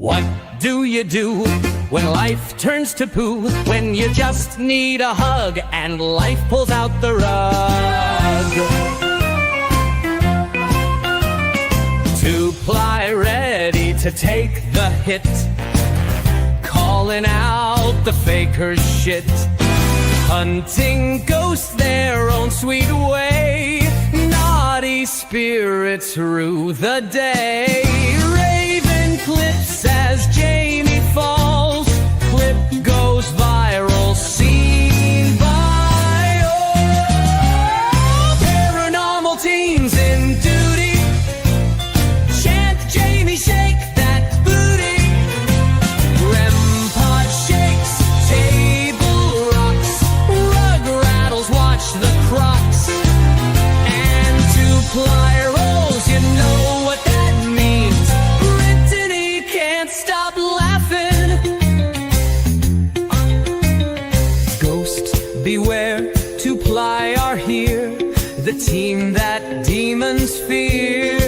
What do you do when life turns to poo? When you just need a hug and life pulls out the rug? Two-ply ready to take the hit, calling out the faker's shit, hunting ghosts their own sweet way, naughty spirits rue the day. Raven clips as Jamie falls, clip goes viral, seen by all. Paranormal teens in duty, chant Jamie, shake that booty. REM pod shakes, table rocks, rug rattles, watch the crocs, and two-ply rolls, you know what that means. Brittany can't stop laughing. Ghosts beware, two-ply are here, the team that demons fear.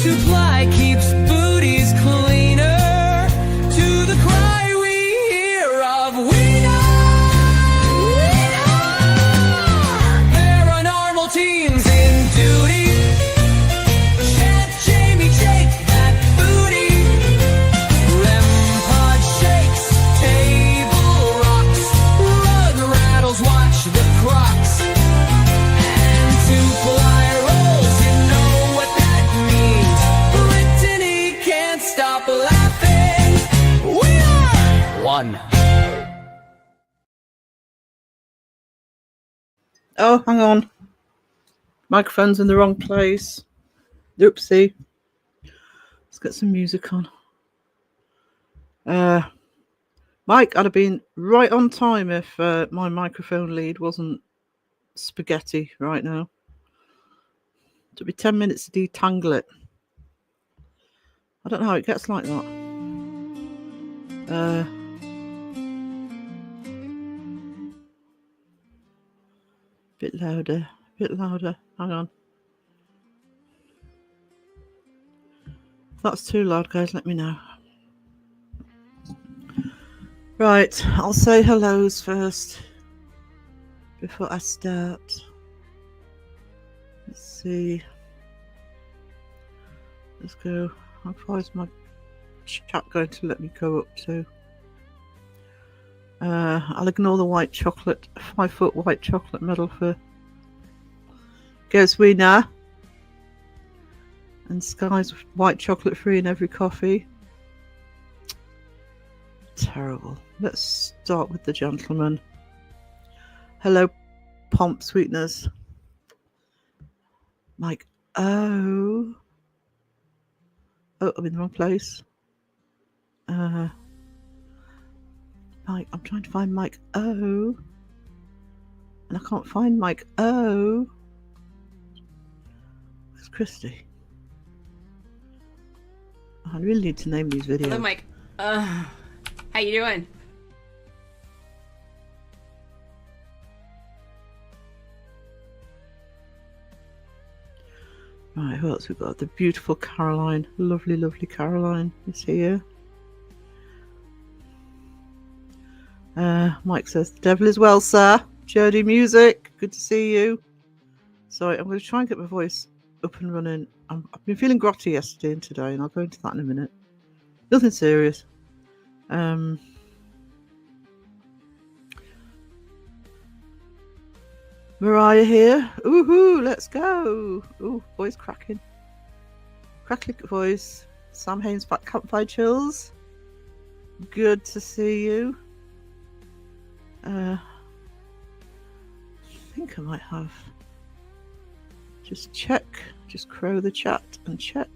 Two-ply keeps booties cleaner, to the cry we hear of we are paranormal teens in duty. Chant Jamie, shake that booty. REM pod shakes, table rocks, rug rattles, watch the crocs, and two-ply rolls, you know what that means. Brittany can't stop laughing. We are one. Oh, hang on. Microphone's in the wrong place. Oopsie. Let's get some music on. Mike, I'd have been right on time if my microphone lead wasn't spaghetti right now. It took me 10 minutes to detangle it. I don't know how it gets like that. Bit louder. Hang on. If that's too loud, guys, let me know. Right, I'll say hellos first before I start. Let's see. Let's go. How far is my chat going to let me go up to? I'll ignore the white chocolate, 5-foot white chocolate medal for Goes Wiener and Sky's white chocolate free in every coffee. Terrible. Let's start with the gentleman. Hello, Pomp Sweeteners. Mike O. Oh, I'm in the wrong place. Mike, I'm trying to find Mike O. And I can't find Mike O. Where's Christy? I really need to name these videos. Hello, Mike. How you doing? Right, who else we've got? The beautiful Caroline. Lovely, lovely Caroline is here. Mike says, the devil is well, sir. Jody Music, good to see you. Sorry, I'm going to try and get my voice up and running. I've been feeling grotty yesterday and today, and I'll go into that in a minute. Nothing serious. Mariah here. Ooh, let's go. Ooh, voice cracking. Crackly voice. Sam Haynes back, Campfire Chills. Good to see you. I think I might have. Just check. Just crow the chat and check.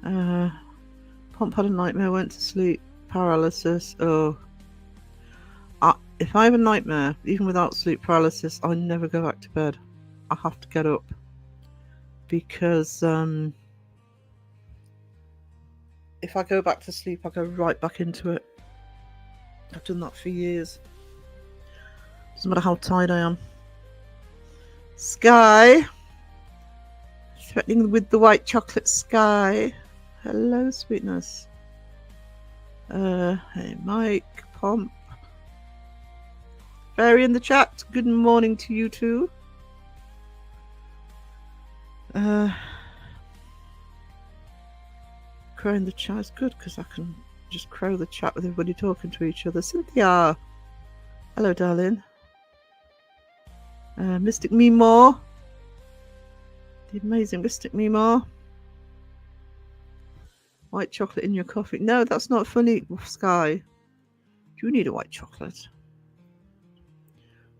Pomp had a nightmare, went to sleep. Paralysis. Oh. If I have a nightmare, even without sleep paralysis, I never go back to bed. I have to get up. Because if I go back to sleep, I go right back into it. I've done that for years. Doesn't matter how tired I am. Sky. Threatening with the white chocolate sky. Hello, sweetness. Hey, Mike, Pomp. Fairy in the chat. Good morning to you too. Crowing the chat is good because I can just crow the chat with everybody talking to each other. Cynthia. Hello, darling. Mystic Me More. The amazing Mystic Me More. White chocolate in your coffee. No, that's not funny, Sky. Do you need a white chocolate?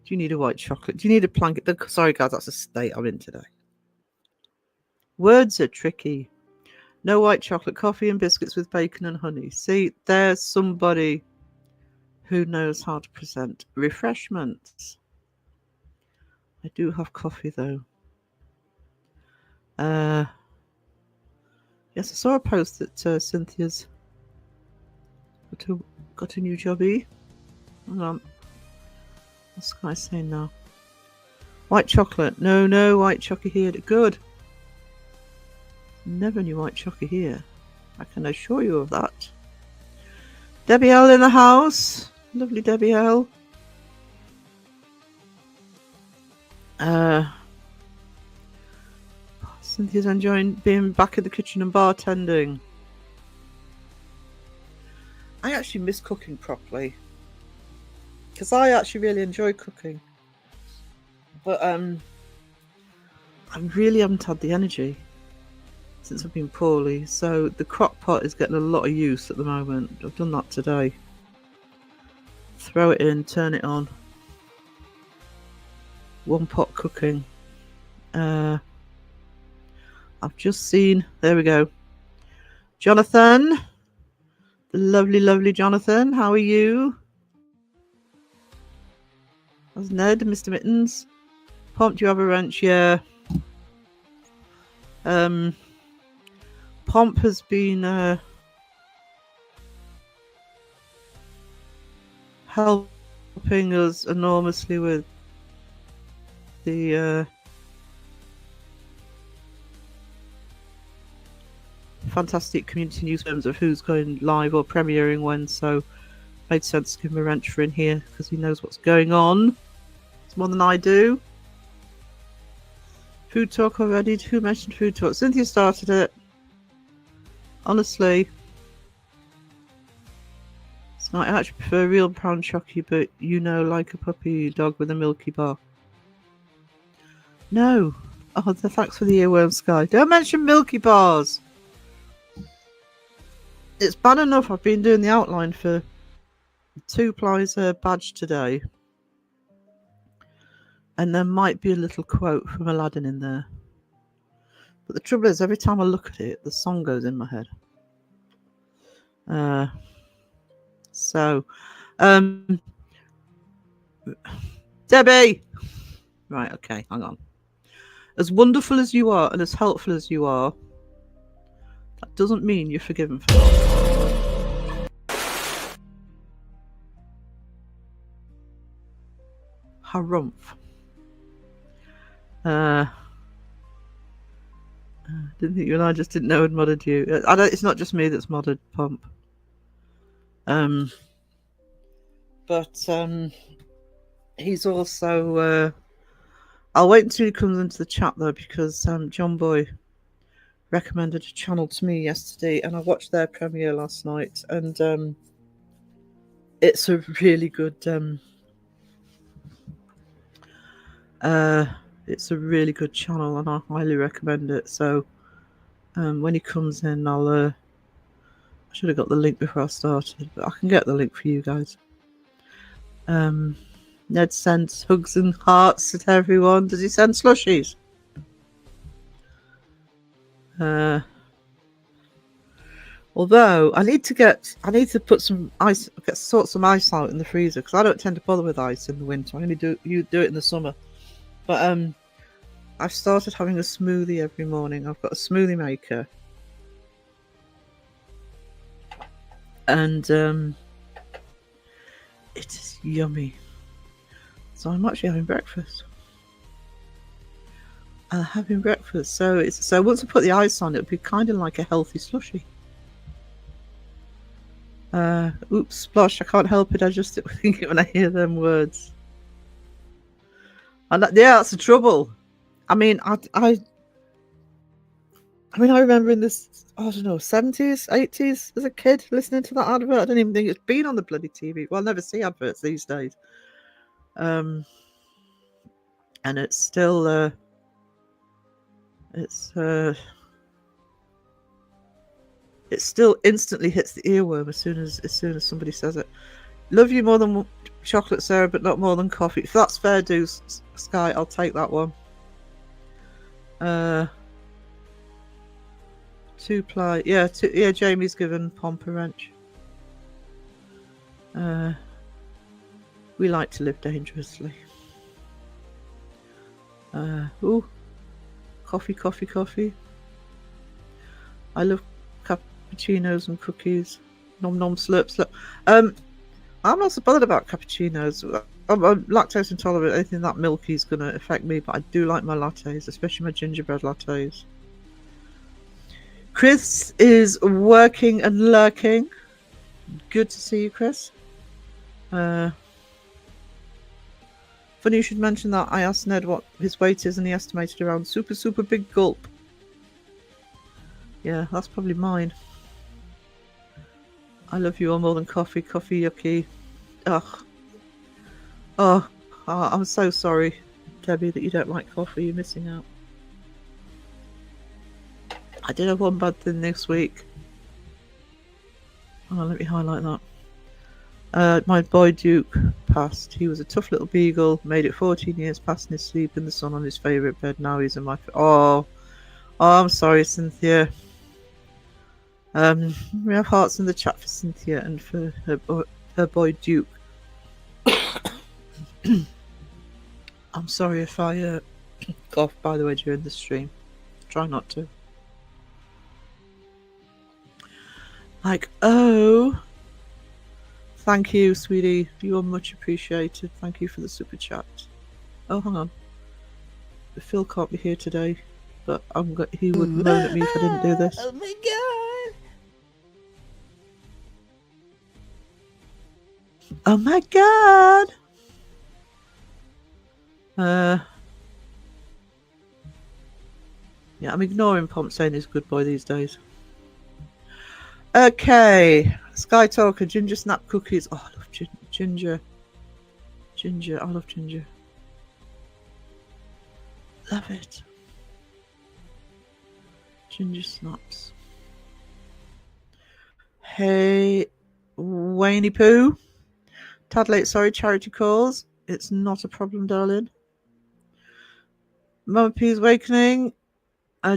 Do you need a white chocolate? Do you need a blanket? Sorry, guys, that's a state I'm in today. Words are tricky. No white chocolate, coffee and biscuits with bacon and honey. See, there's somebody who knows how to present refreshments. I do have coffee, though. Yes, I saw a post that Cynthia's got a new jobby. Hang on. What's Sky saying now? White chocolate. No white chocolate here. Good. Never any white chocolate here. I can assure you of that. Debbie L in the house. Lovely Debbie L. Cynthia's enjoying being back in the kitchen and bartending. I actually miss cooking properly. Because I actually really enjoy cooking. But I really haven't had the energy since I've been poorly. So the crock pot is getting a lot of use at the moment. I've done that today. Throw it in, turn it on. One pot cooking. I've just seen, there we go. Jonathan. The lovely, lovely Jonathan. How are you? How's Ned, Mr. Mittens? Pomp, do you have a wrench? Yeah. Pomp has been helping us enormously with the fantastic community news terms of who's going live or premiering when, so made sense to give him a wrench for in here because he knows what's going on. It's more than I do. Food talk already. Who mentioned food talk? Cynthia started it. Honestly, it's not. I actually prefer real brown chocolate, but like a puppy dog with a milky bar. No. Oh, thanks for the earworm, Sky. Don't mention milky bars. It's bad enough I've been doing the outline for 2 plies badge today. And there might be a little quote from Aladdin in there. But the trouble is, every time I look at it, the song goes in my head. Debbie! Right, okay, hang on. As wonderful as you are and as helpful as you are, that doesn't mean you're forgiven for that. Harumph. Didn't think you and I just didn't know I'd modded you. It's not just me that's modded Pump. But he's also... I'll wait until he comes into the chat though, because John Boy recommended a channel to me yesterday and I watched their premiere last night, and it's a really good it's a really good channel and I highly recommend it. So when he comes in, I should have got the link before I started, but I can get the link for you guys. Ned sends hugs and hearts at everyone. Does he send slushies? Although I need to put some ice, sort some ice out in the freezer because I don't tend to bother with ice in the winter. I only do it in the summer. But I've started having a smoothie every morning. I've got a smoothie maker, and it is yummy. So I'm actually having breakfast. I'm having breakfast breakfast. So once I put the ice on, it would be kind of like a healthy slushy. Oops, splosh! I can't help it. I just think it when I hear them words. And yeah, that's the trouble. I mean, I remember in this, I don't know, 70s, 80s, as a kid, listening to that advert. I don't even think it's been on the bloody TV. Well, I never see adverts these days. And it's still, it still instantly hits the earworm as soon as somebody says it. Love you more than chocolate, Sarah, but not more than coffee. If that's fair dues, Sky, I'll take that one. 2-ply. Yeah, Jamie's given Pomp a wrench. We like to live dangerously. Ooh. Coffee. I love cappuccinos and cookies. Nom nom slurp. I'm not so bothered about cappuccinos. I'm lactose intolerant. Anything that milky is going to affect me, but I do like my lattes, especially my gingerbread lattes. Chris is working and lurking. Good to see you, Chris. Funny you should mention that. I asked Ned what his weight is, and he estimated around super big gulp. Yeah, that's probably mine. I love you all more than coffee. Coffee yucky. Ugh. Oh, I'm so sorry, Debbie, that you don't like coffee. You're missing out. I did have one bad thing this week. Oh, let me highlight that. My boy Duke passed. He was a tough little beagle, made it 14 years, passing his sleep in the sun on his favourite bed. Now he's in my... Oh, I'm sorry, Cynthia. We have hearts in the chat for Cynthia and for her boy Duke. I'm sorry if I cough, by the way, during the stream. Try not to. Like, oh... Thank you, sweetie. You are much appreciated. Thank you for the super chat. Oh, hang on. Phil can't be here today, but he would moan at me if I didn't do this. Oh my god! Oh my god! Yeah, I'm ignoring Pomp saying he's a good boy these days. Okay, Sky Talker, ginger snap cookies. Oh, I love ginger. Ginger, I love ginger. Love it. Ginger snaps. Hey, Wayne Poo. Tad late, sorry, charity calls. It's not a problem, darling. Mama P's awakening.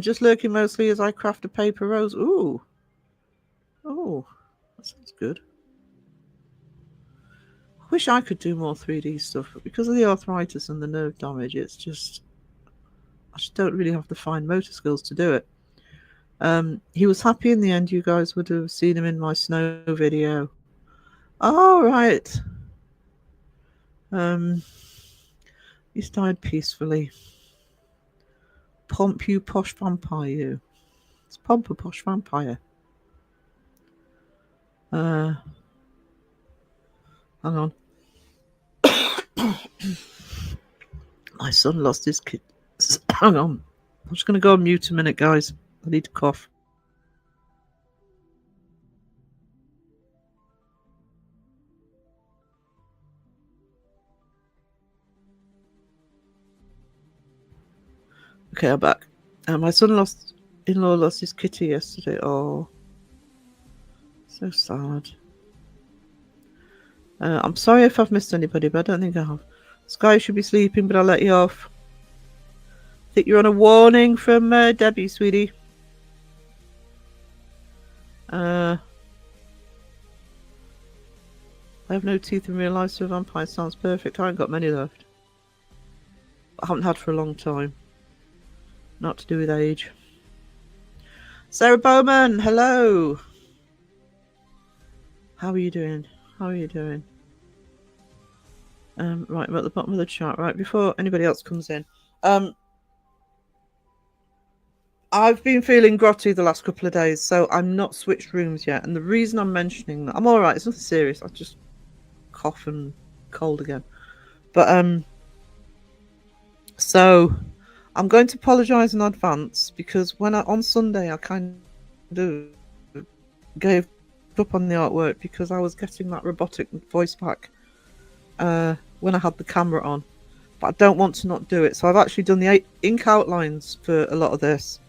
Just lurking mostly as I craft a paper rose. Ooh. Oh, that sounds good. I wish I could do more 3D stuff, but because of the arthritis and the nerve damage, I just don't really have the fine motor skills to do it. He was happy in the end. You guys would have seen him in my snow video. Oh, right. He's died peacefully. Pomp, you posh vampire, you. It's Pomp a posh vampire. Hang on. My son lost his kid. Hang on. I'm just going to go on mute a minute, guys. I need to cough. Okay, I'm back. My son-in-law lost his kitty yesterday. Oh, so sad. I'm sorry if I've missed anybody, but I don't think I have. Sky should be sleeping, but I'll let you off. I think you're on a warning from Debbie, sweetie. I have no teeth in real life, so a vampire sounds perfect. I haven't got many left. I haven't had for a long time. Not to do with age. Sarah Bowman, hello. How are you doing? Right, I'm at the bottom of the chat. Right, before anybody else comes in. I've been feeling grotty the last couple of days, so I'm not switched rooms yet. And the reason I'm mentioning that, I'm all right. It's nothing serious. I just cough and cold again. But so I'm going to apologise in advance because on Sunday I kind of gave up on the artwork because I was getting that robotic voice back when I had the camera on. But I don't want to not do it, so I've actually done the ink outlines for a lot of this.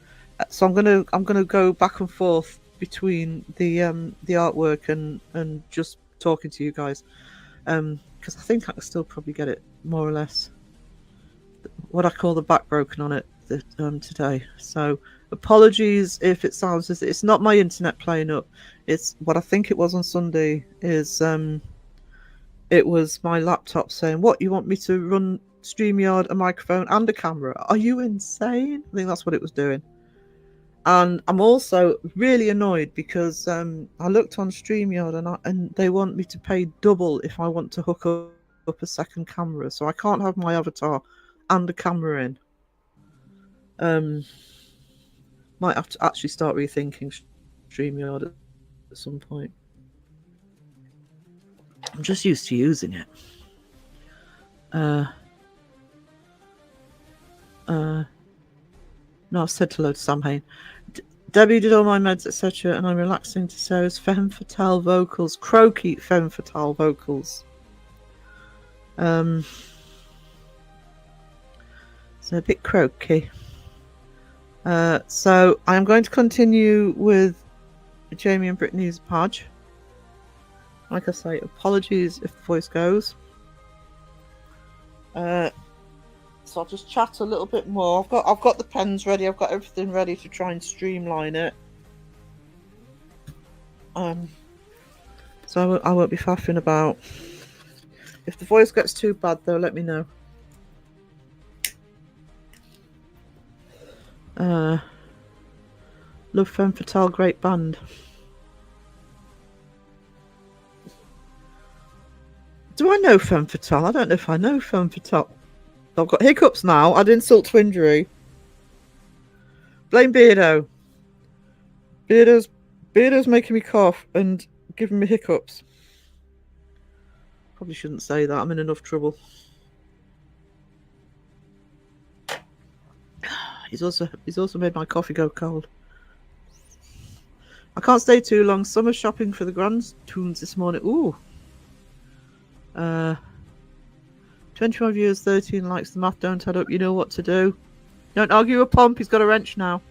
So I'm gonna go back and forth between the artwork and just talking to you guys, because I think I can still probably get it more or less what I call the back broken on it today. So apologies if it sounds as it's not my internet playing up. It's what I think it was on Sunday. It was my laptop saying, "What, you want me to run StreamYard, a microphone, and a camera? Are you insane?" I think that's what it was doing. And I'm also really annoyed because I looked on StreamYard and they want me to pay double if I want to hook up a second camera. So I can't have my avatar and a camera in. Might have to actually start rethinking StreamYard at some point. I'm just used to using it. No, I've said hello to Sam Hain. Debbie did all my meds, etc., and I'm relaxing to Sarah's femme fatale vocals, croaky femme fatale vocals. So a bit croaky. So I'm going to continue with Jamie and Brittany's Podge. Like I say, apologies if the voice goes. So I'll just chat a little bit more. I've got the pens ready. I've got everything ready to try and streamline it. So I won't be faffing about. If the voice gets too bad, though, let me know. Love Femme Fatale, great band. Do I know Femme Fatale? I don't know if I know Femme Fatale. I've got hiccups now. Add insult to injury. Blame Beardo. Beardo's making me cough and giving me hiccups. Probably shouldn't say that. I'm in enough trouble. He's also made my coffee go cold. I can't stay too long. Summer shopping for the grandtoons this morning. Ooh. 25 years, 13 likes. The math don't add up. You know what to do. Don't argue with Pomp. He's got a wrench now.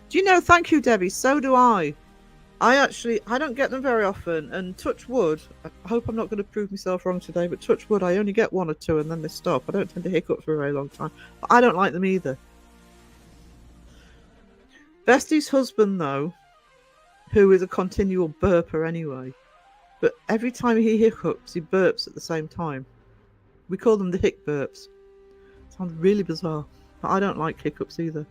Do you know? Thank you, Debbie. So do I. I don't get them very often. And touch wood. I hope I'm not going to prove myself wrong today. But touch wood, I only get one or two and then they stop. I don't tend to hiccup for a very long time. But I don't like them either. Bestie's husband, though, who is a continual burper anyway. But every time he hiccups, he burps at the same time. We call them the hic burps. Sounds really bizarre. But I don't like hiccups either.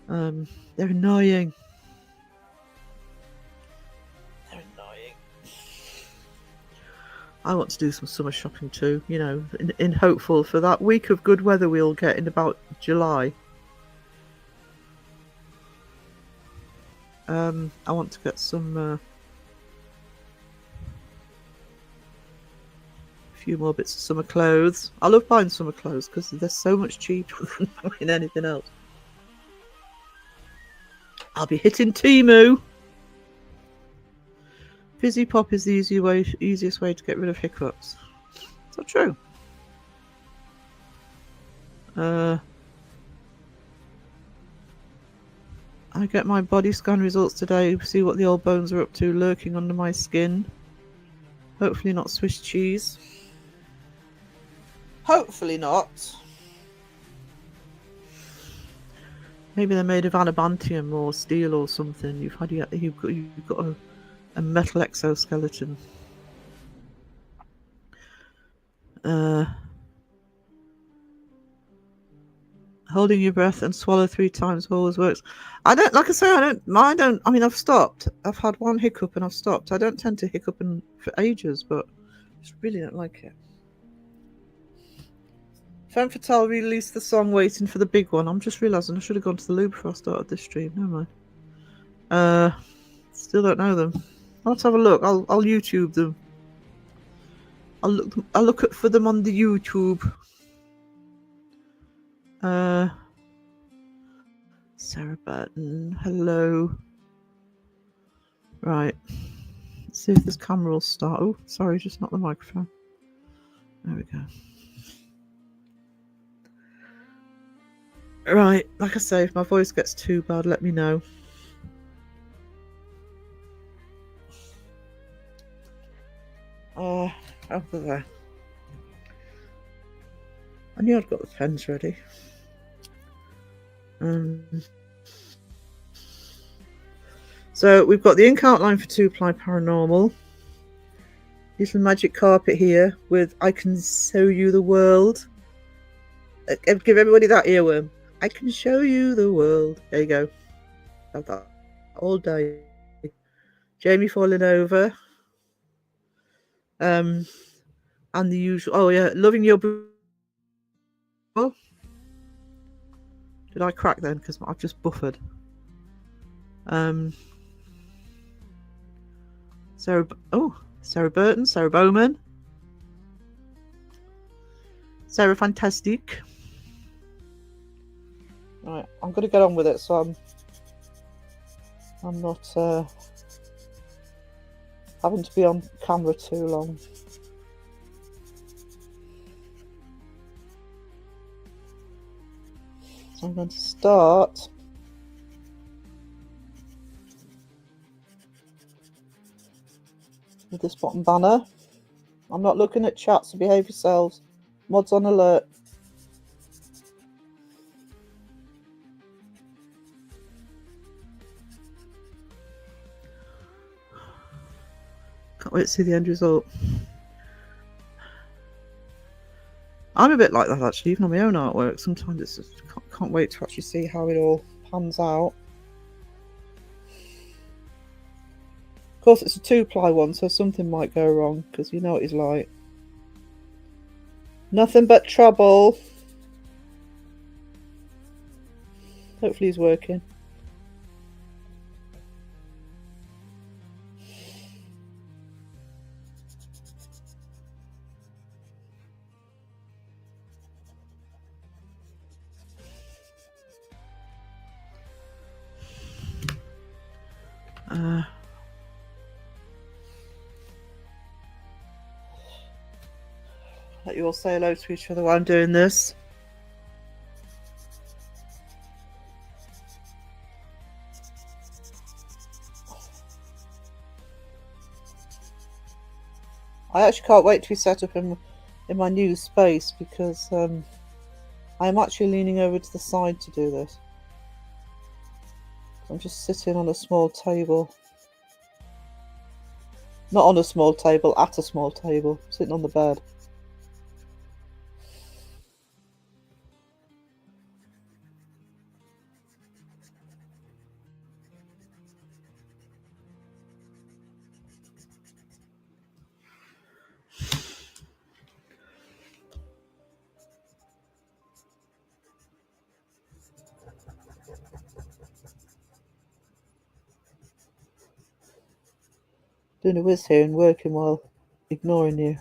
They're annoying. They're annoying. I want to do some summer shopping too, you know, in hopeful for that week of good weather we'll get in about July. I want to get some few more bits of summer clothes. I love buying summer clothes because they're so much cheaper than buying anything else. I'll be hitting Temu. Fizzy Pop is the easiest way to get rid of hiccups. Is that true? I get my body scan results today. See what the old bones are up to, lurking under my skin. Hopefully not Swiss cheese. Hopefully not. Maybe they're made of adamantium or steel or something. You've got a metal exoskeleton. Holding your breath and swallow 3 times always works. I mean, I've stopped. I've had one hiccup and I've stopped. I don't tend to hiccup for ages, but I just really don't like it. Femme Fatale released the song Waiting for the Big One. I'm just realising I should have gone to the loo before I started this stream. Never mind. Still don't know them. Let's have a look. I'll YouTube them. I'll look for them on the YouTube. Sarah Burton. Hello. Right. Let's see if this camera will start. Oh, sorry, just not the microphone. There we go. Right, like I say, if my voice gets too bad, let me know. Over there. I knew I'd got the pens ready. So we've got the ink outline for 2-ply paranormal. Little magic carpet here with I Can Show You the World. Give everybody that earworm. I can show you the world. There you go. Have that all day. Jamie falling over. And the usual. Oh yeah, loving your. Oh, did I crack then? Because I've just buffered. Sarah Burton, Sarah Bowman, Sarah Fantastic. Right, I'm going to get on with it, so I'm not having to be on camera too long. So I'm going to start with this bottom banner. I'm not looking at chat, so behave yourselves. Mods on alert. Can't wait to see the end result. I'm a bit like that actually, even on my own artwork. Sometimes it's just can't wait to actually see how it all pans out. Of course, it's a 2-ply one, so something might go wrong because you know what he's like. Nothing but trouble. Hopefully, he's working. Let you all say hello to each other while I'm doing this. I actually can't wait to be set up in my new space because I'm actually leaning over to the side to do this. I'm just sitting on a small table. Not on a small table, at a small table, sitting on the bed. Doing a whiz here and working while ignoring you.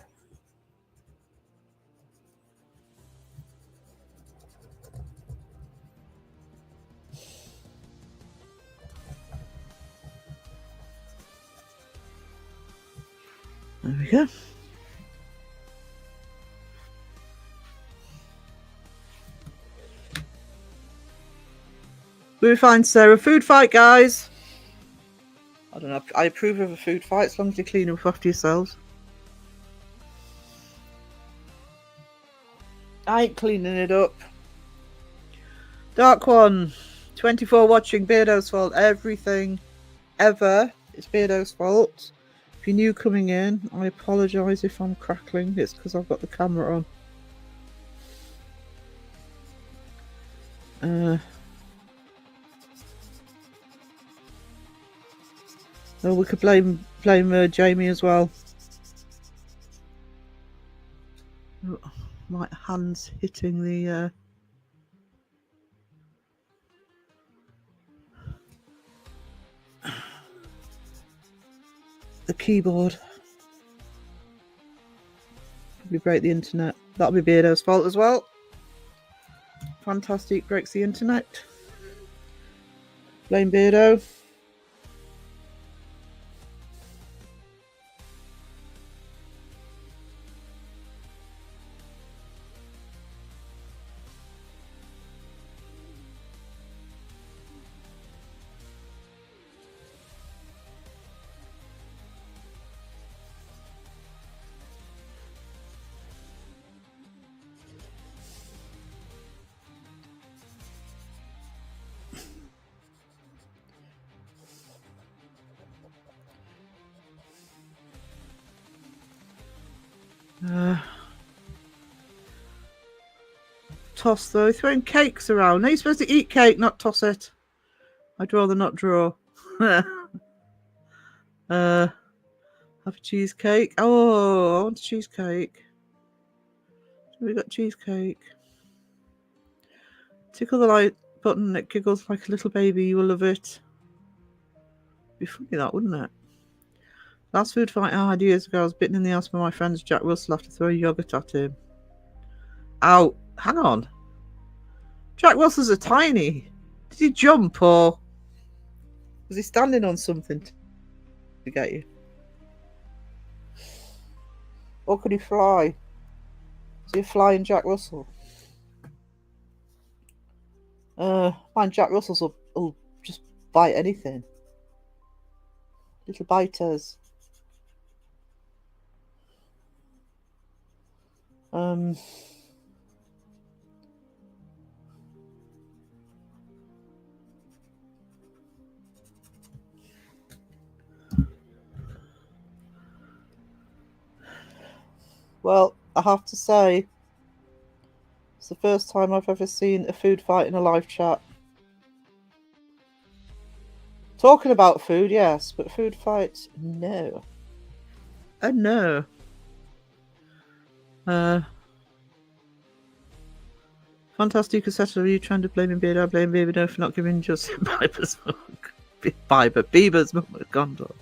There we go. We'll be fine, Sarah. Food fight, guys. I don't know. I approve of a food fight as long as you clean up after yourselves. I ain't cleaning it up. Dark One, 24 watching. Beardo's fault. Everything ever is Beardo's fault. If you're new coming in, I apologise if I'm crackling. It's because I've got the camera on. Oh, we could blame Jamie as well. Oh, might hands hitting the keyboard. Probably break the internet. That'll be Beardo's fault as well. Fantastic breaks the internet. Blame Beardo. Toss though, throwing cakes around. Now you're supposed to eat cake, not toss it. I'd rather not draw. Have a cheesecake. Oh, I want a cheesecake. We got cheesecake. Tickle the like button, it giggles like a little baby. You will love it. Be funny that, wouldn't it? Last food fight I had years ago, I was bitten in the ass by my friends Jack Russell after throwing yogurt at him. Ow! Hang on. Jack Russell's a tiny. Did he jump or was he standing on something to get you? Or could he fly? Is he a flying Jack Russell? Man, Jack Russells will just bite anything. Little biters. Well, I have to say, it's the first time I've ever seen a food fight in a live chat. Talking about food, yes, but food fights, no. Oh, no. Fantastic cassette of you trying to blame Beardo. I blame Beardo for not giving Justin Bieber's mum a condom.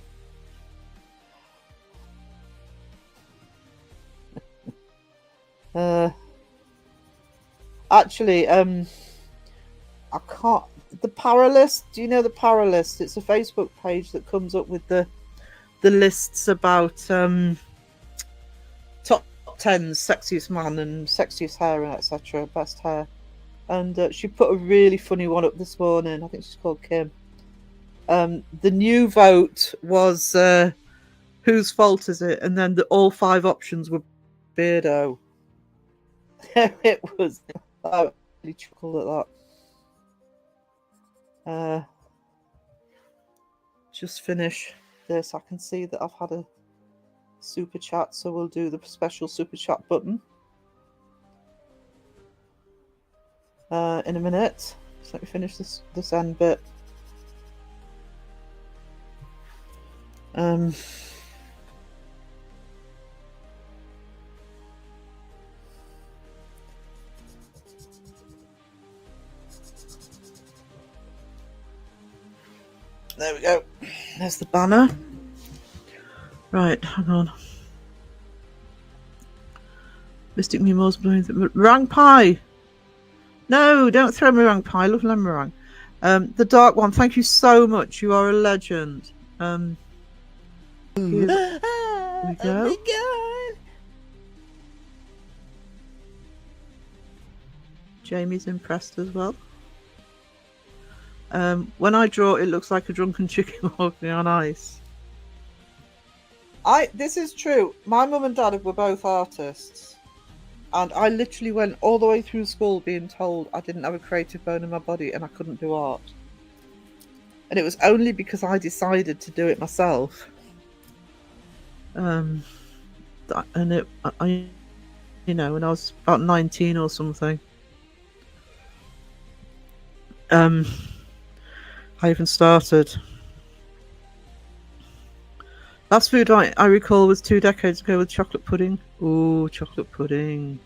Actually, I can't. The Paralist. Do you know the Paralist? It's a Facebook page that comes up with the lists about top 10 sexiest man and sexiest hair and etc. Best hair. And she put a really funny one up this morning. I think she's called Kim. The new vote was whose fault is it? And then all 5 options were Beardo. It was. I really chuckled at that. Just finish this. I can see that I've had a super chat, so we'll do the special super chat button in a minute. So let me finish this end bit. There we go. There's the banner. Right, hang on. Mystic Mimo's blowing meringue pie. No, don't throw meringue pie. I love lemon meringue. The dark one. Thank you so much. You are a legend. Here we go. Oh my God. Jamie's impressed as well. When I draw, it looks like a drunken chicken walking on ice. This is true. My mum and dad were both artists, and I literally went all the way through school being told I didn't have a creative bone in my body and I couldn't do art. And it was only because I decided to do it myself. When I was about 19 or something. I even started. Last food I recall was 2 decades ago with chocolate pudding. Ooh, chocolate pudding.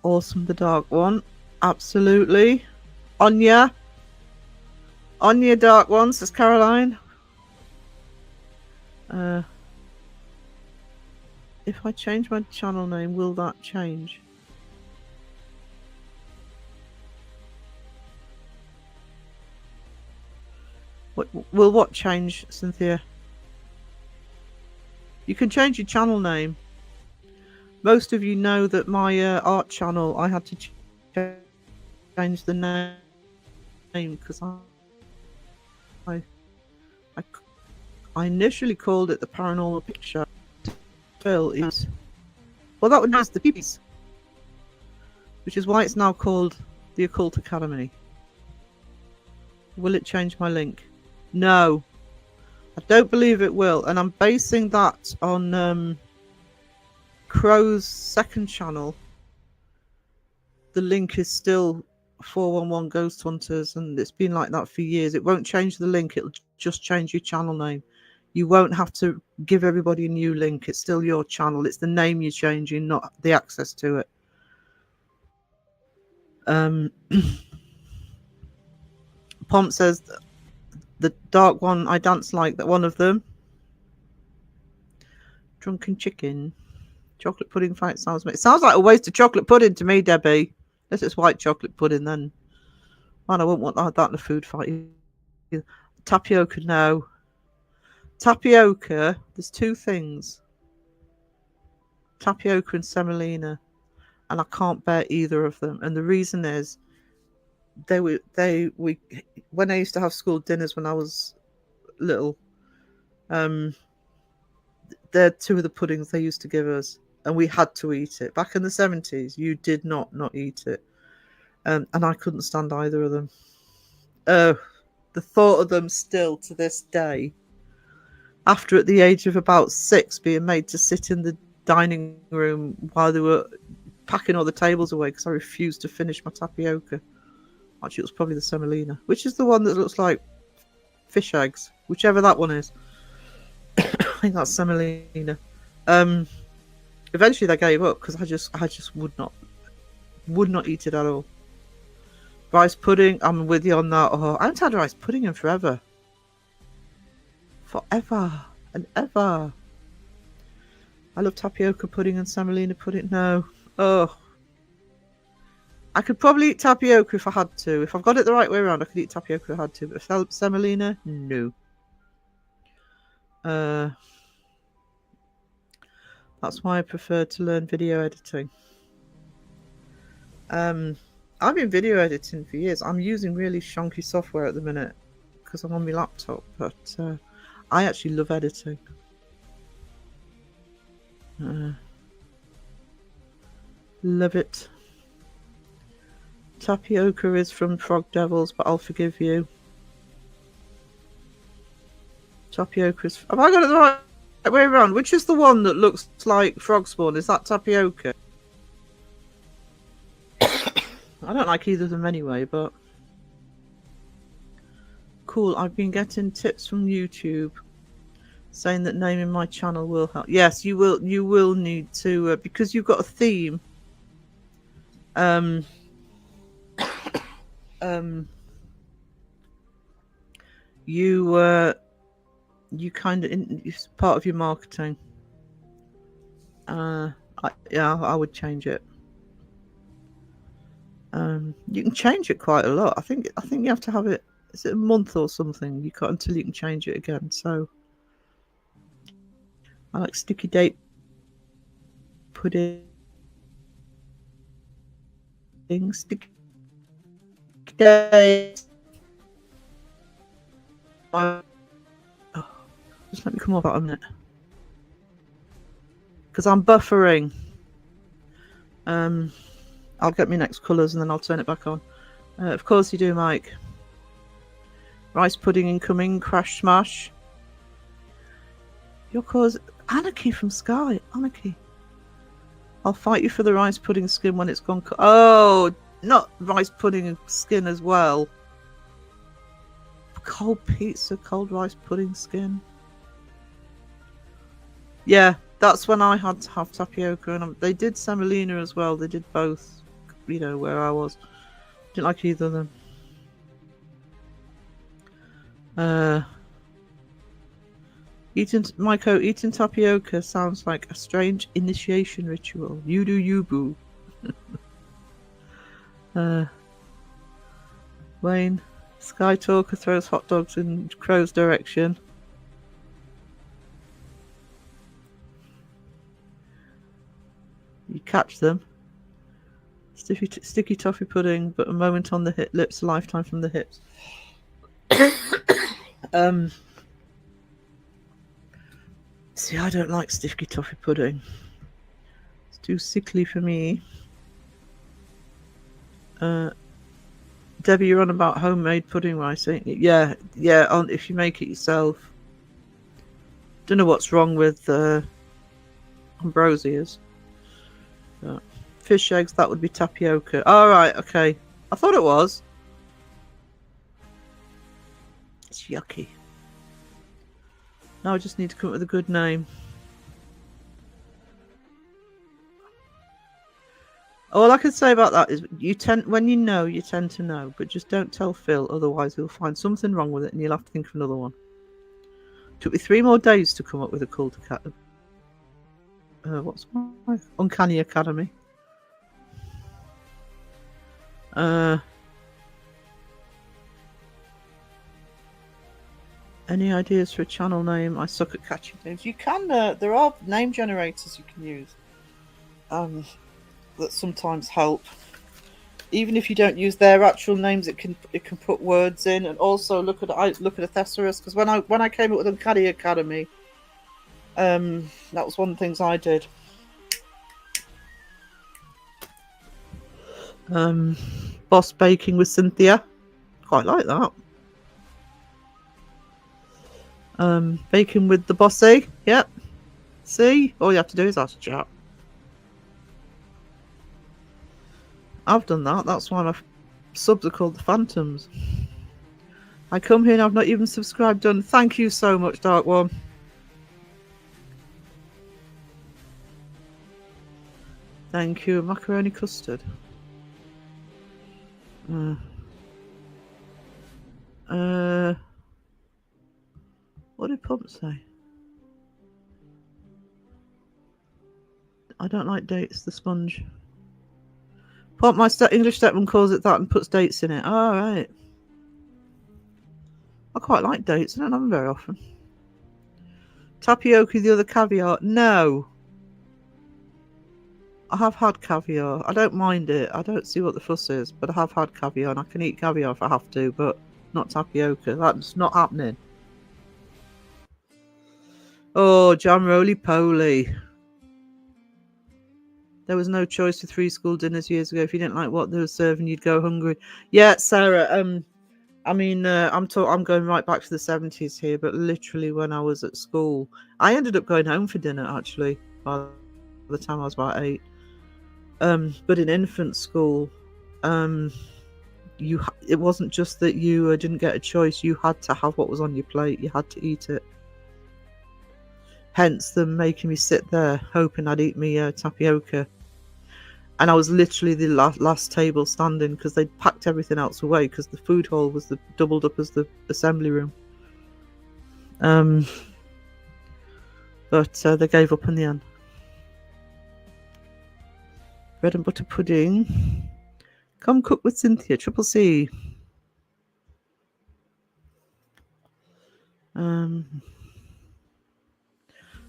Awesome, the dark one. Absolutely. Anya. Anya, dark one, says Caroline. If I change my channel name, will that change? Will what change, Cynthia? You can change your channel name. Most of you know that my art channel, I had to change the name because I initially called it the Paranormal Picture. Phil is, well, that was the PBs, which is why it's now called the Occult Academy. Will it change my link? No, I don't believe it will, and I'm basing that on Crow's second channel. The link is still 411 Ghost Hunters, and it's been like that for years. It won't change the link, it'll just change your channel name. You won't have to give everybody a new link. It's still your channel. It's the name you're changing, not the access to it. Pomp says the dark one, I dance like that. One of them. Drunken chicken. Chocolate pudding fight sounds. It sounds like a waste of chocolate pudding to me, Debbie. Unless it's white chocolate pudding, then man, I won't want that in a food fight. Tapioca, no. Tapioca, there's two things. Tapioca and semolina, and I can't bear either of them. And the reason is, when I used to have school dinners when I was little, they're two of the puddings they used to give us, and we had to eat it. Back in the 70s, you did not eat it, and I couldn't stand either of them. The thought of them still to this day, after at the age of about 6 being made to sit in the dining room while they were packing all the tables away because I refused to finish my tapioca. Actually, it was probably the semolina, which is the one that looks like fish eggs, whichever that one is. I think that's semolina. Eventually they gave up because I just would not eat it at all. Rice pudding, I'm with you on that. Oh, I haven't had rice pudding in forever and ever. I love tapioca pudding and semolina pudding. No. Oh, I could probably eat tapioca if I had to. If I've got it the right way around, I could eat tapioca if I had to. But semolina, no. That's why I prefer to learn video editing. I've been video editing for years. I'm using really shonky software at the minute because I'm on my laptop, but I actually love editing. Love it. Tapioca is from Frog Devils, but I'll forgive you. Tapioca is... Have I got it the right way around? Which is the one that looks like frog spawn? Is that tapioca? I don't like either of them anyway, but... Cool, I've been getting tips from YouTube saying that naming my channel will help. Yes, you will need to, because you've got a theme. You kind of, it's part of your marketing. I would change it. You can change it quite a lot. I think you have to have it. Is it a month or something? You can't until you can change it again. So I like sticky date pudding. Sticky date. Just let me come off that a minute. Because I'm buffering. I'll get my next colours and then I'll turn it back on. Of course you do, Mike. Rice pudding incoming. Crash smash. Your cause Anarchy from Sky. Anarchy. I'll fight you for the rice pudding skin when it's gone. Oh, not rice pudding skin as well. Cold pizza, cold rice pudding skin. Yeah, that's when I had to have tapioca, and they did semolina as well. They did both. where I was. Didn't like either of them. Eating tapioca sounds like a strange initiation ritual. You do you, boo. Wayne, Sky Talker throws hot dogs in Crow's direction. You catch them. Sticky toffee pudding, but a moment on the lips, a lifetime from the hips. See, I don't like sticky toffee pudding. It's too sickly for me. Debbie, you're on about homemade pudding rice, ain't you? Yeah. If you make it yourself. Don't know what's wrong with Ambrosia's. Fish eggs, that would be tapioca. All right, okay. I thought it was. It's yucky. Now I just need to come up with a good name. All I can say about that is when you know, you tend to know, but just don't tell Phil, otherwise he'll find something wrong with it and you'll have to think of another one. Took me 3 more days to come up with a cult academy. What's my Uncanny Academy? Any ideas for a channel name? I suck at catchy names. You can. There are name generators you can use. That sometimes help. Even if you don't use their actual names, it can put words in. And also look at a thesaurus, because when I came up with Uncanny Academy, that was one of the things I did. Boss baking with Cynthia, quite like that. Baking with the bossy, yep. See, all you have to do is ask a chat. I've done that. That's why my subs are called the Phantoms. I come here and I've not even subscribed. Done. Thank you so much, Dark One. Thank you. Macaroni custard. What did Pump say? I don't like dates. The sponge. Pump, my English stepmom calls it that and puts dates in it. All right. I quite like dates. I don't have them very often. Tapioca, the other caviar. No. I have had caviar. I don't mind it. I don't see what the fuss is, but I have had caviar and I can eat caviar if I have to, but not tapioca. That's not happening. Oh, jam roly-poly. There was no choice for 3 school dinners years ago. If you didn't like what they were serving, you'd go hungry. Yeah, Sarah. I mean, I'm going right back to the 70s here, but literally when I was at school, I ended up going home for dinner actually by the time I was about 8. But in infant school, it wasn't just that you didn't get a choice. You had to have what was on your plate. You had to eat it. Hence them making me sit there hoping I'd eat me tapioca. And I was literally the last table standing because they'd packed everything else away because the food hall was doubled up as the assembly room. But they gave up in the end. Bread and butter pudding. Come cook with Cynthia, Triple C.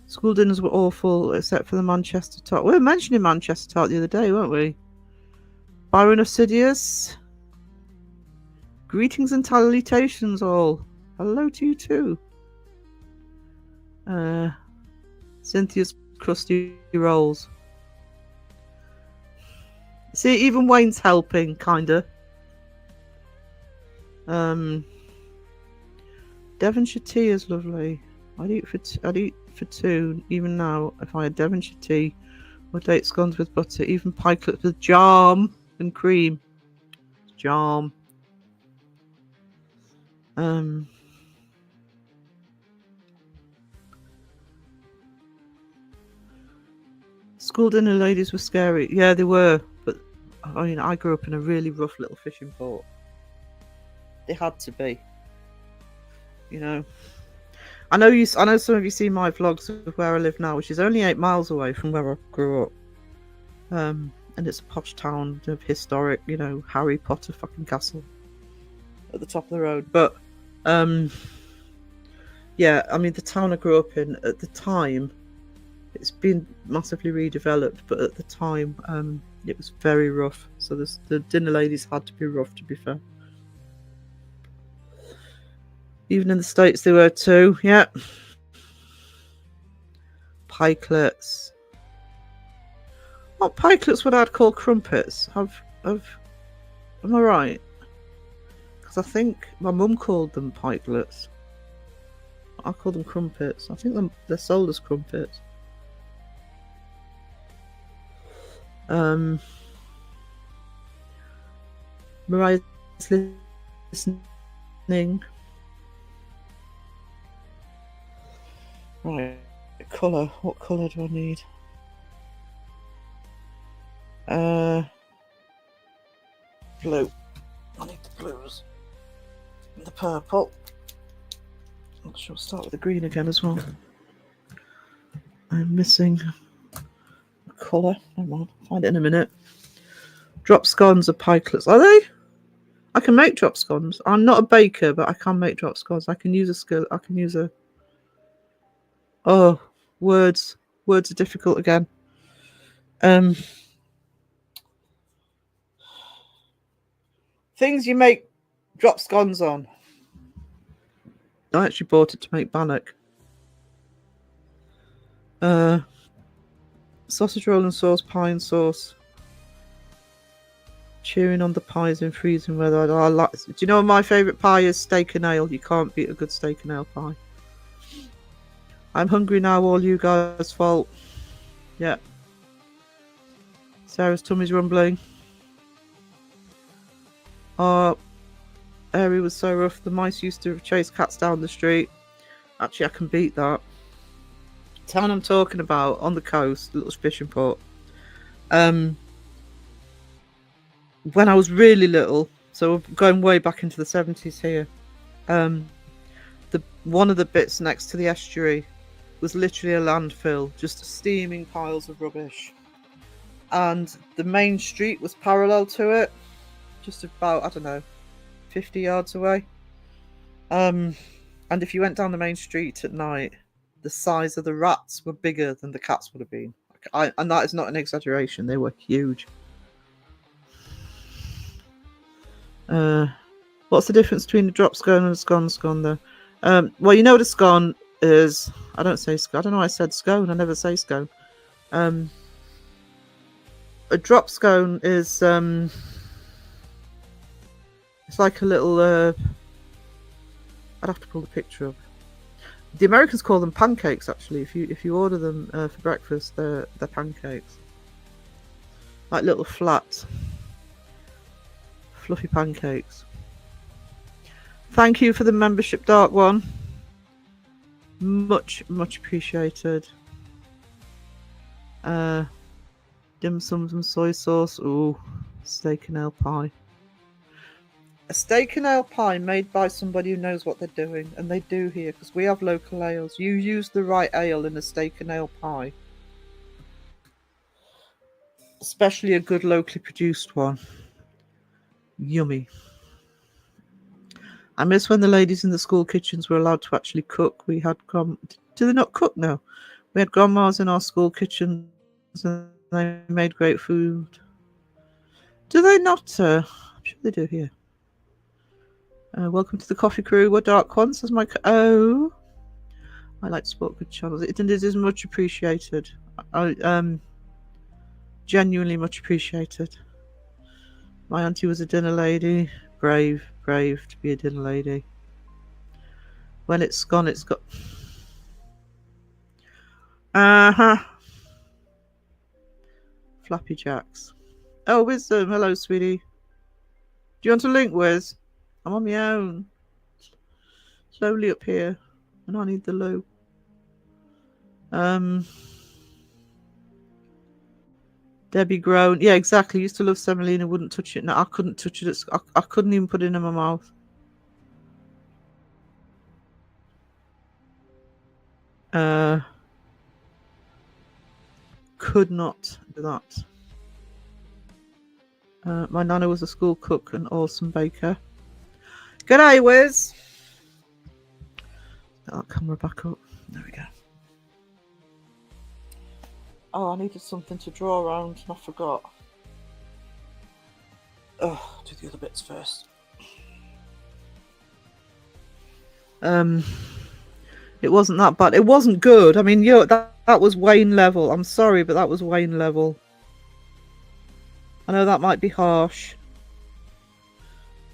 School dinners were awful, except for the Manchester tart. We were mentioning Manchester tart the other day, weren't we? Byron Obsidious. Greetings and salutations all. Hello to you too. Cynthia's crusty rolls. See, even Wayne's helping, kinda. Devonshire tea is lovely. I'd eat for 2, even now, if I had Devonshire tea or date scones with butter, even pie clips with jam and cream. Jam. School dinner ladies were scary. Yeah, they were. But I mean, I grew up in a really rough little fishing port. They had to be, you know. I know some of you see my vlogs of where I live now, which is only 8 miles away from where I grew up. And it's a posh town of historic, you know, Harry Potter fucking castle at the top of the road. But yeah, I mean, the town I grew up in at the time, it's been massively redeveloped, but at the time, it was very rough. So the dinner ladies had to be rough, to be fair. Even in the States, they were too. Yeah. Pikelets. What pikelets would I call crumpets? Am I right? Because I think my mum called them pikelets. I call them crumpets. I think they're sold as crumpets. Mariah's listening. Right, colour. What colour do I need? Blue. I need the blues. And the purple. I'm sure I'll start with the green again as well. I'm missing a colour. Hang on, I'll find it in a minute. Drop scones are pikelets. Are they? I can make drop scones. I'm not a baker, but I can make drop scones. I can use a skill. I can use a... Oh, words. Words are difficult again. Things you make drop scones on. I actually bought it to make bannock. Sausage roll and sauce, pie and sauce. Cheering on the pies in freezing weather. Do you know what my favourite pie is? Steak and ale. You can't beat a good steak and ale pie. I'm hungry now, all you guys' fault. Yeah. Sarah's tummy's rumbling. Our area was so rough. The mice used to chase cats down the street. Actually, I can beat that. Town I'm talking about, on the coast, little fishing port. When I was really little, so we're going way back into the 70s here, one of the bits next to the estuary was literally a landfill, just steaming piles of rubbish. And the main street was parallel to it, just about, I don't know, 50 yards away. And if you went down the main street at night, the size of the rats were bigger than the cats would have been. And that is not an exaggeration, they were huge. What's the difference between a drop scone and a scone though? Well, you know what a scone is. I don't say scone. I don't know why I said scone. I never say scone. A drop scone is it's like a little I'd have to pull the picture up. The Americans call them pancakes actually. If you order them for breakfast, they're pancakes. Like little flat fluffy pancakes. Thank you for the membership, Dark One. Much appreciated. Dim sums and soy sauce. Ooh, steak and ale pie. A steak and ale pie made by somebody who knows what they're doing, and they do here because we have local ales. You use the right ale in a steak and ale pie, especially a good locally produced one. Yummy. I miss when the ladies in the school kitchens were allowed to actually cook. We had do they not cook now? We had grandmas in our school kitchens and they made great food. Do they not? I'm sure they do here. Welcome to the coffee crew. We're Dark One, says my... Oh, I like to support good channels. It is much appreciated. Genuinely much appreciated. My auntie was a dinner lady. Brave to be a dinner lady. When it's gone, it's got... Flappy Jacks. Oh, Wisdom. Hello, sweetie. Do you want a link, Wiz? I'm on my own. Slowly up here. And I need the loo. Debbie groaned. Yeah, exactly. Used to love semolina, wouldn't touch it. No, I couldn't touch it. I couldn't even put it in my mouth. Could not do that. My nana was a school cook and awesome baker. G'day, Wiz. Get that camera back up. There we go. Oh, I needed something to draw around and I forgot. Oh, do the other bits first. It wasn't that bad. It wasn't good. I mean, that was Wayne level. I'm sorry, but that was Wayne level. I know that might be harsh,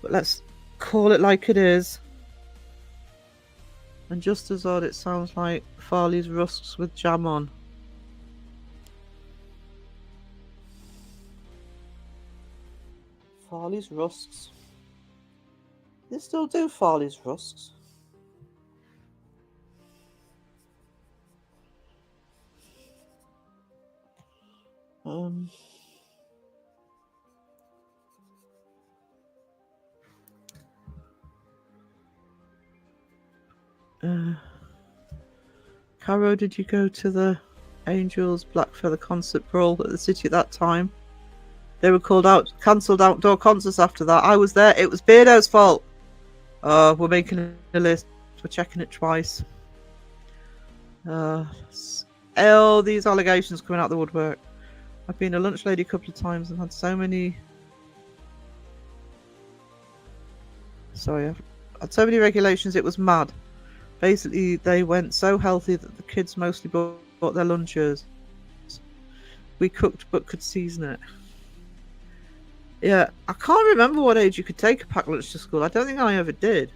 but let's call it like it is. And just as odd, it sounds like Farley's rusks with jam on. Farley's rusks. They still do Farley's rusks. Caro, did you go to the Angels Black Feather concert brawl at the city at that time? They were cancelled outdoor concerts after that. I was there. It was Beardo's fault. We're making a list. We're checking it twice. These allegations coming out the woodwork. I've been a lunch lady a couple of times and had so many. Sorry, I've had so many regulations. It was mad. Basically, they went so healthy that the kids mostly bought their lunches. We cooked but could season it. Yeah, I can't remember what age you could take a packed lunch to school. I don't think I ever did.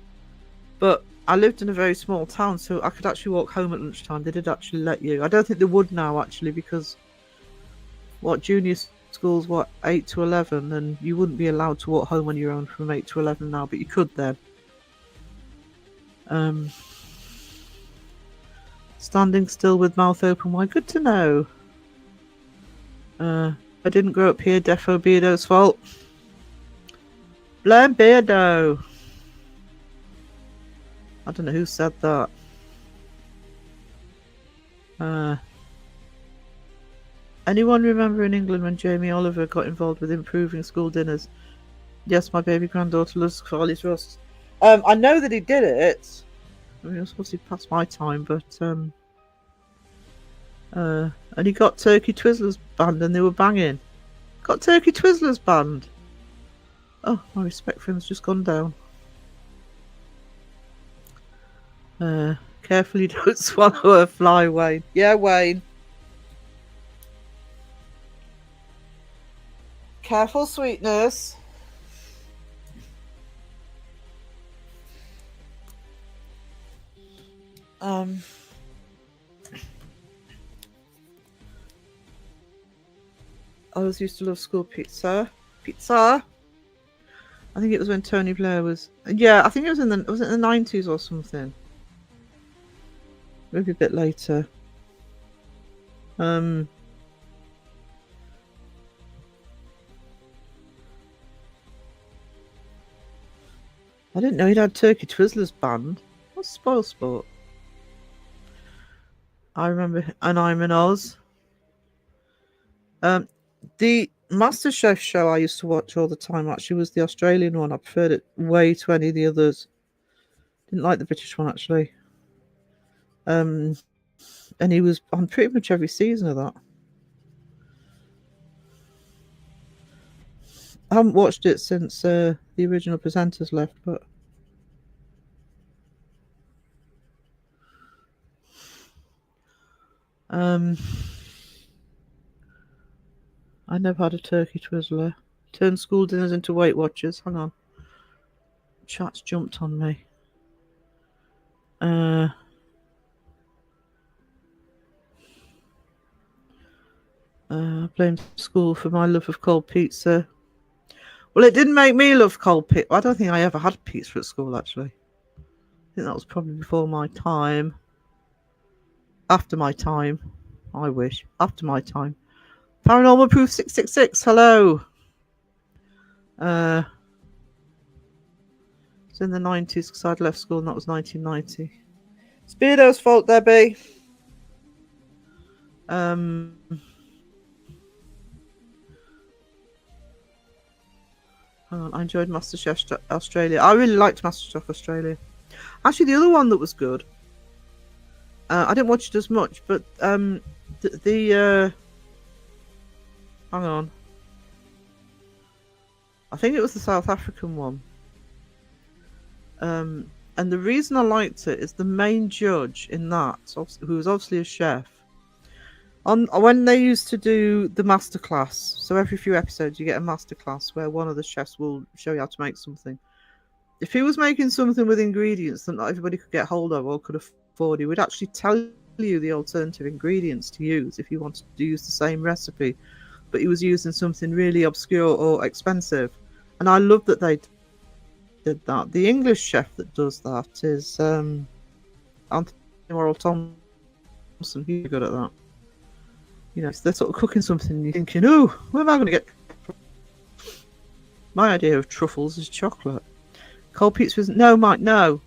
But I lived in a very small town, so I could actually walk home at lunchtime. They did actually let you. I don't think they would now, actually, because junior schools, 8 to 11, and you wouldn't be allowed to walk home on your own from 8 to 11 now, but you could then. Standing still with mouth open. Why, good to know. I didn't grow up here. Defo Beardo's fault. Blame Beardo. I don't know who said that. Anyone remember in England when Jamie Oliver got involved with improving school dinners? Yes, my baby granddaughter loves Farley's rusks. I know that he did it. I mean, it was obviously past my time, but and he got Turkey Twizzlers banned, and they were banging. Got Turkey Twizzlers banned. Oh, my respect for him has just gone down. Carefully, don't swallow a fly, Wayne. Yeah, Wayne. Careful, sweetness. I always used to love school pizza. Pizza. I think it was when Tony Blair was. Yeah, I think it was in the 90s or something. Maybe a bit later. I didn't know he'd had Turkey Twizzlers banned. What's Spoil Sport? I remember an I'm an Oz. The MasterChef show I used to watch all the time actually was the Australian one. I preferred it way to any of the others. Didn't like the British one actually. And he was on pretty much every season of that. I haven't watched it since the original presenters left, but I never had a turkey twizzler. Turned school dinners into Weight Watchers. Hang on. Chat's jumped on me. Blame school for my love of cold pizza. Well, it didn't make me love cold pizza. I don't think I ever had pizza at school, actually. I think that was probably before my time. After my time. I wish. After my time. Paranormal Proof 666. Hello. It's in the 90s because I'd left school and that was 1990. Speedo's fault, Debbie. I enjoyed MasterChef Australia. I really liked MasterChef Australia. Actually, the other one that was good, I didn't watch it as much, but hang on. I think it was the South African one. And the reason I liked it is the main judge in that, who was obviously a chef, when they used to do the masterclass, so every few episodes you get a masterclass where one of the chefs will show you how to make something. If he was making something with ingredients that not everybody could get hold of or could afford, he would actually tell you the alternative ingredients to use if you wanted to use the same recipe, but he was using something really obscure or expensive. And I love that they did that. The English chef that does that is Anthony Morrill Thompson. He's good at that. You know, so they're sort of cooking something and you're thinking, oh, where am I going to get? My idea of truffles is chocolate. Cold pizza is no, Mike, no.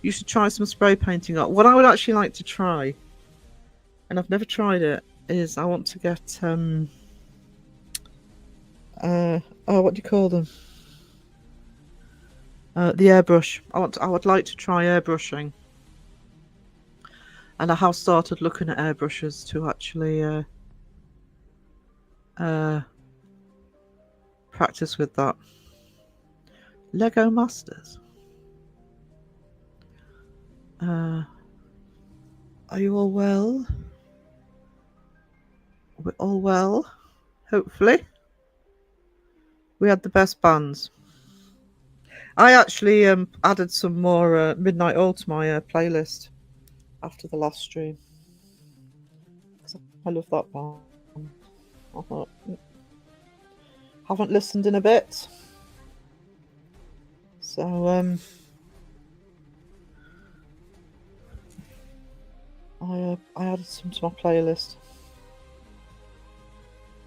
You should try some spray painting art. What I would actually like to try, and I've never tried it, is I want to get what do you call them? The airbrush. I would like to try airbrushing. And I have started looking at airbrushes to actually practice with that. Lego Masters. Are you all well? We're all well, hopefully. We had the best bands. I actually added some more Midnight Oil to my playlist after the last stream. I love that band. Haven't listened in a bit. So I added some to my playlist.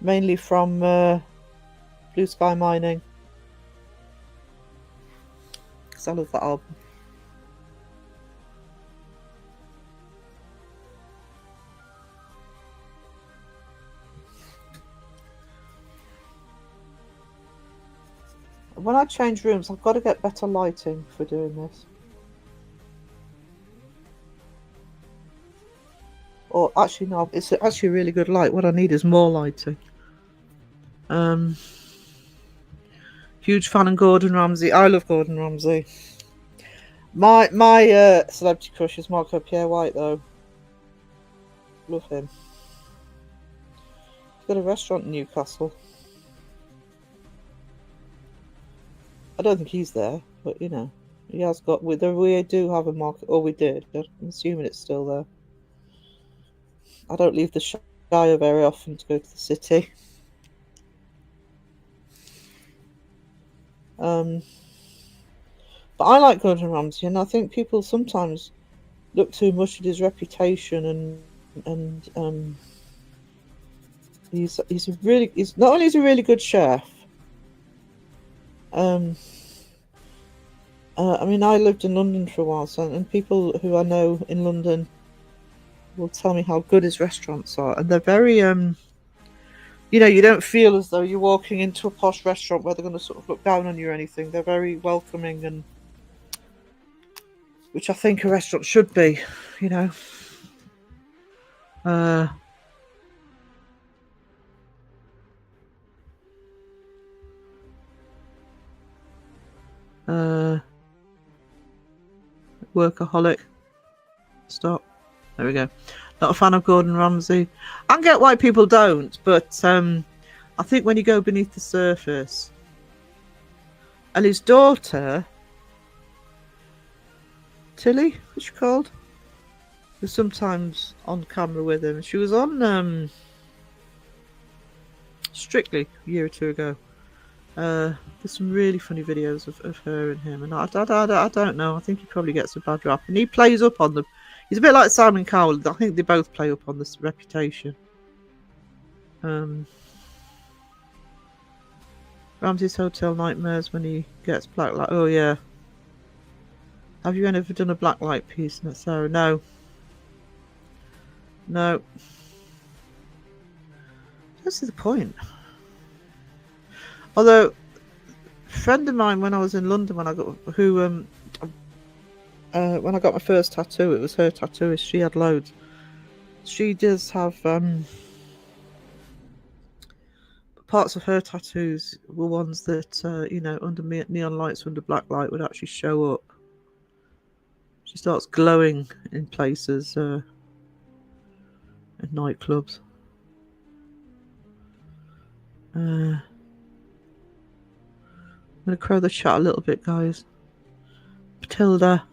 Mainly from Blue Sky Mining. Because I love that album. When I change rooms, I've got to get better lighting for doing this. Or actually, no, it's actually a really good light. What I need is more lighting. Huge fan of Gordon Ramsay. I love Gordon Ramsay. My celebrity crush is Marco Pierre White, though. Love him. He's got a restaurant in Newcastle. I don't think he's there, but you know, he has got. We do have a market, or we did. I'm assuming it's still there. I don't leave the Shire very often to go to the city. But I like Gordon Ramsay, and I think people sometimes look too much at his reputation, and he's not only is a really good chef. I mean, I lived in London for a while, and people who I know in London will tell me how good his restaurants are, and they're very you know, you don't feel as though you're walking into a posh restaurant where they're going to sort of look down on you or anything. They're very welcoming, and which I think a restaurant should be, you know. Workaholic. Stop. There we go. Not a fan of Gordon Ramsay. I can get why people don't, but I think when you go beneath the surface, and his daughter, Tilly, what's she called? Who's sometimes on camera with him. She was on Strictly a year or two ago. There's some really funny videos of her and him, and I don't know. I think he probably gets a bad rap, and he plays up on them. He's a bit like Simon Cowell. I think they both play up on this reputation. Ramsey's Hotel nightmares when he gets black light. Oh yeah. Have you ever done a black light piece, Sarah? No. No. That's the point. Although, a friend of mine when I was in London when I got when I got my first tattoo, it was her tattooist. She had loads. She does have parts of her tattoos were ones that under neon lights, under black light, would actually show up. She starts glowing in places, in nightclubs. I'm going to crow the chat a little bit, guys. Matilda.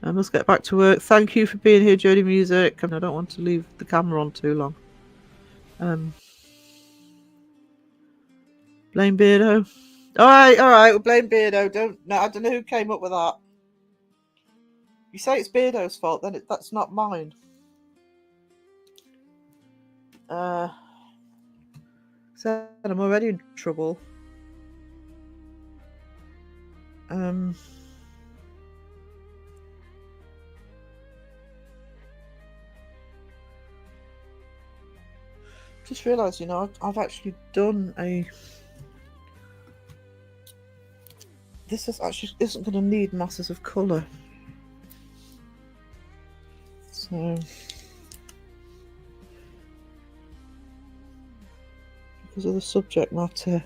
I must get back to work. Thank you for being here, Jodie Music. I don't want to leave the camera on too long. Blame Beardo. All right. We'll blame Beardo. I don't know who came up with that. You say it's Beardo's fault, then that's not mine. So I'm already in trouble. Just realised, I've actually done a. This isn't going to need masses of colour. So, because of the subject matter.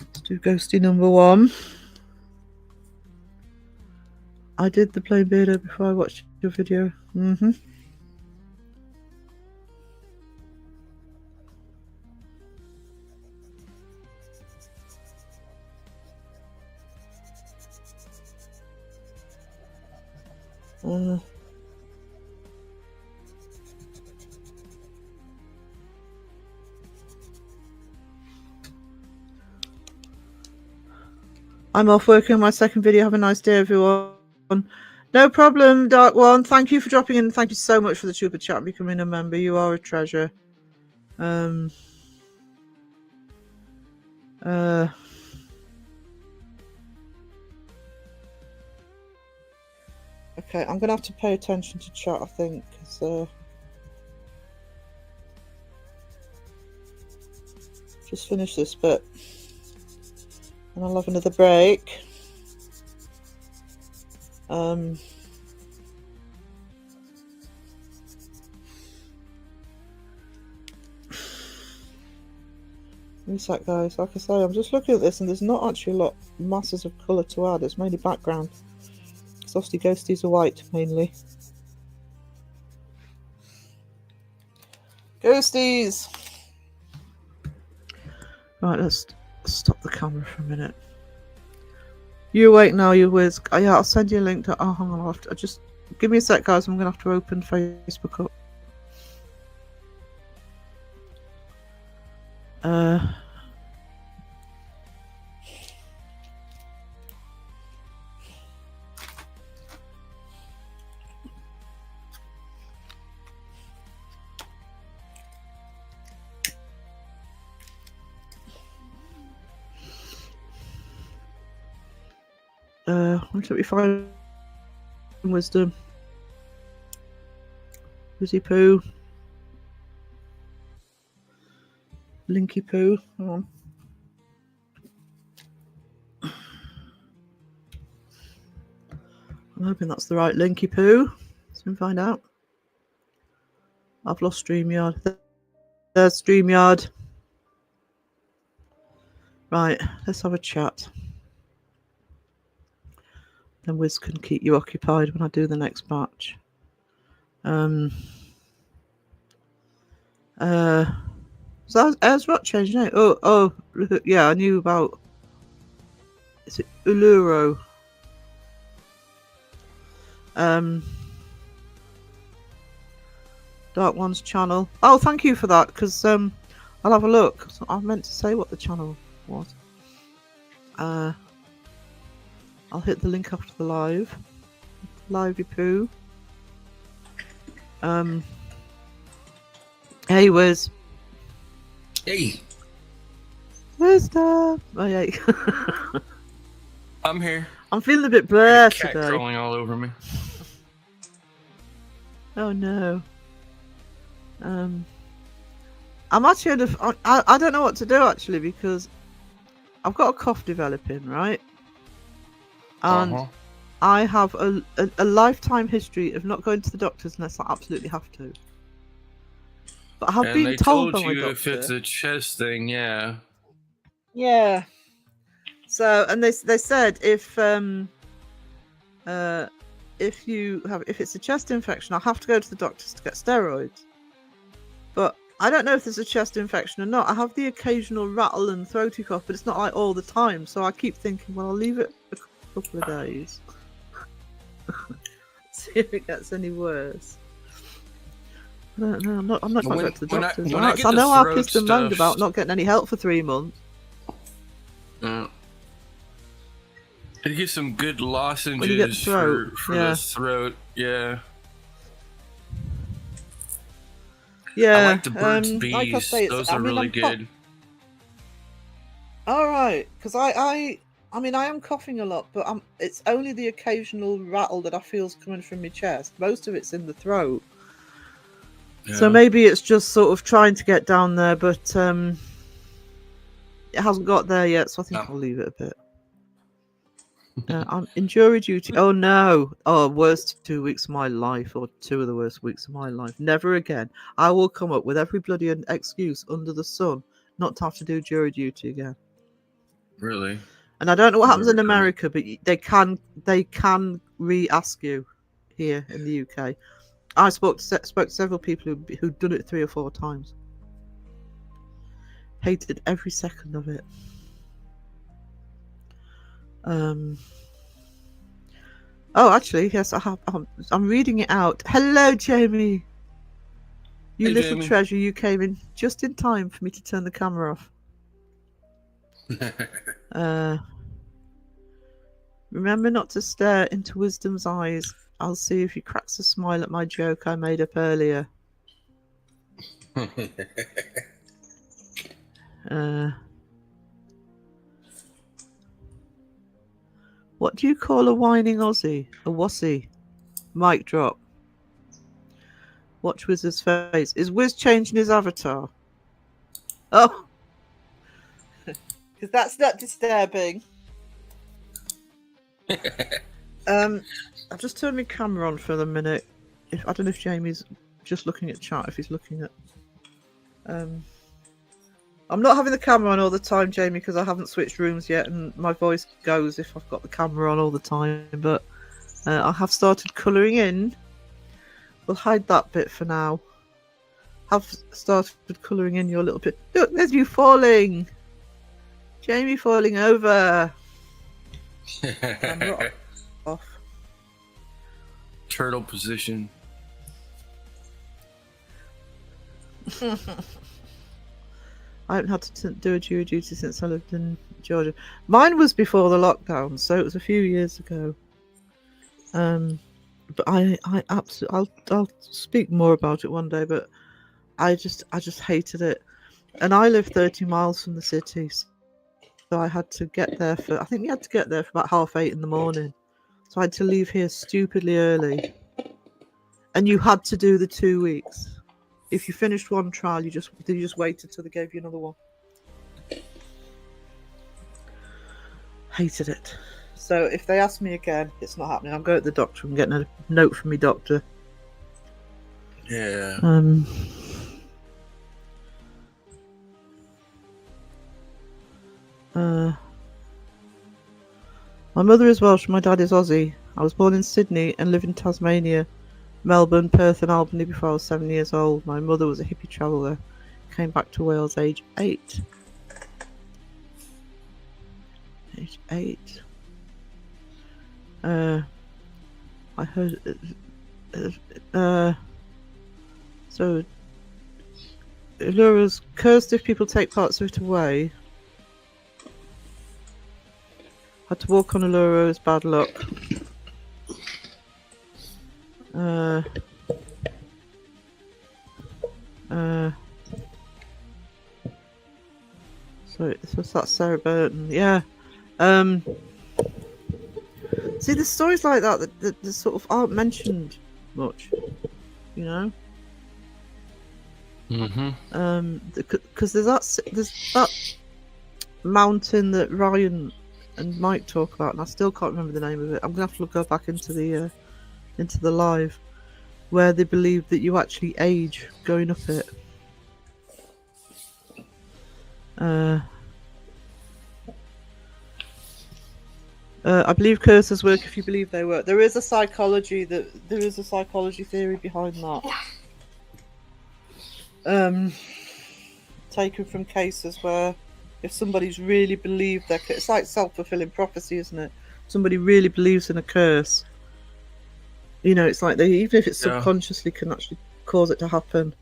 Let's do ghosty number 1. I did the plain beardo before I watched your video. I'm off working on my second video. Have a nice day, everyone. No problem, Dark One. Thank you for dropping in. Thank you so much for the super chat and becoming a member. You are a treasure. Okay, I'm gonna have to pay attention to chat, I think, because just finish this bit and I'll have another break. What's that, guys? Like I say, I'm just looking at this and there's not actually a lot masses of colour to add. It's mainly background. Because obviously ghosties are white mainly. Ghosties! Right, let's stop the camera for a minute. You wait now, you whiz. Yeah, I'll send you a link to. Oh, hang on. Just give me a sec, guys. I'm gonna have to open Facebook up. Let me find wisdom. Wizzy poo. Linky poo. Hang on. I'm hoping that's the right linky poo. Let's find out. I've lost StreamYard. There's StreamYard. Right, let's have a chat. Then Wiz can keep you occupied when I do the next batch. So has Rot changed now? Oh, yeah, I knew about. Is it Uluro? Dark One's channel. Oh, thank you for that, because I'll have a look. So I meant to say what the channel was. I'll hit the link after the live. Livey poo. Hey, Wiz. Hey, Wisdom. Oh, yeah. I'm here. I'm feeling a bit blur Cat today. crawling all over me. Oh no. I'm actually I don't know what to do actually, because I've got a cough developing, right? And I have a lifetime history of not going to the doctors unless I absolutely have to. But I have And been they told by told my you doctor. if it's a chest thing, yeah. Yeah. So, and they said if it's a chest infection, I'll have to go to the doctors to get steroids. But I don't know if there's a chest infection or not. I have the occasional rattle and throaty cough, but it's not like all the time. So I keep thinking, well, I'll leave it a couple of days. See if it gets any worse. I don't know. I'm not going to go to the doctors. I know I pissed and moaned about not getting any help for 3 months. They get some good lozenges for the throat, yeah. Yeah. I like the Burt's Bees. Like I say, those are really good. All right, because I am coughing a lot, but it's only the occasional rattle that I feel's coming from my chest. Most of it's in the throat. Yeah. So maybe it's just sort of trying to get down there, but it hasn't got there yet, so I think I'll leave it a bit. I'm in jury duty. Oh no! Oh, worst 2 weeks of my life, or 2 of the worst weeks of my life. Never again. I will come up with every bloody excuse under the sun not to have to do jury duty again. Really? And I don't know what happens in America, but they can re-ask you here in the UK. I spoke to several people who'd done it 3 or 4 times. Hated every second of it. Oh, actually, yes, I have. I'm reading it out. Hello, Jamie. You hey, little Jamie. treasure. You came in just in time for me to turn the camera off. Remember not to stare into Wisdom's eyes. I'll see if he cracks a smile at my joke I made up earlier. What do you call a whining Aussie? A wussy. Mic drop. Watch Wiz's face. Is Wiz changing his avatar? Oh. Because that's not disturbing. I'll just turn my camera on for a minute. I don't know if Jamie's just looking at chat, if he's looking at... I'm not having the camera on all the time, Jamie, because I haven't switched rooms yet, and my voice goes if I've got the camera on all the time. But I have started colouring in. We'll hide that bit for now. Have started colouring in your little bit. Look, there's you falling. Jamie falling over. Camera off. Turtle position. I haven't had to do a jury duty since I lived in Georgia. Mine was before the lockdown, so it was a few years ago. But I absolutely, I'll speak more about it one day. But I just hated it, and I live 30 miles from the city, so I had to get there I think you had to get there for about 7:30 in the morning. So I had to leave here stupidly early, and you had to do the 2 weeks. If you finished one trial, you just waited till they gave you another one. Hated it. So if they ask me again, it's not happening. I'm going to the doctor. I'm getting a note from my doctor. Yeah. My mother is Welsh. My dad is Aussie. I was born in Sydney and live in Tasmania, Melbourne, Perth and Albany before I was 7 years old. My mother was a hippie traveller. Came back to Wales age 8. Age 8. I heard... So, Laura's cursed if people take parts of it away. Had to walk on Allura's bad luck. So that's Sarah Burton. Yeah. See, there's stories like that sort of aren't mentioned much, you know. Because there's that mountain that Ryan and Mike talk about, and I still can't remember the name of it. I'm gonna have to go back into the live, where they believe that you actually age going up it. I believe curses work if you believe they work. There is a psychology theory behind that. Taken from cases where if somebody's really believed it's like self-fulfilling prophecy, isn't it? Somebody really believes in a curse. You know, it's like even if it's subconsciously can actually cause it to happen.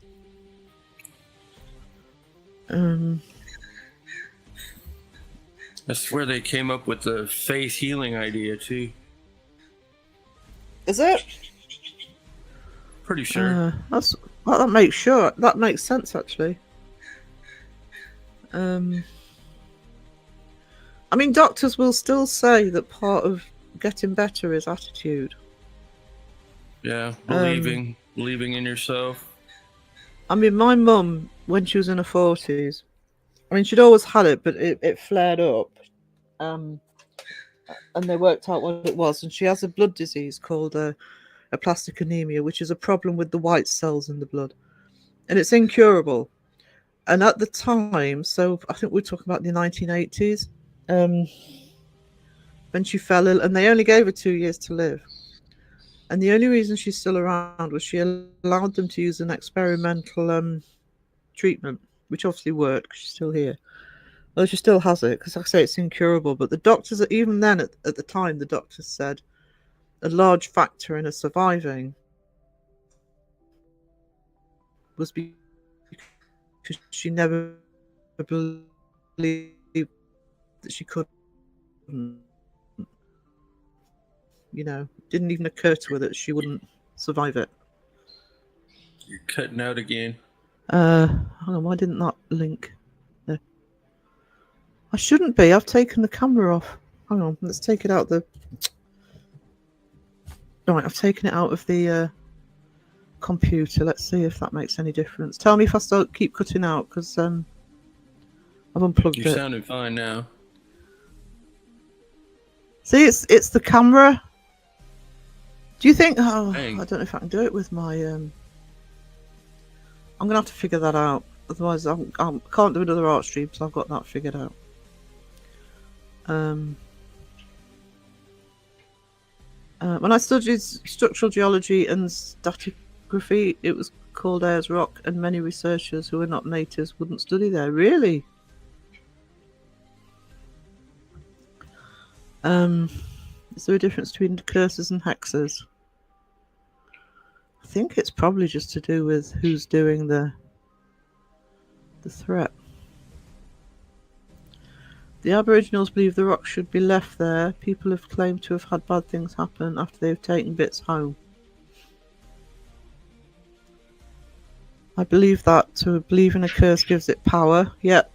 That's where they came up with the faith healing idea too. Is it? Pretty sure. That makes sense actually. I mean, doctors will still say that part of getting better is attitude. Yeah, believing in yourself. I mean, my mum, when she was in her 40s, I mean, she'd always had it, but it flared up. And they worked out what it was. And she has a blood disease called aplastic anemia, which is a problem with the white cells in the blood. And it's incurable. And at the time, so I think we're talking about the 1980s, when she fell ill, and they only gave her 2 years to live. And the only reason she's still around was she allowed them to use an experimental treatment, which obviously worked because she's still here. Well, she still has it because, like I say, it's incurable. But the doctors, even then at the time, the doctors said a large factor in her surviving was because she never believed that she couldn't. You know, didn't even occur to her that she wouldn't survive it. You're cutting out again. Hang on, why didn't that link? No. I shouldn't be. I've taken the camera off. Hang on, let's take it out. Right, I've taken it out of the computer. Let's see if that makes any difference. Tell me if I keep cutting out because I've unplugged it. You're sounding fine now. See, it's the camera. Do you think? Oh, Dang. I don't know if I can do it with my. I'm gonna have to figure that out. Otherwise, I can't do another art stream. So I've got that figured out. When I studied structural geology and stratigraphy, it was called Ayers Rock, and many researchers who were not natives wouldn't study there. Really? Is there a difference between curses and hexes? I think it's probably just to do with who's doing the threat. The Aboriginals believe the rock should be left there. People have claimed to have had bad things happen after they've taken bits home. I believe that. To believe in a curse gives it power. Yep.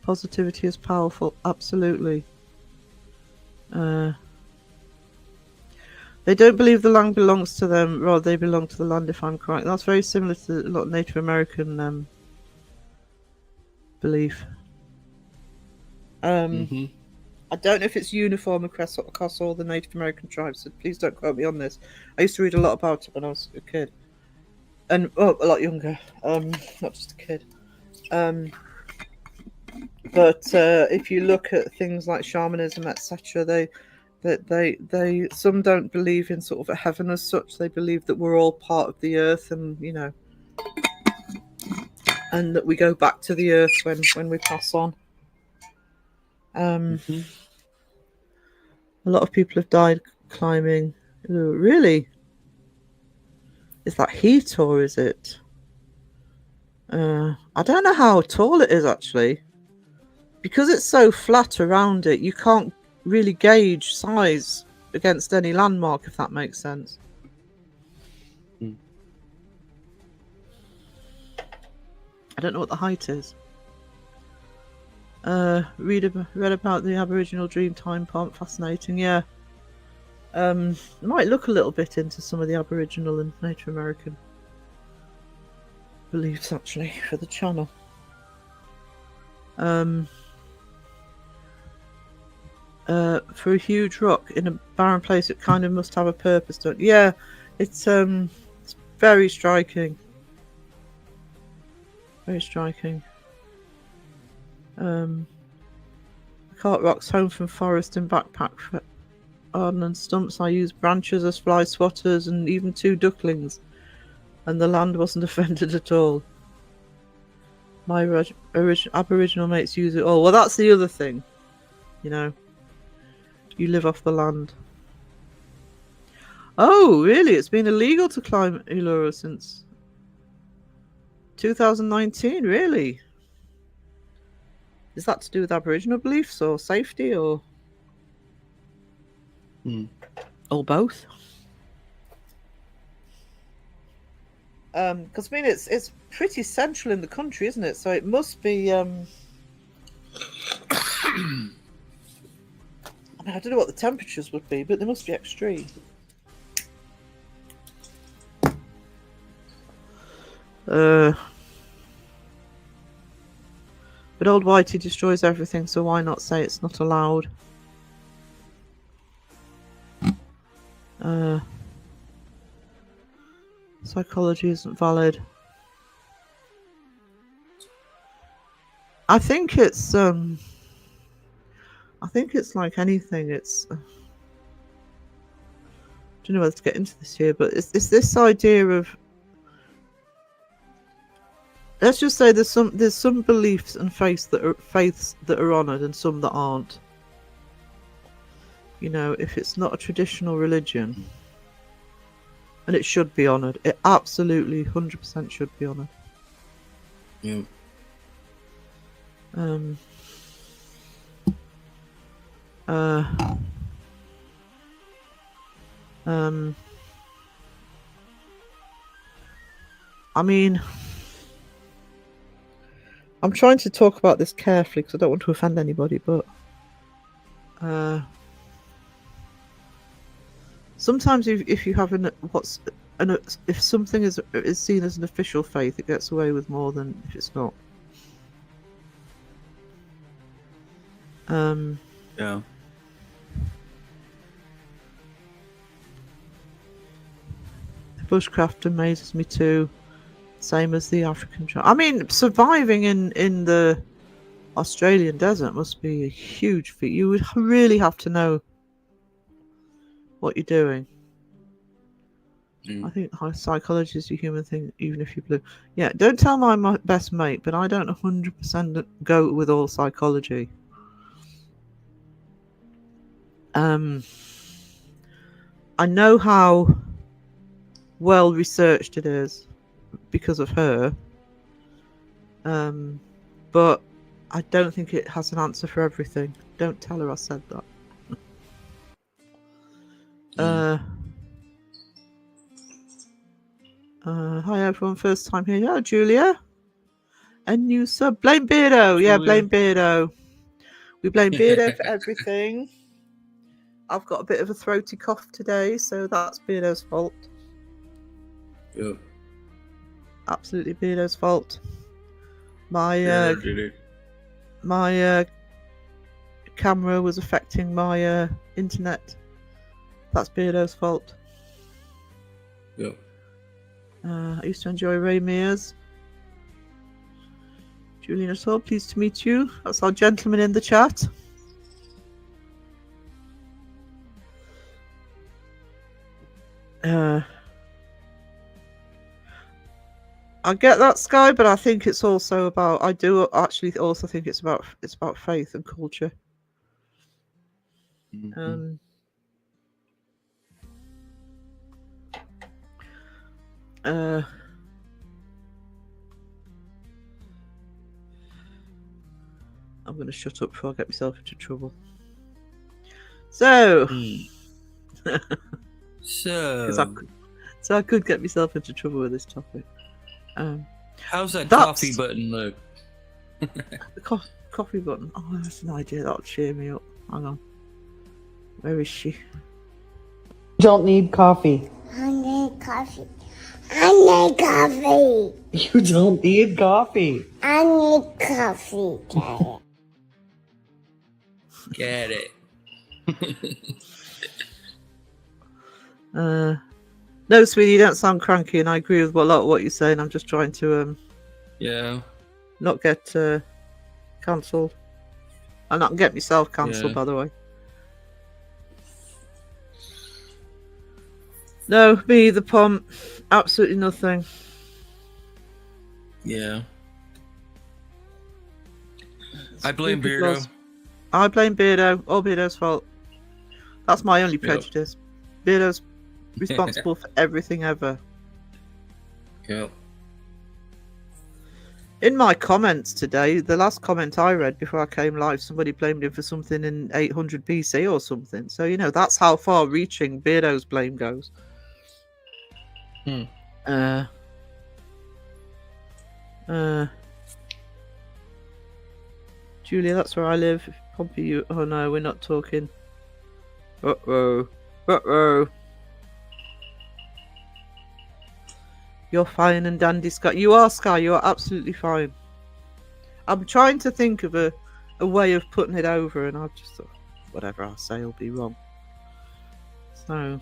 Positivity is powerful. Absolutely. They don't believe the land belongs to them. Rather, they belong to the land, if I'm correct. That's very similar to a lot of Native American belief. I don't know if it's uniform across all the Native American tribes, so please don't quote me on this. I used to read a lot about it when I was a kid. And, a lot younger. Not just a kid. But if you look at things like shamanism, etc., they some don't believe in sort of a heaven as such. They believe that we're all part of the earth, and you know, and that we go back to the earth when we pass on. A lot of people have died climbing. Really? Is that heat or is it? I don't know how tall it is actually. Because it's so flat around it, you can't really gauge size against any landmark, if that makes sense. I don't know what the height is. Read about the Aboriginal Dreamtime Pond. Fascinating, yeah. Might look a little bit into some of the Aboriginal and Native American beliefs actually for the channel. For a huge rock in a barren place, it kind of must have a purpose, don't it? Yeah, it's very striking. Very striking. Cart rocks home from forest and backpack for garden and stumps. I used branches as fly swatters and even 2 ducklings, and the land wasn't offended at all. My Aboriginal mates use it all. Well, that's the other thing, you know. You live off the land. Oh, really? It's been illegal to climb Uluru since 2019, really? Is that to do with Aboriginal beliefs or safety or both? Because I mean, it's pretty central in the country, isn't it? So it must be. I mean, I don't know what the temperatures would be, but they must be extreme. But old Whitey destroys everything, so why not say it's not allowed? Psychology isn't valid. I think it's like anything. It's I don't know whether to get into this here, but it's this idea of, let's just say there's some beliefs and faiths that are honoured and some that aren't. You know, if it's not a traditional religion, and it should be honoured, it absolutely 100% should be honoured. Yeah. I mean, I'm trying to talk about this carefully because I don't want to offend anybody, but sometimes if you have if something is seen as an official faith, it gets away with more than if it's not. Yeah. The bushcraft amazes me too, same as the African tribe. I mean, surviving in the Australian desert must be a huge feat. You would really have to know what you're doing. I think psychology is a human thing, even if you're blue. Yeah, don't tell my best mate, but I don't 100% go with all psychology. I know how well researched it is because of her, but I don't think it has an answer for everything. Don't tell her I said that. Hi everyone, first time here. Yeah, Julia. And new sub. Blame Beardo. Yeah, blame Beardo. We blame Beardo for everything. I've got a bit of a throaty cough today, so that's Beardo's fault. Yeah. Absolutely Beardo's fault. My camera was affecting my internet. That's Beardo's fault. Yeah. I used to enjoy Ray Mears. Julian at all, pleased to meet you. That's our gentleman in the chat. I get that, Sky, but I think it's also about. I do actually also think it's about faith and culture. I'm going to shut up before I get myself into trouble. So, So, I could get myself into trouble with this topic. how's that That's- coffee button look? The coffee button. Oh, that's an idea. That'll cheer me up. Hang on. Where is she? Don't need coffee. I need coffee. I need coffee. You don't need coffee. I need coffee. Get it. No, sweetie, you don't sound cranky, and I agree with a lot of what you're saying. I'm just trying to Yeah. not get cancelled. And not get myself cancelled, Yeah. by the way. No, me, the pump. Absolutely nothing. Yeah. I blame Stupid Beardo. laws. I blame Beardo. All Beardo's fault. That's my only prejudice. Beardo's responsible for everything ever. Yep. In my comments today, the last comment I read before I came live, somebody blamed him for something in 800 BC or something. So, you know, that's how far reaching Beardo's blame goes. Julia, that's where I live. Pompey, you. Oh no, we're not talking. Uh-oh. You're fine and dandy, Sky. You are, Sky. You are absolutely fine. I'm trying to think of a way of putting it over, and I've just thought, whatever I say will be wrong. So,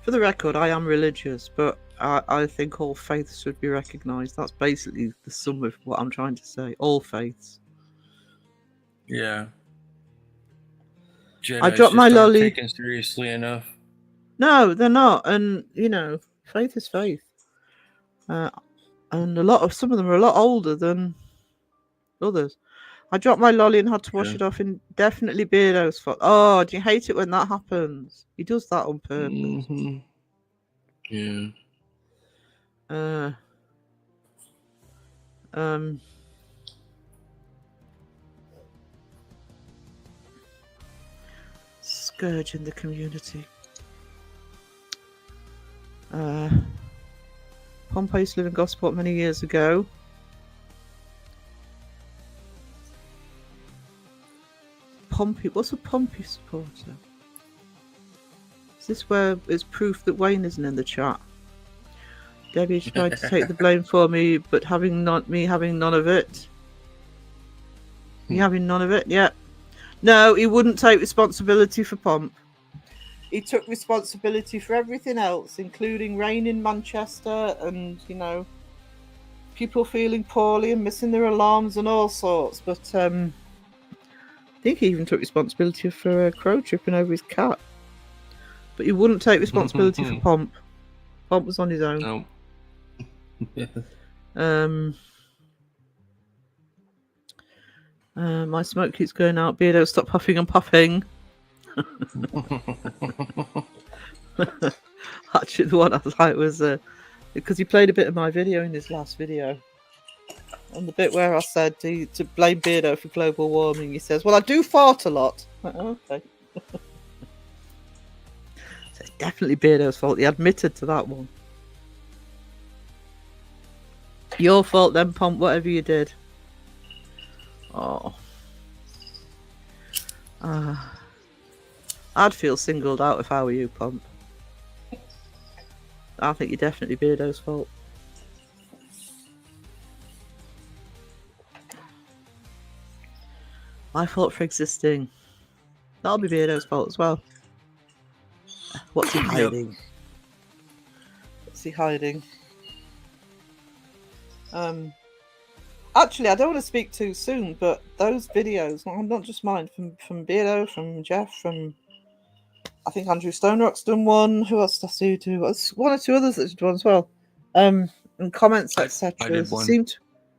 for the record, I am religious, but I think all faiths should be recognised. That's basically the sum of what I'm trying to say. All faiths. Yeah. I dropped my lolly. Taken seriously enough. No, they're not. And, you know, faith is faith. And some of them are a lot older than others. I dropped my lolly and had to wash it off. Definitely Beardo's fault. Oh, do you hate it when that happens? He does that on purpose. Mm-hmm. Yeah. Scourge in the community. Pompey used to live in Gosport many years ago. Pompey, what's a Pompey supporter? Is this where it's proof that Wayne isn't in the chat? Debbie's trying to take the blame for me, but having none of it. Me having none of it, yeah. No, he wouldn't take responsibility for Pomp. He took responsibility for everything else, including rain in Manchester and, you know, people feeling poorly and missing their alarms and all sorts. But I think he even took responsibility for Crow tripping over his cat. But he wouldn't take responsibility for Pomp. Pomp was on his own. No. My smoke keeps going out. Beardo, stop huffing and puffing. Actually, the one I was like was because he played a bit of my video in his last video. On the bit where I said to blame Beardo for global warming, he says, "Well, I do fart a lot." Like, oh, okay. So it's definitely Beardo's fault. He admitted to that one. Your fault then, Pomp, whatever you did. Oh. I'd feel singled out if I were you, Pomp. I think you're definitely Beardo's fault. My fault for existing. That'll be Beardo's fault as well. What's he hiding? What's he hiding? Actually, I don't want to speak too soon, but those videos, not just mine, from Beardo, from Jeff, from I think Andrew Stonerock's done one. Who else did I see do? One or two others that did one as well. And comments, etc. I did one.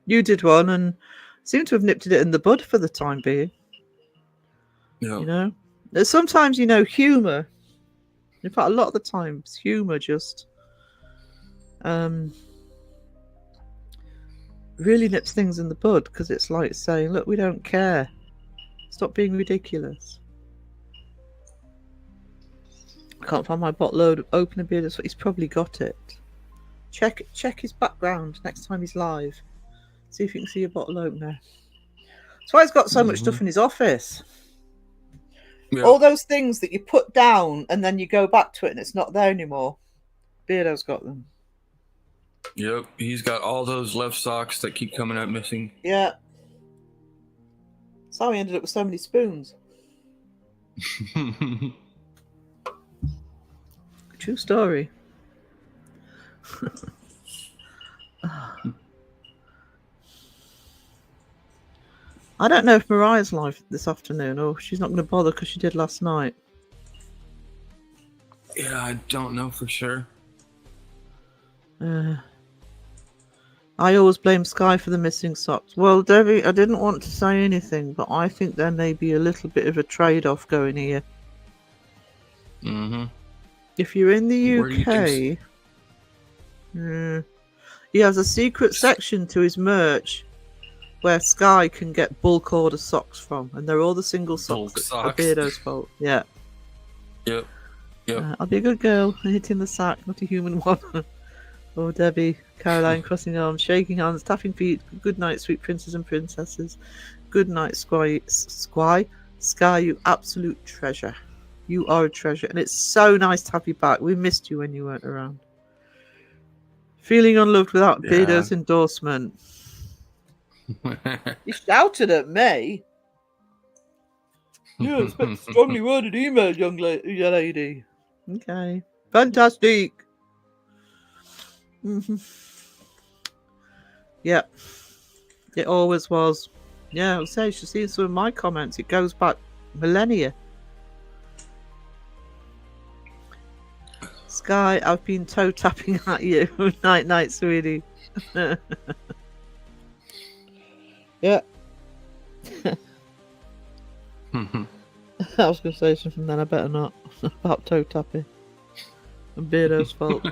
You did one and seemed to have nipped it in the bud for the time being. Yeah. You know, there's sometimes, you know, humor. In fact, a lot of the times, humor just really nips things in the bud, because it's like saying, look, we don't care. Stop being ridiculous. I can't find my bottle load. Open a beer. He's probably got it. Check his background next time he's live. See if you can see a bottle opener. That's why he's got so much stuff in his office. Yep. All those things that you put down and then you go back to it and it's not there anymore. Beardo's got them. Yep, he's got all those left socks that keep coming up missing. Yeah. That's how he ended up with so many spoons. True story. I don't know if Mariah's live this afternoon or she's not going to bother because she did last night. Yeah, I don't know for sure. I always blame Sky for the missing socks. Well, Debbie, I didn't want to say anything, but I think there may be a little bit of a trade-off going here. Mm-hmm. If you're in the Where do you think UK, he has a secret section to his merch where Sky can get bulk order socks from, and they're all the single Bulk socks that are socks. Beardo's fault. Yeah. Yep. Yep. I'll be a good girl and hit in the sack, not a human one. Oh, Debbie, Caroline, crossing arms, shaking hands, tapping feet. Good night, sweet princes and princesses. Good night, Sky, you absolute treasure. You are a treasure, and it's so nice to have you back. We missed you when you weren't around. Feeling unloved without Beardo's endorsement. You shouted at me. Yeah, expect a strongly worded email, young lady. Okay. Fantastic. Yeah. It always was. Yeah, I would say you should see some of my comments. It goes back millennia. Sky, I've been toe tapping at you. Night, sweetie. Yeah. I was going to say something then, I better not. About toe tapping. And Beardo's fault.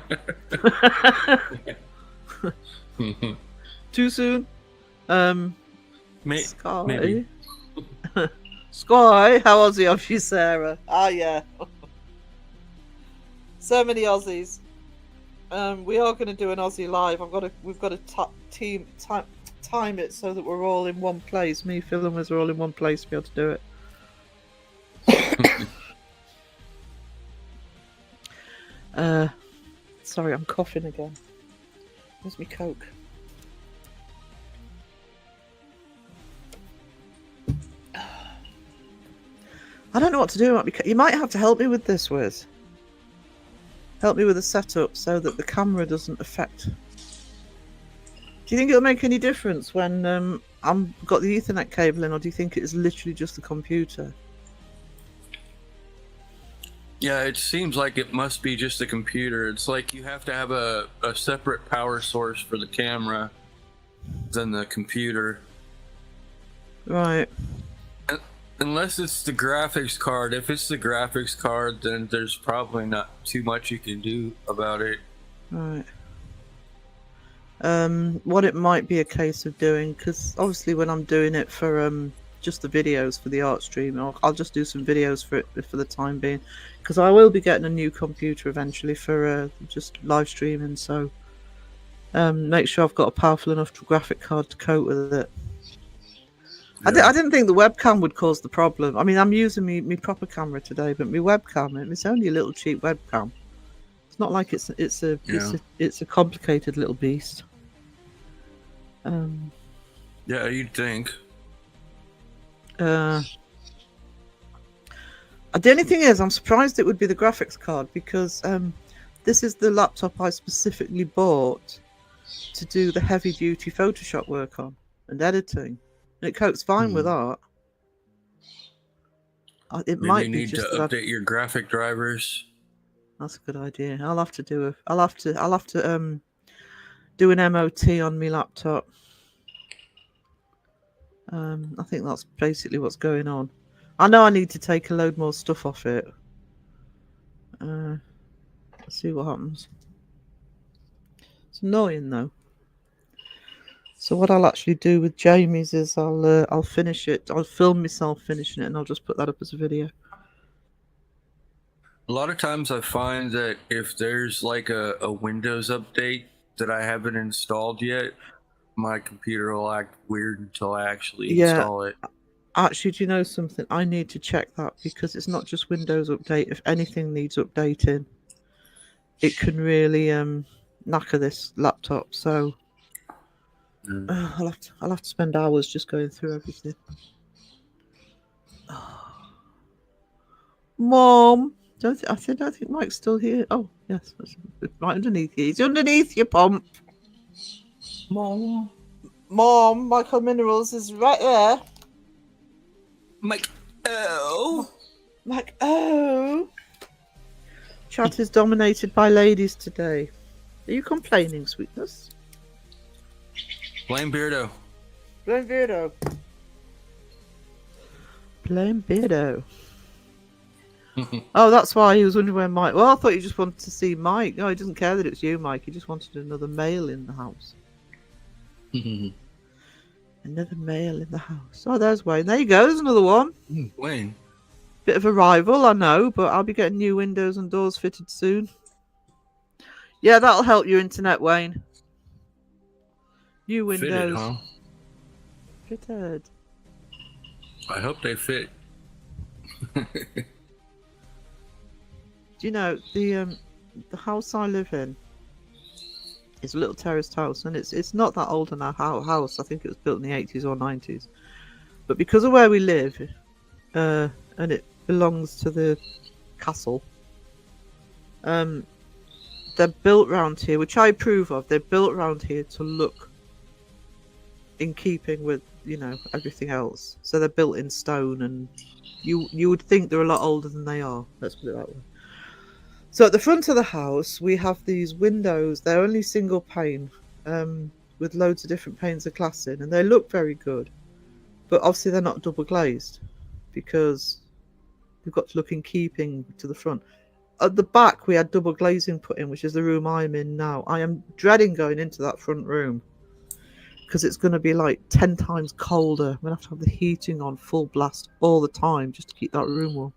Too soon? Sky. Maybe. Sky, how Aussie of you, Sarah? Ah, yeah. So many Aussies. We are going to do an Aussie live. We've got to time it so that we're all in one place. Me, Phil, and Wiz are all in one place to be able to do it. Sorry, I'm coughing again. Where's my Coke? I don't know what to do. You might have to help me with this, Wiz. Help me with the setup so that the camera doesn't affect. Do you think it'll make any difference when I've got the Ethernet cable in, or do you think it is literally just the computer? Yeah, it seems like it must be just a computer. It's like you have to have a separate power source for the camera than the computer. Right. Unless it's the graphics card. If it's the graphics card, then there's probably not too much you can do about it. Right. What it might be a case of doing, because obviously when I'm doing it for just the videos for the art stream, I'll just do some videos for it for the time being, because I will be getting a new computer eventually for just live streaming. So make sure I've got a powerful enough graphic card to cope with it. Yeah. I didn't think the webcam would cause the problem. I mean, I'm using my proper camera today, but my webcam, it's only a little cheap webcam. It's not like it's a complicated little beast. Yeah, you'd think. The only thing is, I'm surprised it would be the graphics card, because this is the laptop I specifically bought to do the heavy-duty Photoshop work on and editing. And it copes fine with art. It Maybe might you be need just to that update your graphic drivers. That's a good idea. I'll have to do an MOT on my laptop. I think that's basically what's going on. I know I need to take a load more stuff off it. Let's see what happens. It's annoying though. So what I'll actually do with Jamie's is I'll finish it. I'll film myself finishing it, and I'll just put that up as a video. A lot of times I find that if there's like a Windows update that I haven't installed yet, my computer will act weird until I actually install it. Actually, do you know something? I need to check that because it's not just Windows update. If anything needs updating, it can really knacker this laptop. So I'll have to spend hours just going through everything. Mom, don't think Mike's still here. Oh yes, right underneath you. He's underneath your pump. Mom, Michael Minerals is right there. Mike, oh. Like, oh. Chat is dominated by ladies today. Are you complaining, sweetness? Blame Beardo. Blame Beardo. Blame Beardo. Oh, that's why he was wondering where Mike... Well, I thought you just wanted to see Mike. No, he doesn't care that it's you, Mike. He just wanted another male in the house. Another male in the house. Oh, there's Wayne. There you go. There's another one. Wayne. Bit of a rival, I know, but I'll be getting new windows and doors fitted soon. Yeah, that'll help your internet, Wayne. New windows. Fitted, huh? Fitted. I hope they fit. Do you know the house I live in is a little terraced house, and it's not that old in our house. I think it was built in the 80s or 90s, but because of where we live, and it belongs to the castle. They're built round here, which I approve of. They're built round here to look in keeping with, you know, everything else. So they're built in stone, and you would think they're a lot older than they are. Let's put it that way. So at the front of the house, we have these windows. They're only single pane, with loads of different panes of glass in, and they look very good. But obviously they're not double glazed because they've got to look in keeping to the front. At the back, we had double glazing put in, which is the room I'm in now. I am dreading going into that front room because it's going to be like 10 times colder. I'm going to have the heating on full blast all the time just to keep that room warm.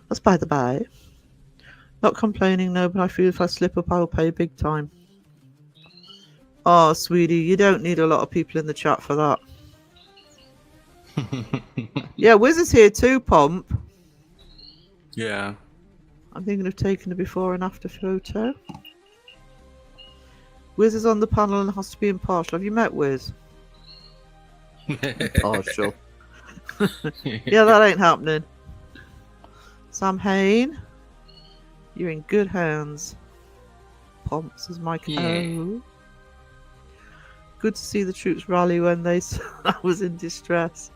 That's by the by. Not complaining, no, but I feel if I slip up, I'll pay big time. Oh, sweetie, you don't need a lot of people in the chat for that. Yeah, Wiz is here too, Pomp. Yeah. I'm thinking of taking a before and after photo. Wiz is on the panel and has to be impartial. Have you met Wiz? Impartial. Yeah, that ain't happening. Sam Hain, you're in good hands. Pomp says Mike. Yeah. Oh. Good to see the troops rally when they saw I was in distress.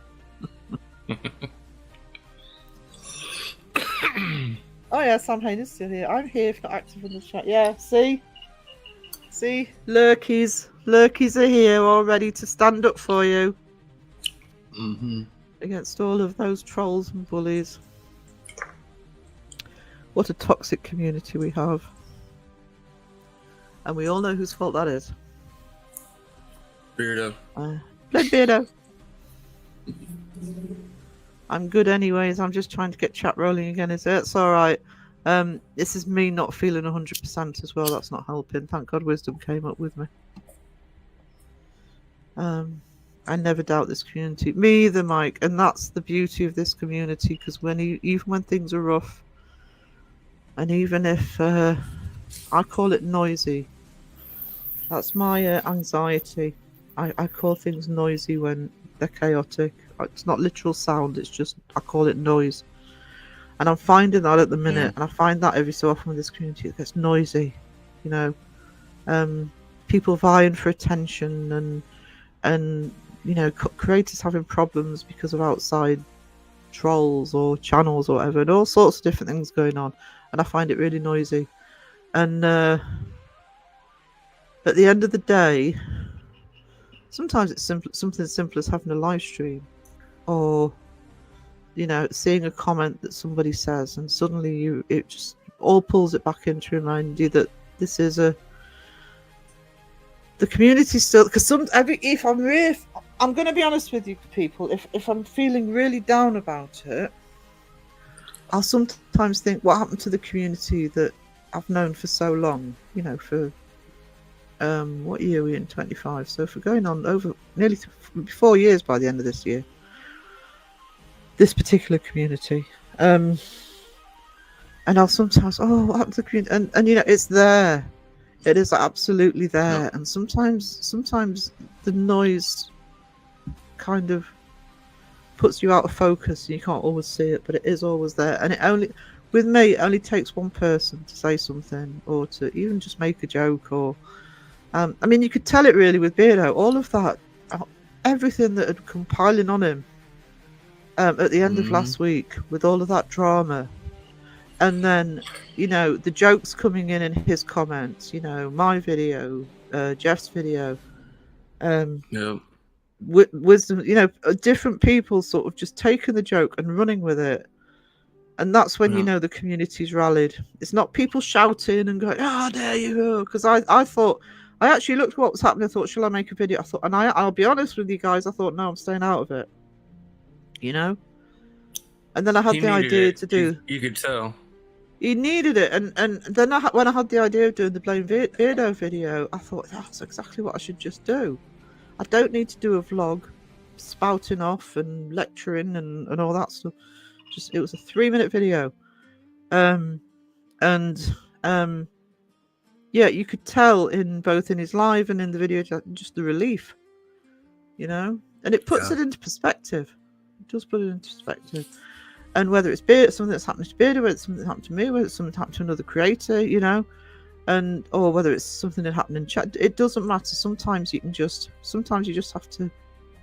Oh yeah, Sam Hain is still here. I'm here if not active in the chat. Yeah, see? See? Lurkies. Lurkies are here all ready to stand up for you. Against all of those trolls and bullies. What a toxic community we have. And we all know whose fault that is. Beardo. Blood Beardo. I'm good anyways. I'm just trying to get chat rolling again. It's alright. This is me not feeling 100% as well. That's not helping. Thank God Wisdom came up with me. I never doubt this community. Me either, Mike. And that's the beauty of this community, because even when things are rough, and even if I call it noisy, that's my anxiety. I call things noisy when they're chaotic. It's not literal sound, it's just I call it noise. And I'm finding that at the minute, and I find that every so often with this community, it gets noisy. You know, people vying for attention, and you know, creators having problems because of outside trolls or channels or whatever, and all sorts of different things going on. And I find it really noisy. And at the end of the day, sometimes it's something as simple as having a live stream, or seeing a comment that somebody says, and suddenly it just all pulls it back in to remind you that this is the community still. Because if I'm going to be honest with you people, if I'm feeling really down about it, I'll sometimes think, what happened to the community that I've known for so long? For what year are we in? 25. So for going on over nearly 4 years by the end of this year, this particular community, and I'll sometimes, what happened to the community? And it's there. It is absolutely there. Yep. And sometimes the noise kind of puts you out of focus, and you can't always see it, but it is always there. And with me, it only takes one person to say something, or to even just make a joke, or you could tell it really with Beardo. All of that, everything that had come piling on him at the end of last week, with all of that drama, and then the jokes coming in his comments, my video, Jeff's video, wisdom, different people sort of just taking the joke and running with it. And that's when the community's rallied. It's not people shouting and going, there you go. Because I thought, I actually looked at what was happening. I thought, shall I make a video? I thought, and I'll be honest with you guys, I thought, no, I'm staying out of it. And then I had the idea to do. You could tell. He needed it, and then when I had the idea of doing the Blame Beardo video, I thought that's exactly what I should just do. I don't need to do a vlog, spouting off and lecturing and all that stuff. It was a 3-minute video, you could tell in both in his live and in the video just the relief, and it puts it into perspective. It does put it into perspective. And whether it's something that's happened to Beardo, whether it's something that happened to me, whether it's something that happened to another creator, or whether it's something that happened in chat, it doesn't matter. Sometimes you just have to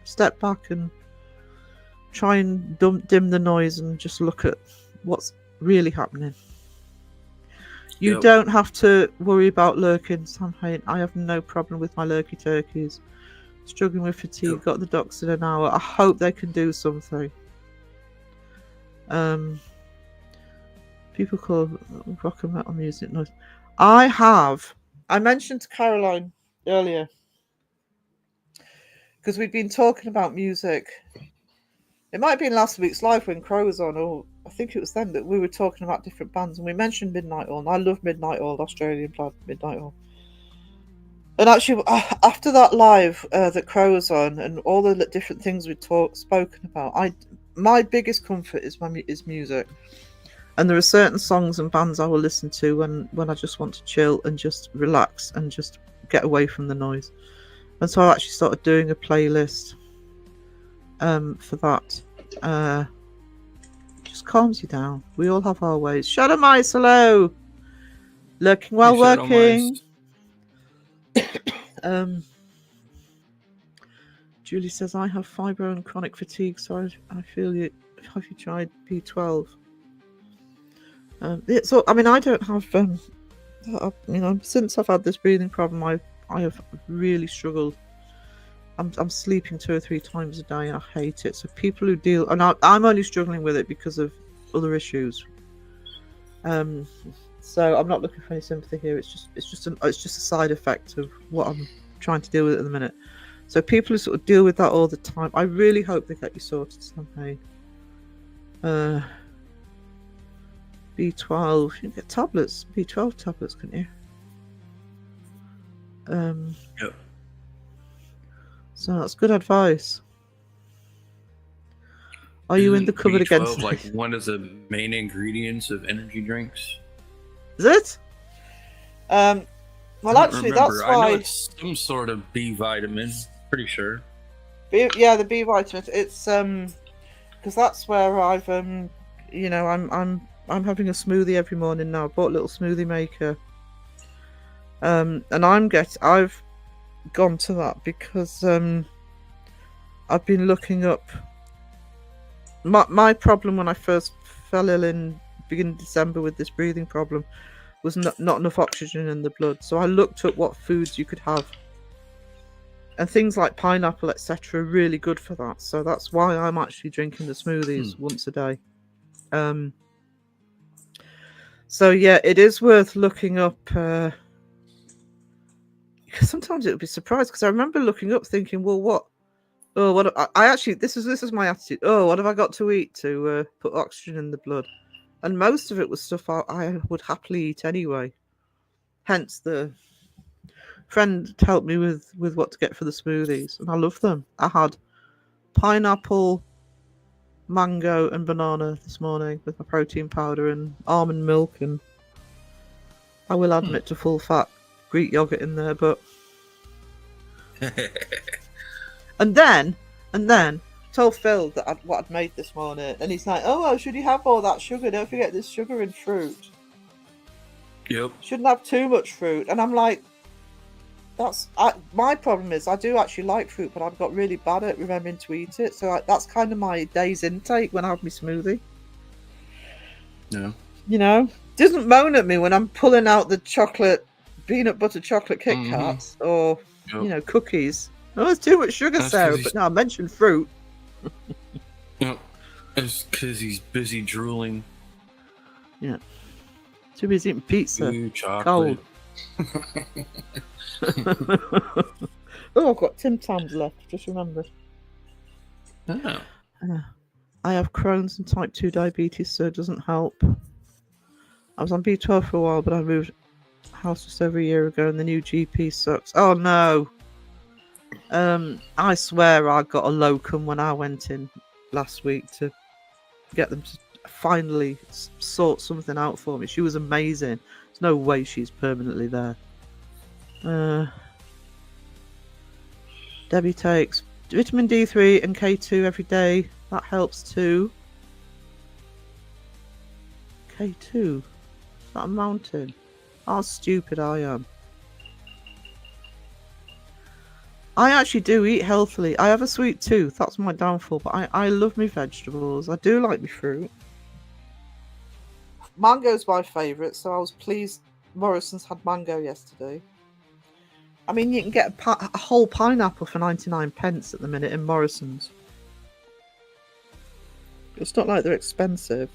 step back and try and dim the noise and just look at what's really happening. You don't have to worry about lurking. Sam Hain, I have no problem with my lurky turkeys. Struggling with fatigue, got the docs in an hour. I hope they can do something. People call rock and metal music noise. I mentioned to Caroline earlier, because we've been talking about music. It might have been last week's live when Crow was on, or I think it was then, that we were talking about different bands, and we mentioned Midnight Oil, and I love Midnight Oil, Australian band Midnight Oil. And actually, after that live that Crow was on, and all the different things we'd spoken about, my biggest comfort is music. And there are certain songs and bands I will listen to when I just want to chill and just relax and just get away from the noise. And so I actually started doing a playlist for that. Just calms you down. We all have our ways. Shadow Mice, hello. Lurking while working. Julie says, I have fibro and chronic fatigue, so I feel you. Have you tried B12? I don't have, since I've had this breathing problem, I have really struggled. I'm sleeping 2 or 3 times a day, and I hate it. So people who deal, and I'm only struggling with it because of other issues. So I'm not looking for any sympathy here. It's just a side effect of what I'm trying to deal with at the minute. So people who sort of deal with that all the time, I really hope they get you sorted somehow. B12, you can get tablets, B12 tablets, can't you? Yep. So that's good advice. Are you in the cupboard B12 again? Like one of the main ingredients of energy drinks? Is it? Well, actually, that's why. I know it's some sort of B vitamin. Pretty sure. The B vitamin. It's because that's where I've I'm having a smoothie every morning now. I bought a little smoothie maker. And I've gone to that because I've been looking up my problem when I first fell ill in beginning of December with this breathing problem was not enough oxygen in the blood. So I looked up what foods you could have. And things like pineapple, etc., are really good for that. So that's why I'm actually drinking the smoothies once a day. So yeah, it is worth looking up. Because sometimes it would be surprised. Because I remember looking up, thinking, "Well, what? Oh, what? I actually this is my attitude. Oh, what have I got to eat to put oxygen in the blood?" And most of it was stuff I would happily eat anyway. Hence the friend helped me with what to get for the smoothies, and I love them. I had pineapple, mango, and banana this morning with my protein powder and almond milk, and I will admit to full fat Greek yogurt in there, but and then told Phil that what I'd made this morning, and he's like, "Oh, should you have all that sugar? Don't forget there's sugar in fruit. Yep. Shouldn't have too much fruit." And I'm like, my problem is I do actually like fruit, but I've got really bad at remembering to eat it. So that's kind of my day's intake when I have my smoothie. Yeah. You know, doesn't moan at me when I'm pulling out the peanut butter chocolate Kit Kats or cookies. Oh, there's too much sugar, That's Sarah. But no, I mentioned fruit. Yep. It's because he's busy drooling. Yeah. Too busy eating pizza. Ooh, chocolate. Cold. Oh, I've got Tim Tams left. Just remembered. Oh. I have Crohn's and type 2 diabetes, so it doesn't help. I was on B12 for a while, but I moved house just over a year ago, and the new GP sucks. Oh no! I swear I got a locum when I went in last week to get them to finally sort something out for me. She was amazing. There's no way she's permanently there. Debbie takes vitamin D3 and K2 every day. That helps too. K2? Is that a mountain? How stupid I am. I actually do eat healthily. I have a sweet tooth. That's my downfall. But I love my vegetables. I do like my fruit. Mango's my favourite, so I was pleased Morrison's had mango yesterday. I mean, you can get a whole pineapple for 99p at the minute in Morrison's. It's not like they're expensive.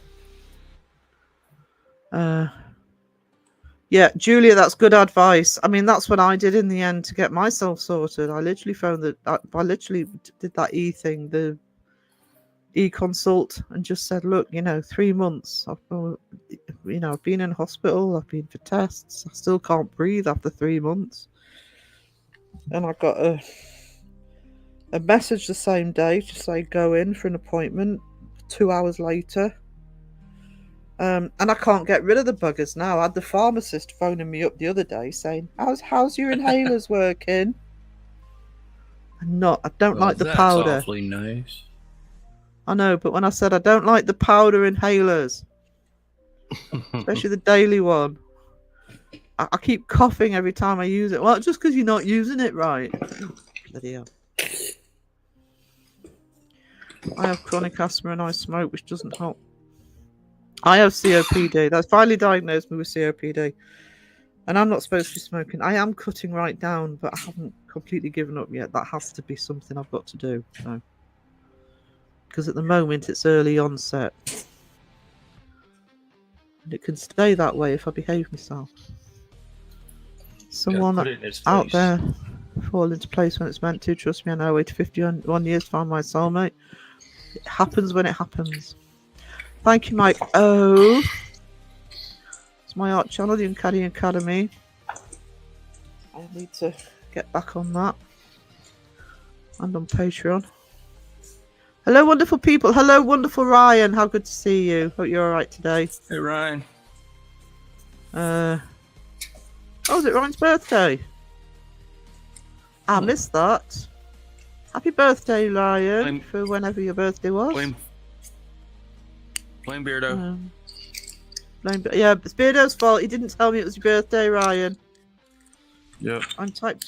Yeah, Julia, that's good advice. I mean, that's what I did in the end to get myself sorted. I literally found that I literally did that thing, the consult, and just said, look, 3 months. I've been in hospital. I've been for tests. I still can't breathe after 3 months. And I got a message the same day to say go in for an appointment. 2 hours later. And I can't get rid of the buggers now. I had the pharmacist phoning me up the other day saying, how's your inhalers working? I don't like the powder. That's awfully nice. I know, but when I said I don't like the powder inhalers, especially the daily one, I keep coughing every time I use it. Well, just because you're not using it right. Bloody hell. I have chronic asthma and I smoke, which doesn't help. I have COPD. That's finally diagnosed me with COPD. And I'm not supposed to be smoking. I am cutting right down, but I haven't completely given up yet. That has to be something I've got to do. So, because at the moment it's early onset. And it can stay that way if I behave myself. Someone out there fall into place when it's meant to. Trust me, I know. Wait 51 years to find my soulmate. It happens when it happens. Thank you, Mike. Oh, it's my art channel, the Uncanny Academy. I need to get back on that. And on Patreon. Hello, wonderful people. Hello, wonderful Ryan. How good to see you. Hope you're all right today. Hey, Ryan. Oh, is it Ryan's birthday? I missed that. Happy birthday, Ryan, for whenever your birthday was. Blame Beardo. Yeah, it's Beardo's fault. He didn't tell me it was your birthday, Ryan. Yep. I'm type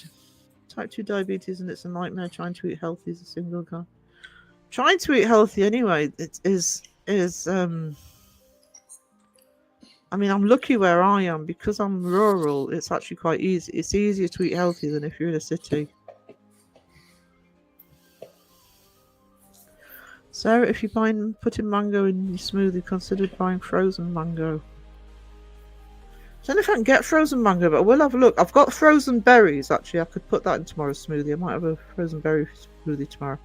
2 diabetes, and it's a nightmare trying to eat healthy as a single guy. Trying to eat healthy anyway, it is I mean, I'm lucky where I am because I'm rural. It's actually quite easy. It's easier to eat healthy than if you're in a city. Sarah, if you're putting mango in your smoothie, consider buying frozen mango. I don't know if I can get frozen mango, but I will have a look. I've got frozen berries, actually. I could put that in tomorrow's smoothie. I might have a frozen berry smoothie tomorrow.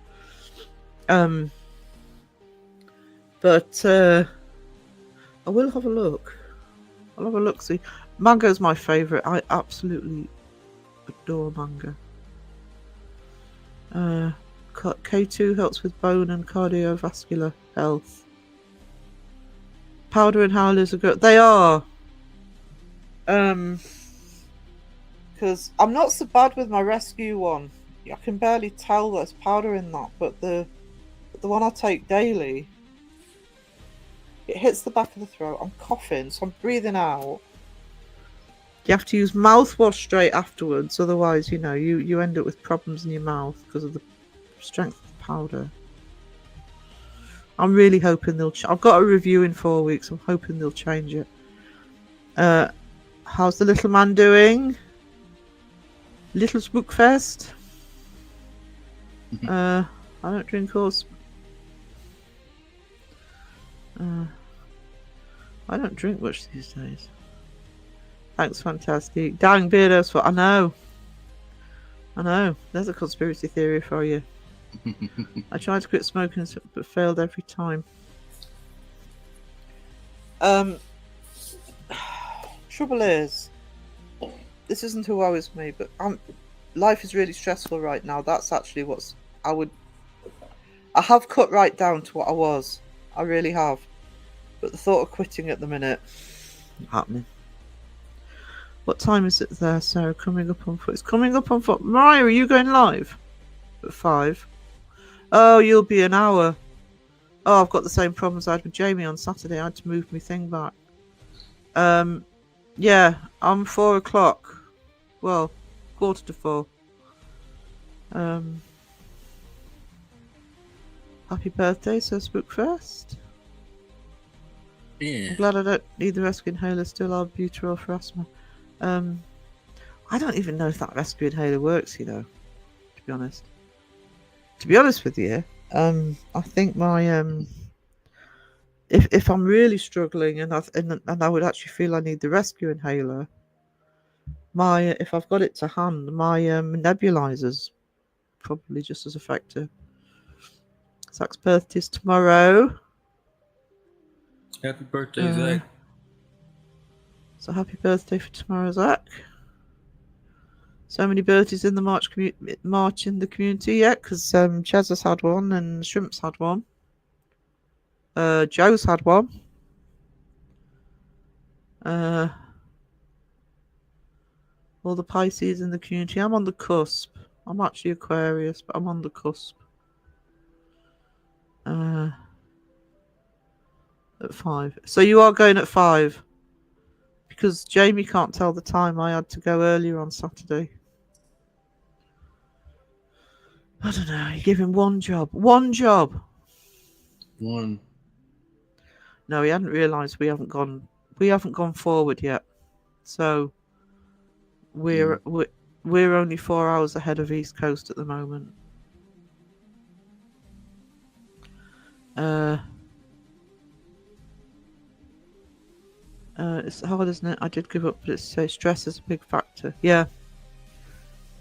But I will have a look. I'll have a look, see. Mango's my favourite. I absolutely adore mango. K2 helps with bone and cardiovascular health. Powder inhalers are good. They are. Because I'm not so bad with my rescue one. I can barely tell there's powder in that, but the one I take daily, it hits the back of the throat. I'm coughing, so I'm breathing out. You have to use mouthwash straight afterwards, otherwise, you know, you end up with problems in your mouth because of the strength of the powder. I'm really hoping they'll. I've got a review in 4 weeks. I'm hoping they'll change it. How's the little man doing? Little Spookfest. I don't drink horse. I don't drink much these days. Thanks, fantastic. Dang, Beardo's for. I know. There's a conspiracy theory for you. I tried to quit smoking, but failed every time. Trouble is, this isn't who I was me, but life is really stressful right now. That's actually I have cut right down to what I was. I really have. But the thought of quitting at the minute, not happening. What time is it there, Sarah? Coming up on foot. It's coming up on foot. Mariah, are you going live? At 5. Oh, you'll be an hour. Oh, I've got the same problems I had with Jamie on Saturday. I had to move my thing back. Yeah, I'm 4 o'clock. Well, 3:45. Happy birthday, so Spookfest. Yeah. I'm glad I don't need the rescue inhaler. Still albuterol for asthma. I don't even know if that rescue inhaler works, you know, to be honest. To be honest with you, I think my if I'm really struggling and I would actually feel I need the rescue inhaler, if I've got it to hand, my nebulizer's probably just as effective. Zach's birthday's tomorrow. Happy birthday, Zach. So happy birthday for tomorrow, Zach. So many birthdays in the March in the community yet, because Chaz has had one and Shrimp's had one. Joe's had one. All the Pisces in the community. I'm on the cusp. I'm actually Aquarius, but I'm on the cusp. At 5. So you are going at 5. Because Jamie can't tell the time. I had to go earlier on Saturday. I don't know. You give him one job. One job. One. No, he hadn't realised we haven't gone forward yet. So we're only 4 hours ahead of East Coast at the moment. It's hard, isn't it? I did give up, but it's stress is a big factor. Yeah.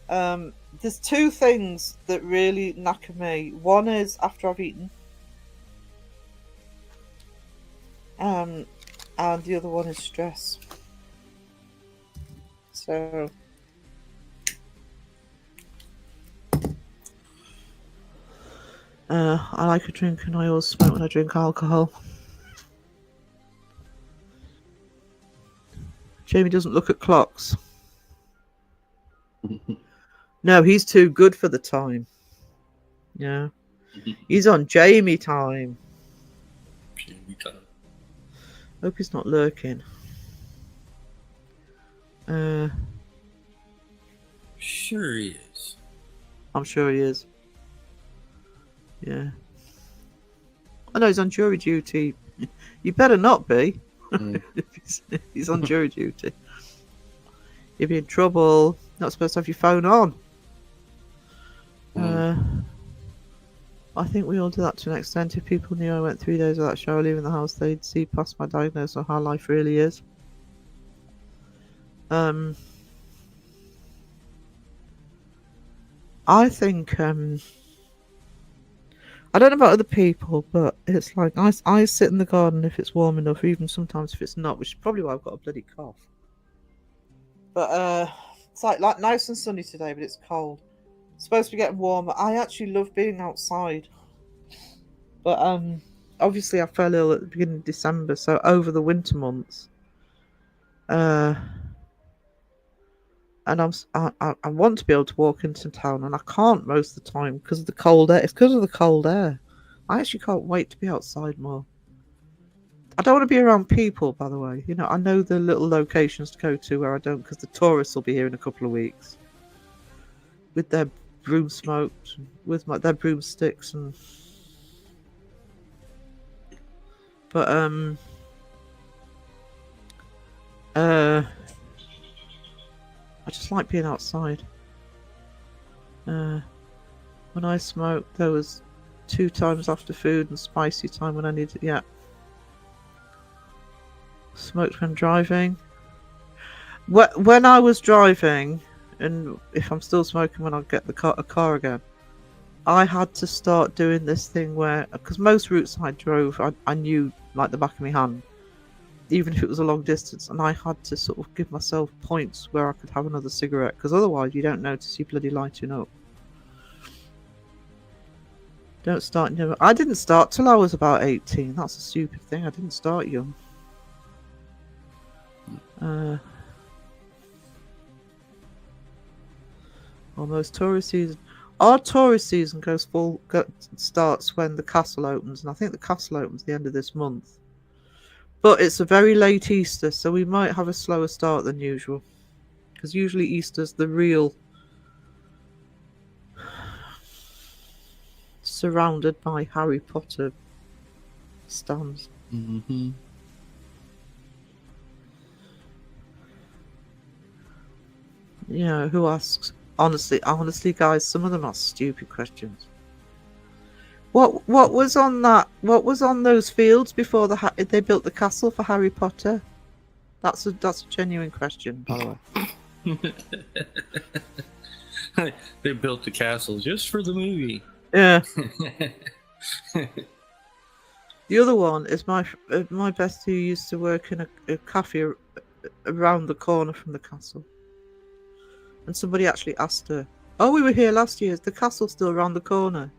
There's 2 things that really knacker me. One is after I've eaten. And the other one is stress. So I like a drink and I always smoke when I drink alcohol. Jamie doesn't look at clocks. No, he's too good for the time. Yeah. He's on Jamie time. Jamie time. Hope he's not lurking. Sure he is. I'm sure he is. Yeah. I know he's on jury duty. You better not be. if he's on jury duty. You'd be in trouble. Not supposed to have your phone on. I think we all do that to an extent. If people knew I went 3 days without shower leaving the house, they'd see past my diagnosis on how life really is. I think I don't know about other people, but it's like I sit in the garden if it's warm enough, even sometimes if it's not, which is probably why I've got a bloody cough. But it's like nice and sunny today, but it's cold. It's supposed to be getting warmer. I actually love being outside, but obviously I fell ill at the beginning of December, so over the winter months, and I want to be able to walk into town, and I can't most of the time because of the cold air. It's because of the cold air. I actually can't wait to be outside more. I don't want to be around people, by the way. You know, I know the little locations to go to where I don't, because the tourists will be here in a couple of weeks with their broom smokes, with their broomsticks, but I just like being outside. When I smoked, there was 2 times after food and spicy time when I needed it. Yeah. Smoked when driving. When I was driving, and if I'm still smoking when I get a car again, I had to start doing this thing where, because most routes I drove, I knew like the back of my hand, even if it was a long distance, and I had to sort of give myself points where I could have another cigarette, because otherwise you don't notice you bloody lighting up. Don't start young. I didn't start till I was about 18. That's a stupid thing. I didn't start young. Almost tourist season. Our tourist season starts when the castle opens, and I think the castle opens the end of this month. But it's a very late Easter, so we might have a slower start than usual. Because usually Easter's the real surrounded by Harry Potter stands. Mm-hmm. You know, who asks? Honestly, guys, some of them are stupid questions. What was on that? What was on those fields before they built the castle for Harry Potter? That's a genuine question, by the way. They built the castle just for the movie. Yeah. The other one is my bestie who used to work in a cafe around the corner from the castle. And somebody actually asked her, "Oh, we were here last year. Is the castle still around the corner?"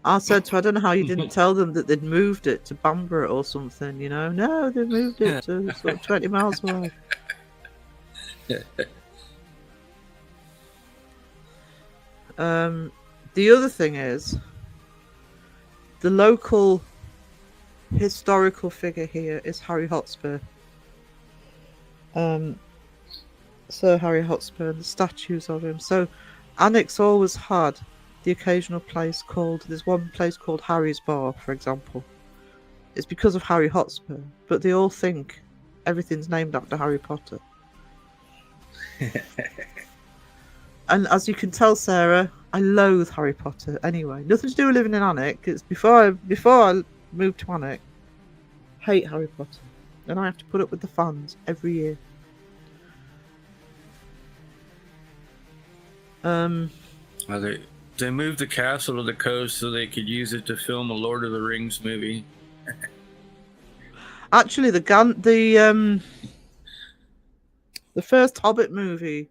I said to her, "I don't know how you didn't tell them that they'd moved it to Bamborough or something, you know." "No, they moved it to sort of 20 miles away." The other thing is, the local historical figure here is Harry Hotspur. Sir Harry Hotspur, and the statues of him. So Annex always had the occasional place called, there's one place called Harry's Bar, for example. It's because of Harry Hotspur, but they all think everything's named after Harry Potter. And as you can tell, Sarah, I loathe Harry Potter anyway. Nothing to do with living in Alnwick. It's before I moved to Alnwick. Hate Harry Potter. And I have to put up with the fans every year. They moved the castle to the coast so they could use it to film a Lord of the Rings movie. Actually, the first Hobbit movie,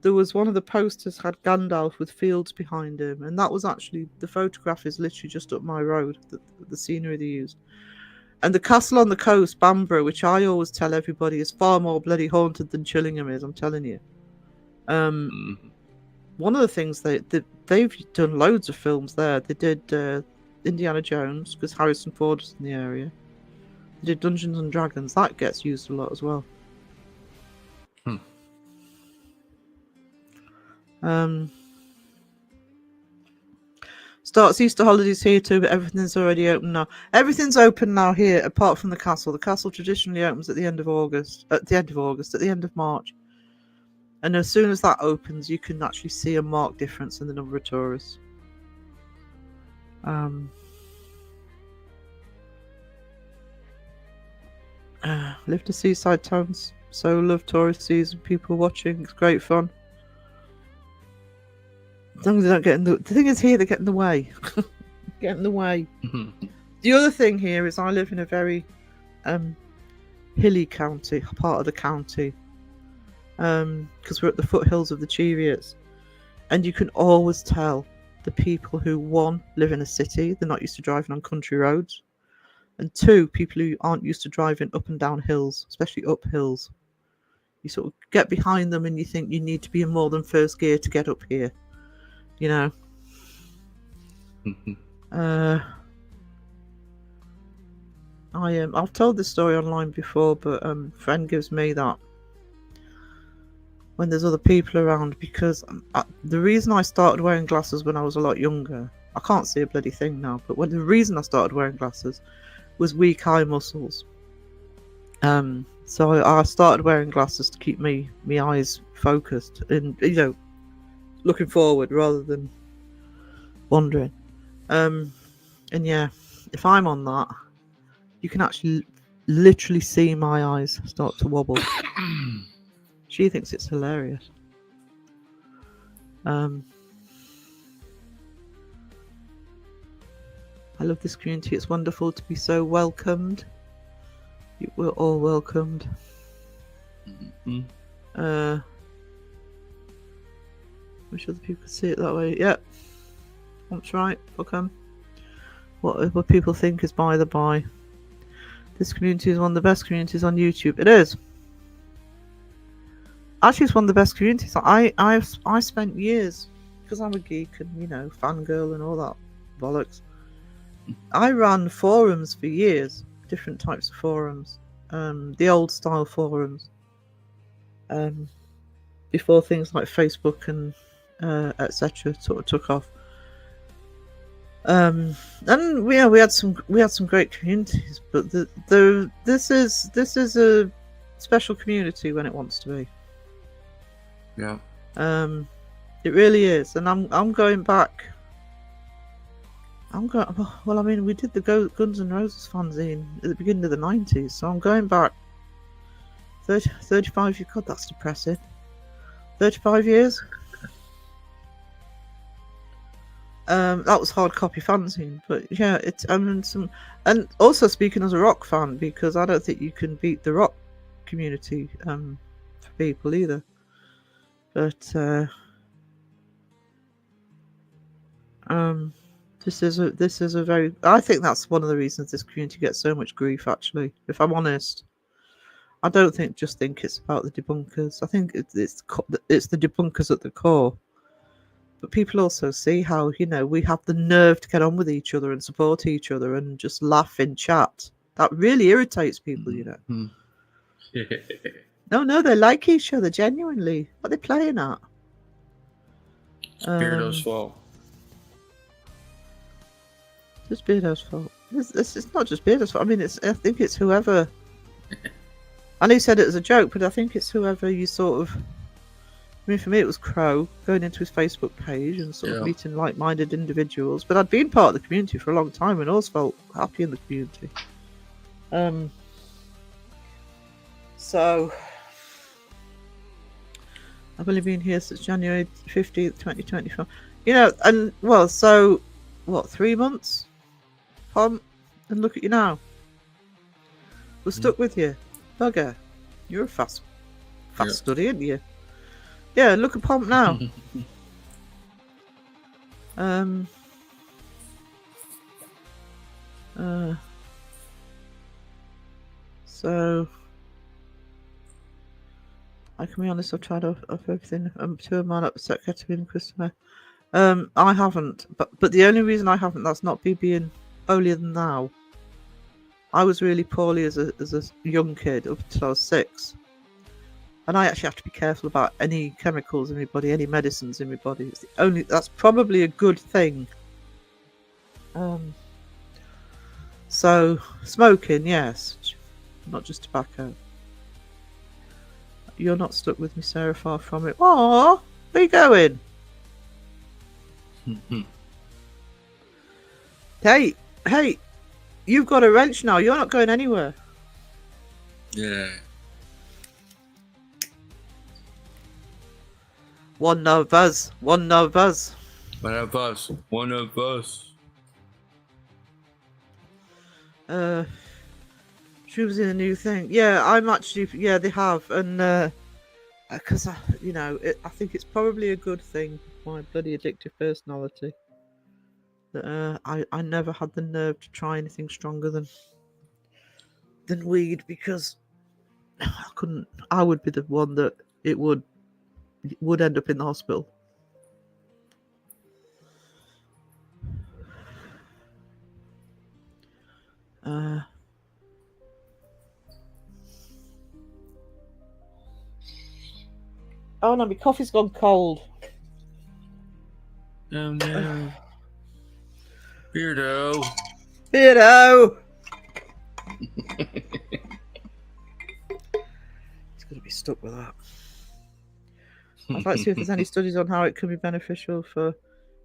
there was one of the posters had Gandalf with fields behind him, and that was actually, the photograph is literally just up my road, the scenery they used. And the castle on the coast, Bamborough, which I always tell everybody is far more bloody haunted than Chillingham is, I'm telling you. One of the things they've done loads of films there. They did Indiana Jones, because Harrison Ford is in the area. They did Dungeons and Dragons. That gets used a lot as well. Starts Easter holidays here too, but everything's already open now. Everything's open now here, apart from the castle. The castle traditionally opens at the end of August. At the end of March. And as soon as that opens, you can actually see a marked difference in the number of tourists. Live to seaside towns, so love tourist season. People watching, it's great fun. As long as they don't get in the thing is here, they get in the way. Get in the way. The other thing here is I live in a very hilly county, part of the county, because we're at the foothills of the Cheviots, and you can always tell the people who, one, live in a city, they're not used to driving on country roads, and two, people who aren't used to driving up and down hills, especially up hills. You sort of get behind them and you think you need to be in more than first gear to get up here, you know. I've told this story online before, but a friend gives me that when there's other people around, because the reason I started wearing glasses when I was a lot younger, I can't see a bloody thing now, but the reason I started wearing glasses was weak eye muscles. So I started wearing glasses to keep my eyes focused and, you know, looking forward rather than wandering. And yeah, if I'm on that, you can actually literally see my eyes start to wobble. She thinks it's hilarious. I love this community. It's wonderful to be so welcomed. We're all welcomed. Wish other people could see it that way. Yep. That's right. Fuck 'em. What people think is by the by. This community is one of the best communities on YouTube. It is. Actually, it's one of the best communities. I spent years, because I'm a geek and, you know, fangirl and all that bollocks. I ran forums for years, different types of forums, the old style forums, before things like Facebook and etc. sort of took off. And we had some great communities, but this is a special community when it wants to be. Yeah. It really is, and I'm going back. Well, I mean, we did the Guns N' Roses fanzine at the beginning of the 90s, so I'm going back 35 years. God, that's depressing. 35 years. That was hard copy fanzine, but yeah, it's and also speaking as a rock fan, because I don't think you can beat the rock community for people either. But this is a very. I think that's one of the reasons this community gets so much grief. Actually, if I'm honest, I don't think it's about the debunkers. I think it's the debunkers at the core. But people also see how, you know, we have the nerve to get on with each other and support each other and just laugh in chat. That really irritates people, you know. No, they like each other genuinely. What are they playing at? Beardo's fault. It's Beardo's fault. It's not just Beardo's fault. I mean, I think it's whoever. I know you said it as a joke, but I think it's whoever you sort of. I mean, for me, it was Crow going into his Facebook page and sort of meeting like-minded individuals. But I'd been part of the community for a long time and always felt happy in the community. So I've only been here since January 15th, 2024. You know, and well, so what? 3 months, and look at you now. We're stuck with you, bugger. You're a fast study, aren't you? Yeah, look at Pomp now. So I can be honest, I've tried off everything. To a man upset ketamine customer. I haven't, but the only reason I haven't, that's not me being holier than thou. I was really poorly as a young kid up until I was 6. And I actually have to be careful about any chemicals in my body, any medicines in my body. That's probably a good thing So smoking, yes, not just tobacco. You're not stuck with me, Sarah. Far from it. Aww, where you going? Hey, hey, you've got a wrench now. You're not going anywhere. Yeah. One of us. One of us. One of us. One of us. Choosing a new thing. Yeah, I'm actually. Yeah, they have, and because I think it's probably a good thing. My bloody addictive personality. That I never had the nerve to try anything stronger than weed, because I couldn't. I would be the one that it would end up in the hospital. Oh no, my coffee's gone cold. Oh no. Beardo. Beardo! It's going to be stuck with that. I'd like to see if there's any studies on how it can be beneficial for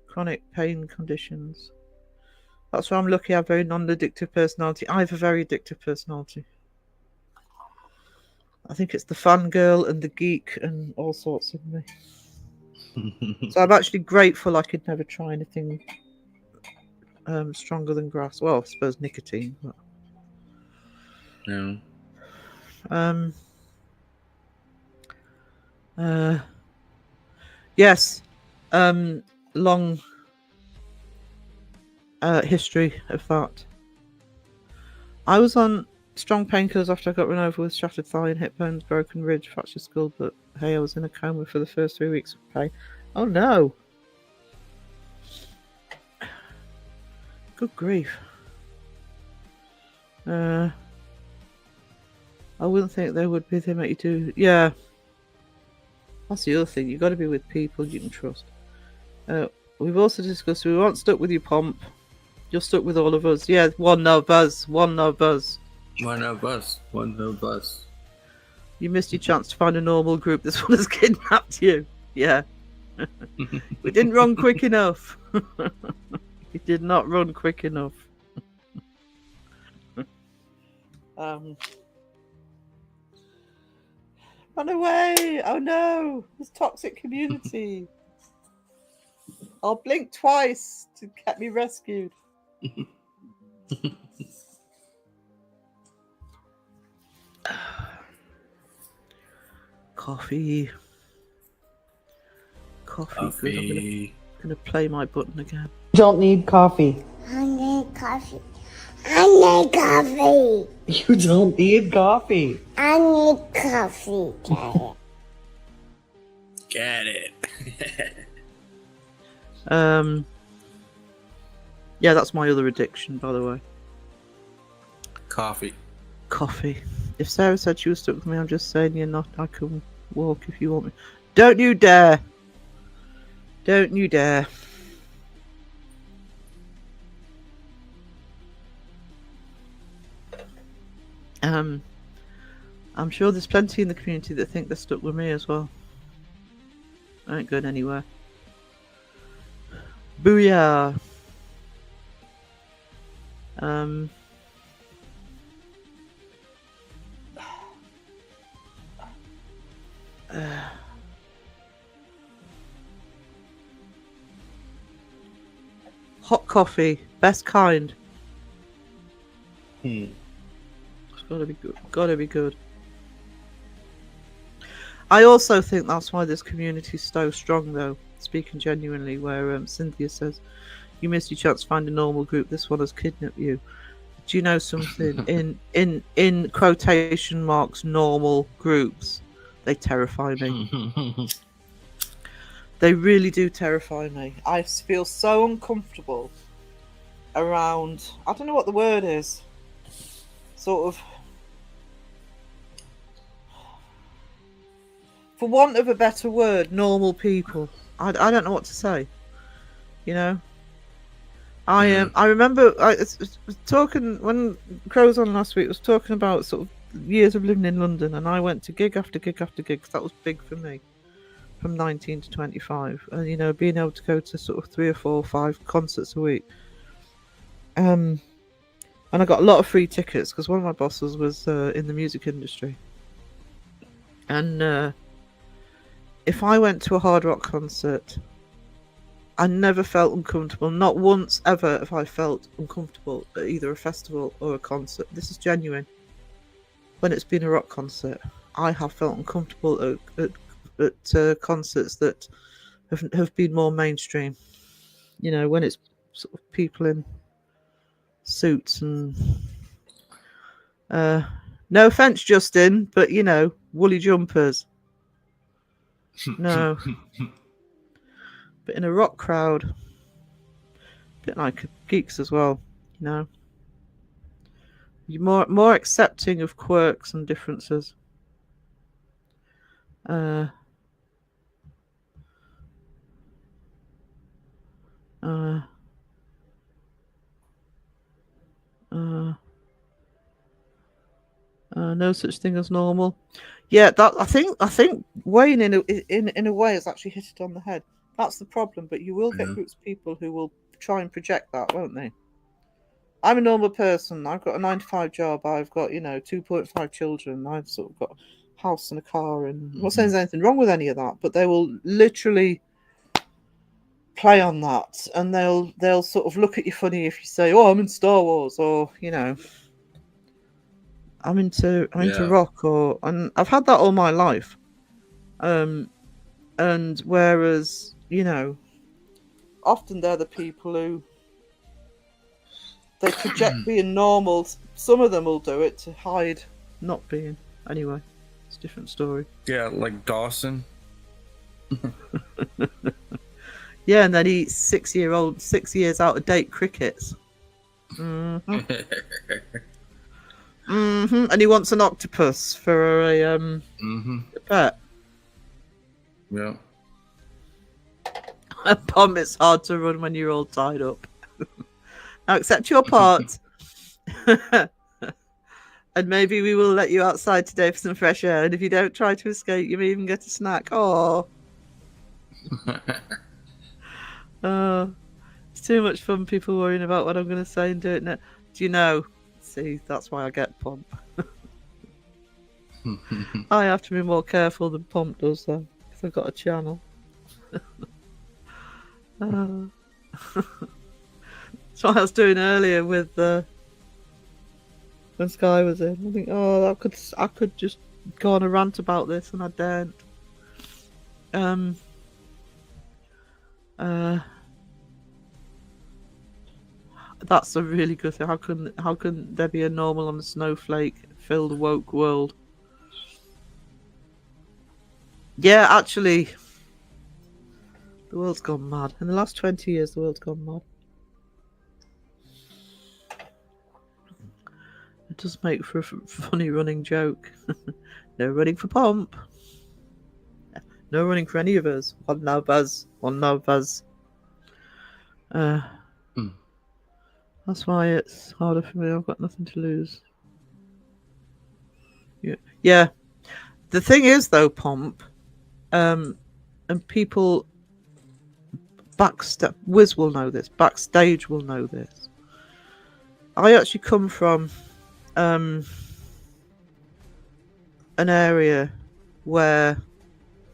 chronic pain conditions. That's why I'm lucky I have a very non-addictive personality. I have a very addictive personality. I think it's the fangirl and the geek and all sorts of me. So I'm actually grateful I could never try anything stronger than grass. Well, I suppose nicotine. But... No. Yes. Long history of that. I was on strong painkillers after I got run over with shattered thigh and hip bones, broken ribs, fractured skull, but hey, I was in a coma for the first 3 weeks of pain. Oh no! Good grief. I wouldn't think they would be. They make you do. Yeah. That's the other thing. You've got to be with people you can trust. We've also discussed we weren't stuck with your pomp. You're stuck with all of us. Yeah, one of us. One of us. One of us. One of us. You missed your chance to find a normal group. This one has kidnapped you. Yeah. We didn't run quick enough. We did not run quick enough. Run away! Oh no! This toxic community. I'll blink twice to get me rescued. Coffee. Good. I'm gonna play my button again. Don't need coffee. I need coffee. I need coffee. You don't need coffee. I need coffee. Got it. Yeah, that's my other addiction, by the way. Coffee. Coffee. If Sarah said she was stuck with me, I'm just saying you're not. I can walk if you want me. Don't you dare. Don't you dare. I'm sure there's plenty in the community that think they're stuck with me as well. I ain't going anywhere. Booyah! Hot coffee, best kind. It's gotta be good. Gotta be good. I also think that's why this community is so strong, though. Speaking genuinely, where Cynthia says, "You missed your chance to find a normal group. This one has kidnapped you." Do you know something? in quotation marks, normal groups, they terrify me. They really do terrify me. I feel so uncomfortable around. I don't know what the word is. Sort of. For want of a better word, normal people. I don't know what to say. You know? I remember was talking when Crow's on last week. Was talking about sort of years of living in London, and I went to gig after gig after gig. 'Cause that was big for me, from 19 to 25, and being able to go to sort of 3 or 4 or 5 concerts a week. And I got a lot of free tickets because one of my bosses was in the music industry, and if I went to a hard rock concert, I never felt uncomfortable. Not once ever have I felt uncomfortable at either a festival or a concert. This is genuine. When it's been a rock concert, I have felt uncomfortable at concerts that have been more mainstream. When it's sort of people in suits and no offense, Justin, but woolly jumpers. No. But in a rock crowd, a bit like geeks as well, you're more accepting of quirks and differences. No such thing as normal. Yeah, that I think Wayne in a way has actually hit it on the head. That's the problem, but you will get groups of people who will try and project that, won't they? I'm a normal person. I've got a 9 to 5 job. I've got 2.5 children. I've sort of got a house and a car, and I'm not saying there's anything wrong with any of that, but they will literally play on that, and they'll sort of look at you funny if you say, "Oh, I'm in Star Wars," or I'm into rock, and I've had that all my life. And whereas often they're the people who they project being normal. Some of them will do it to hide not being. Anyway, it's a different story. Yeah, like Dawson. Yeah, and then he 6 years out of date crickets. And he wants an octopus for a pet. Yeah. Pom, it's hard to run when you're all tied up. Now accept your part. And maybe we will let you outside today for some fresh air. And if you don't try to escape, you may even get a snack. Oh. It's too much fun, people worrying about what I'm going to say and do it now. Do you know? See, that's why I get Pomp. I have to be more careful than Pomp does, though, because I've got a channel. That's what I was doing earlier with when Sky was in. I think, I could just go on a rant about this, and I daren't. That's a really good thing. How can there be a normal on a snowflake-filled woke world? Yeah, actually, the world's gone mad. In the last 20 years, the world's gone mad. It does make for a funny running joke. No running for Pomp. No running for any of us. One now buzz. One now buzz. That's why it's harder for me. I've got nothing to lose. Yeah. The thing is, though, Pomp, and people Wiz will know this. Backstage will know this. I actually come from an area where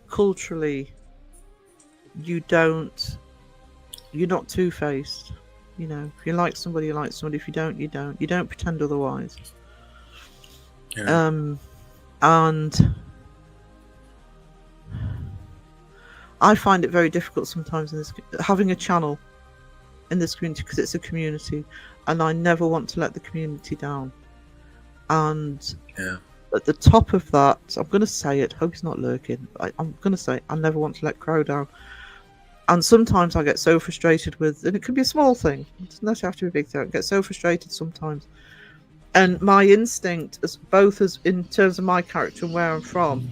culturally you're not two-faced. If you like somebody, you like somebody. If you don't, you don't. You don't pretend otherwise. Yeah. And I find it very difficult sometimes having a channel in this community, because it's a community, and I never want to let the community down. And at the top of that, I'm going to say it. Hope he's not lurking. I'm going to say I never want to let Crow down. And sometimes I get so frustrated with, and it could be a small thing. It doesn't necessarily have to be a big thing. I get so frustrated sometimes. And my instinct, as in terms of my character and where I'm from,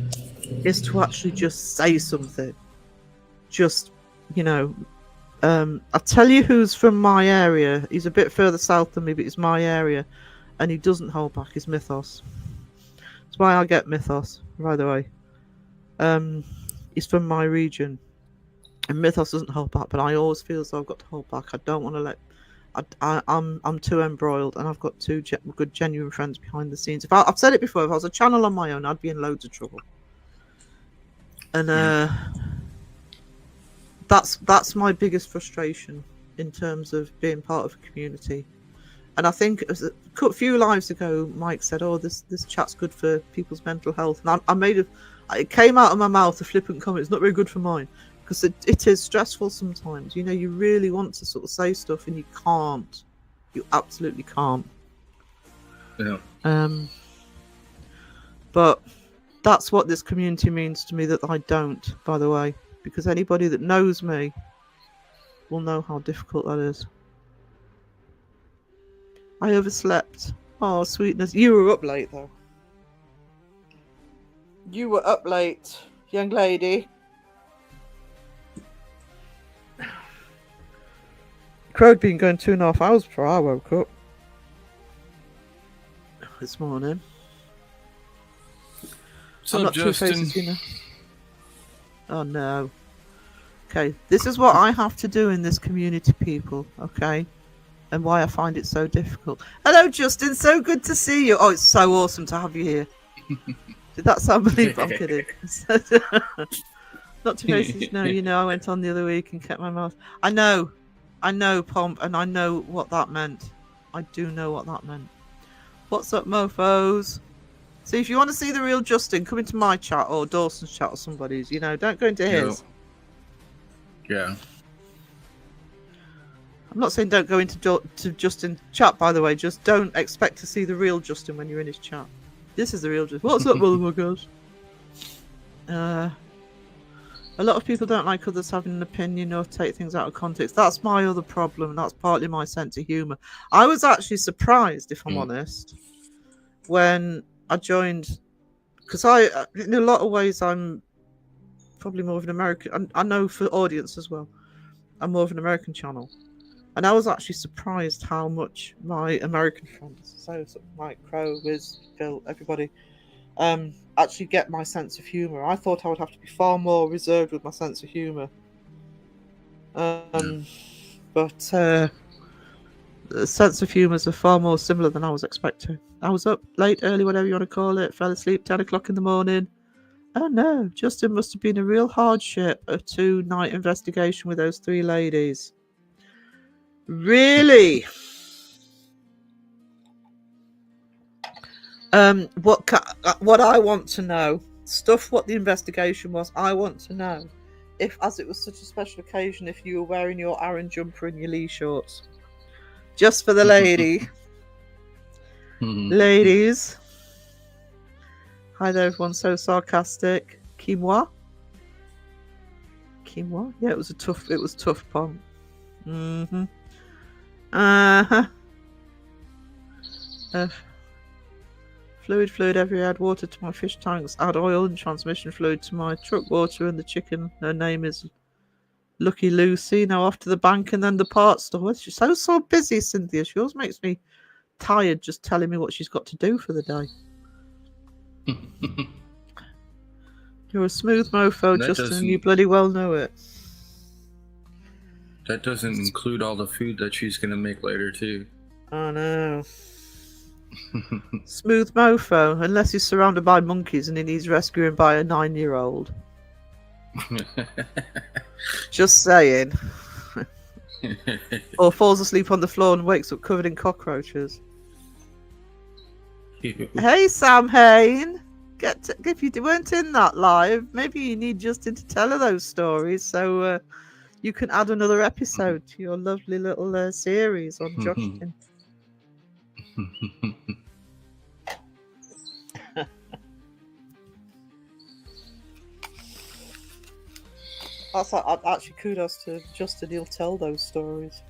is to actually just say something. Just, I'll tell you who's from my area. He's a bit further south than me, but he's my area, and he doesn't hold back. He's Mythos. That's why I get Mythos, by the way. He's from my region, and Mythos doesn't hold back. But I always feel as though I've got to hold back. I don't want to let. I'm too embroiled, and I've got two good, genuine friends behind the scenes. I've said it before. If I was a channel on my own, I'd be in loads of trouble. And that's my biggest frustration in terms of being part of a community. And I think a few lives ago, Mike said, "Oh, this chat's good for people's mental health," and it came out of my mouth a flippant comment. It's not very good for mine. Because it is stressful sometimes. You know, you really want to sort of say stuff and you can't. You absolutely can't. Yeah. But that's what this community means to me that I don't, by the way. Because anybody that knows me will know how difficult that is. I overslept. Oh, sweetness. You were up late, though. You were up late, young lady. Crow'd been going 2.5 hours before I woke up this morning. So, I'm not Justin, two-faced, you know. Oh no. Okay, this is what I have to do in this community, people. Okay, and why I find it so difficult. Hello, Justin. So good to see you. Oh, it's so awesome to have you here. Did that sound believable? I'm kidding. Not two-faced. No, you know, I went on the other week and kept my mouth. I know, Pomp, and I know what that meant. I do know what that meant. What's up, mofos? See, if you want to see the real Justin, come into my chat or Dawson's chat or somebody's. You know, don't go into his. Yeah. I'm not saying don't go into to Justin's chat, by the way. Just don't expect to see the real Justin when you're in his chat. This is the real Justin. What's up, motherfuckers? A lot of people don't like others having an opinion or take things out of context. That's my other problem. That's partly my sense of humour. I was actually surprised, if I'm honest, when I joined, because in a lot of ways, I'm probably more of an American. I know for audience as well, I'm more of an American channel. And I was actually surprised how much my American friends, so Mike, Crow, Wiz, Phil, everybody, actually get my sense of humour. I thought I would have to be far more reserved with my sense of humour. But the sense of humours are far more similar than I was expecting. I was up late, early, whatever you want to call it, fell asleep 10 o'clock in the morning. Oh no, Justin must have been a real hardship, a 2-night investigation with those 3 ladies. Really? What I want to know, what the investigation was, I want to know if, as it was such a special occasion, if you were wearing your Aaron jumper and your Lee shorts. Just for the lady. Ladies. Hi there, everyone. So sarcastic. Quinoa? Yeah, it was tough, Pom. Mm-hmm. Uh-huh. Fluid everywhere. Add water to my fish tanks. Add oil and transmission fluid to my truck water and the chicken. Her name is Lucky Lucy. Now off to the bank and then the parts store. She's so busy, Cynthia. She always makes me tired just telling me what she's got to do for the day. You're a smooth mofo, Justin, and you bloody well know it. That doesn't include all the food that she's going to make later, too. I know. Smooth mofo, unless he's surrounded by monkeys and he needs rescuing by a 9-year-old. Just saying. Or falls asleep on the floor and wakes up covered in cockroaches. Hey, Sam Hain. If you weren't in that live, maybe you need Justin to tell her those stories so you can add another episode to your lovely little series on Justin. That's actually kudos to Justin. He'll tell those stories.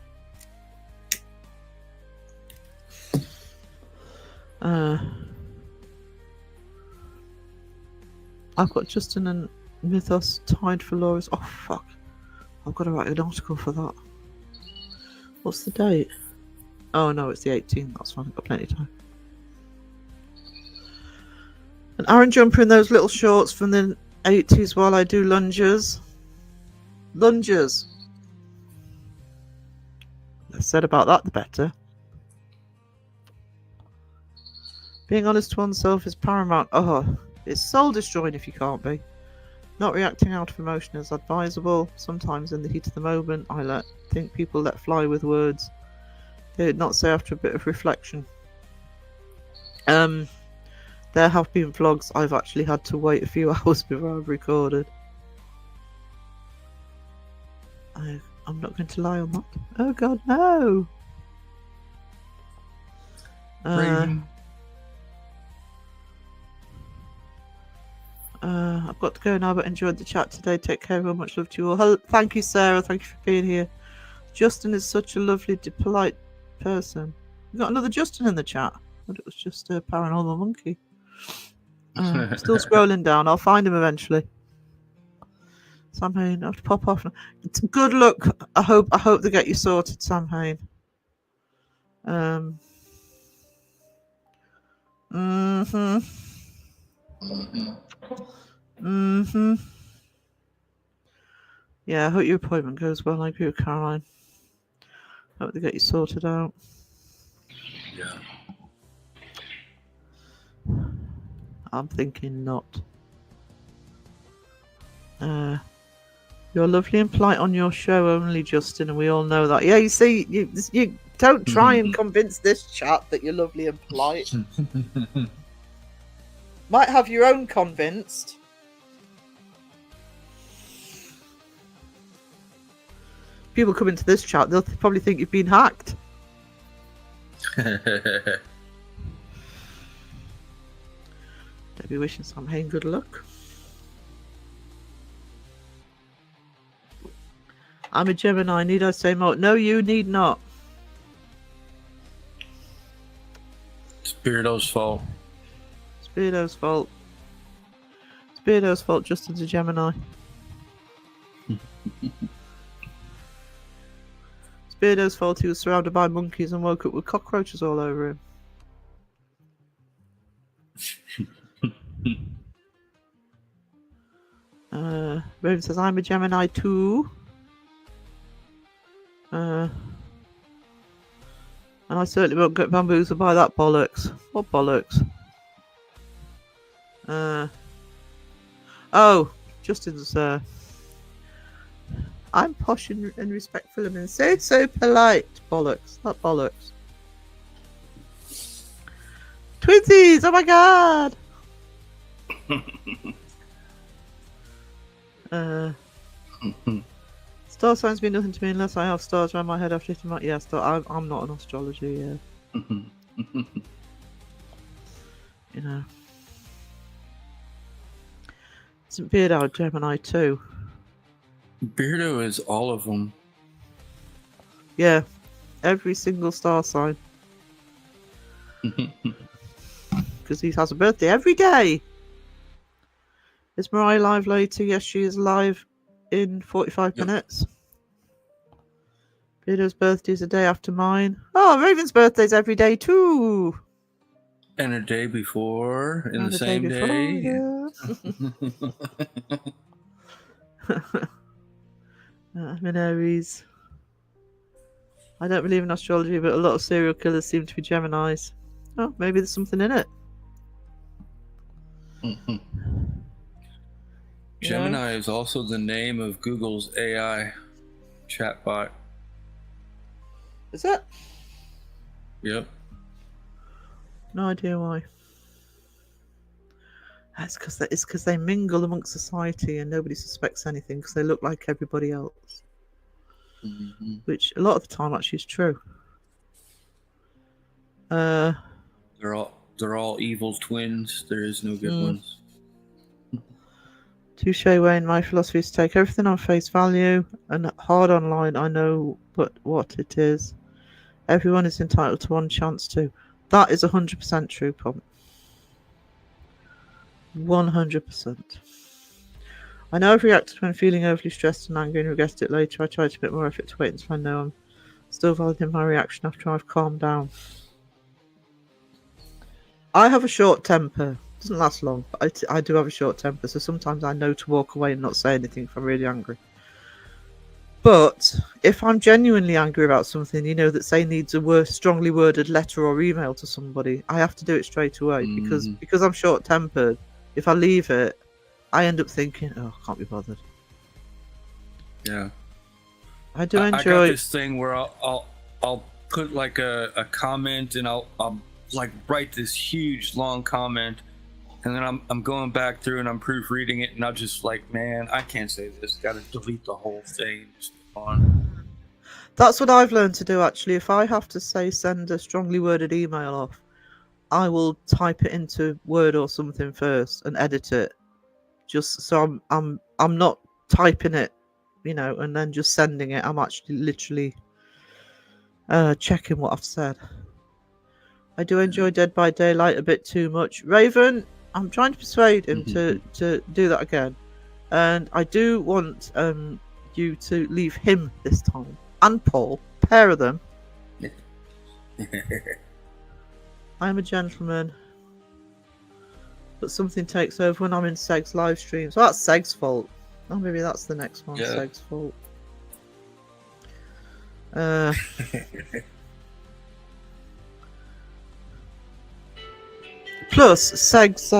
I've got Justin and Mythos tied for Laura's. Oh fuck! I've got to write an article for that. What's the date? Oh no, it's the 18th. That's fine. I've got plenty of time. An Aaron jumper in those little shorts from the 80s while I do lunges. Lunges. Less said about that, the better. Being honest to oneself is paramount. Oh, it's soul destroying if you can't be. Not reacting out of emotion is advisable. Sometimes in the heat of the moment, I think people let fly with words they did not say after a bit of reflection. There have been vlogs I've actually had to wait a few hours before I've recorded. I'm not going to lie on that. Oh God, no! I've got to go now, but enjoyed the chat today. Take care, everyone. Much love to you all. Hello, thank you, Sarah. Thank you for being here. Justin is such a lovely, polite person. We've got another Justin in the chat. But it was just a paranormal monkey. Still scrolling down. I'll find him eventually. Sam Hain, I have to pop off. It's good luck. I hope they get you sorted, Sam Hain. Yeah, I hope your appointment goes well. I agree with Caroline. Hope they get you sorted out. Yeah. I'm thinking not. You're lovely and polite on your show only, Justin, and we all know that. Yeah, you see, you don't try and convince this chat that you're lovely and polite. Might have your own convinced. People come into this chat, they'll probably think you've been hacked. Debbie wishing Sam Hain good luck. I'm a Gemini. Need I say more? No, you need not. It's Beardo's fault. It's Beardo's fault. It's Beardo's fault. Justin's a Gemini. It's Beardo's fault. He was surrounded by monkeys and woke up with cockroaches all over him. Raven says, I'm a Gemini too. And I certainly won't get bamboozled by that bollocks. What bollocks? Oh, Justin's I'm posh and respectful and so polite. Bollocks, not bollocks. Twinsies, oh my god! Star signs mean nothing to me unless I have stars around my head after hitting my... Yeah, I'm not an astrologer, yeah. You know. Isn't Beardo a Gemini too? Beardo is all of them. Yeah, every single star sign. Because he has a birthday every day. Is Mariah live later? Yes, she is live in 45 minutes. Beardo's birthday is a day after mine. Oh, Raven's birthday's every day too. And a day before, in And the same day. Yeah. I'm in Aries. I don't believe in astrology, but a lot of serial killers seem to be Geminis. Oh, maybe there's something in it. Gemini is also the name of Google's AI chatbot. Is it? Yep. No idea why. It's because they mingle amongst society and nobody suspects anything because they look like everybody else. Which a lot of the time actually is true. They're all evil twins. There is no good ones. Touche, Wayne. My philosophy is to take everything on face value and hard online. I know but what it is. Everyone is entitled to one chance to. That is 100% true, Pom. 100%. I know I've reacted when feeling overly stressed and angry and regretted it later. I try to put more effort to wait until I know I'm still valid in my reaction after I've calmed down. I have a short temper. It doesn't last long, but I do have a short temper, so sometimes I know to walk away and not say anything if I'm really angry. But if I'm genuinely angry about something, that say needs a strongly worded letter or email to somebody, I have to do it straight away because I'm short tempered. If I leave it, I end up thinking, "Oh, I can't be bothered." Yeah. I do I got enjoy. this thing where I'll put like a comment, and I'll like write this huge long comment, and then I'm going back through and I'm proofreading it, and I'm just like, man, I can't say this. Got to delete the whole thing. Just on. That's what I've learned to do, actually. If I have to send a strongly worded email off, I will type it into Word or something first and edit it, just so I'm not typing it, and then just sending it. I'm actually literally checking what I've said. I do enjoy Dead by Daylight a bit too much. Raven, I'm trying to persuade him to do that again, and I do want you to leave him this time, and Paul, pair of them. I'm a gentleman, but something takes over when I'm in Seg's live stream. So that's Seg's fault. Oh, maybe that's the next one. Yeah. Seg's fault. Plus, Seg's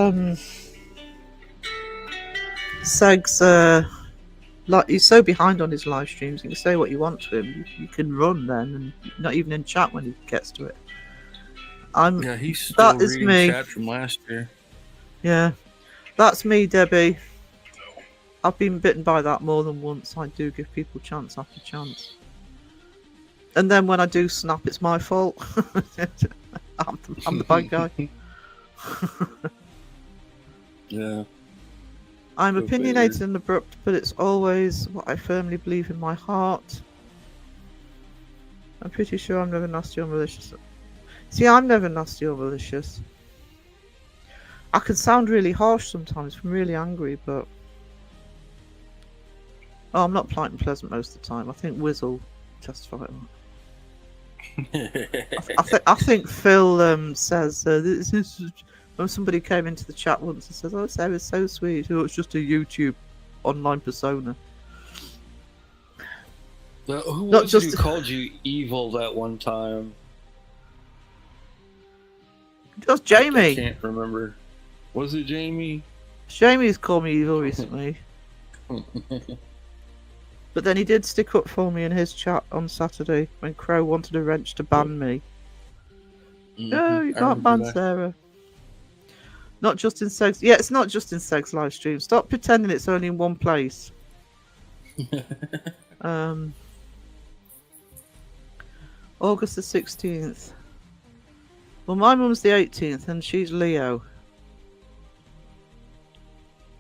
like, he's so behind on his live streams. You can say what you want to him. You can run then, and not even in chat when he gets to it. Yeah, he's still that is reading me. chat from last year. Yeah, that's me, Debbie. I've been bitten by that more than once. I do give people chance after chance. And then when I do snap, it's my fault. I'm the bad guy. Yeah. I'm opinionated and abrupt, but it's always what I firmly believe in my heart. I'm pretty sure I'm never nasty or malicious. See, I'm never nasty or malicious. I can sound really harsh sometimes if I'm really angry, but... Oh, I'm not polite and pleasant most of the time. I think Wiz will testify to that. I think Phil says... this is, when somebody came into the chat once and says, "Oh, Sarah's so sweet." Oh, it's just a YouTube online persona. Who Not was just it who called you evil that one time? Just Jamie. I can't remember. Was it Jamie? Jamie's called me evil recently. But then he did stick up for me in his chat on Saturday when Crow wanted a wrench to ban me. No, you can't ban Sarah. Not just in Segs. Yeah, it's not just in Segs live stream. Stop pretending it's only in one place. August the 16th. Well, my mum's the 18th and she's Leo.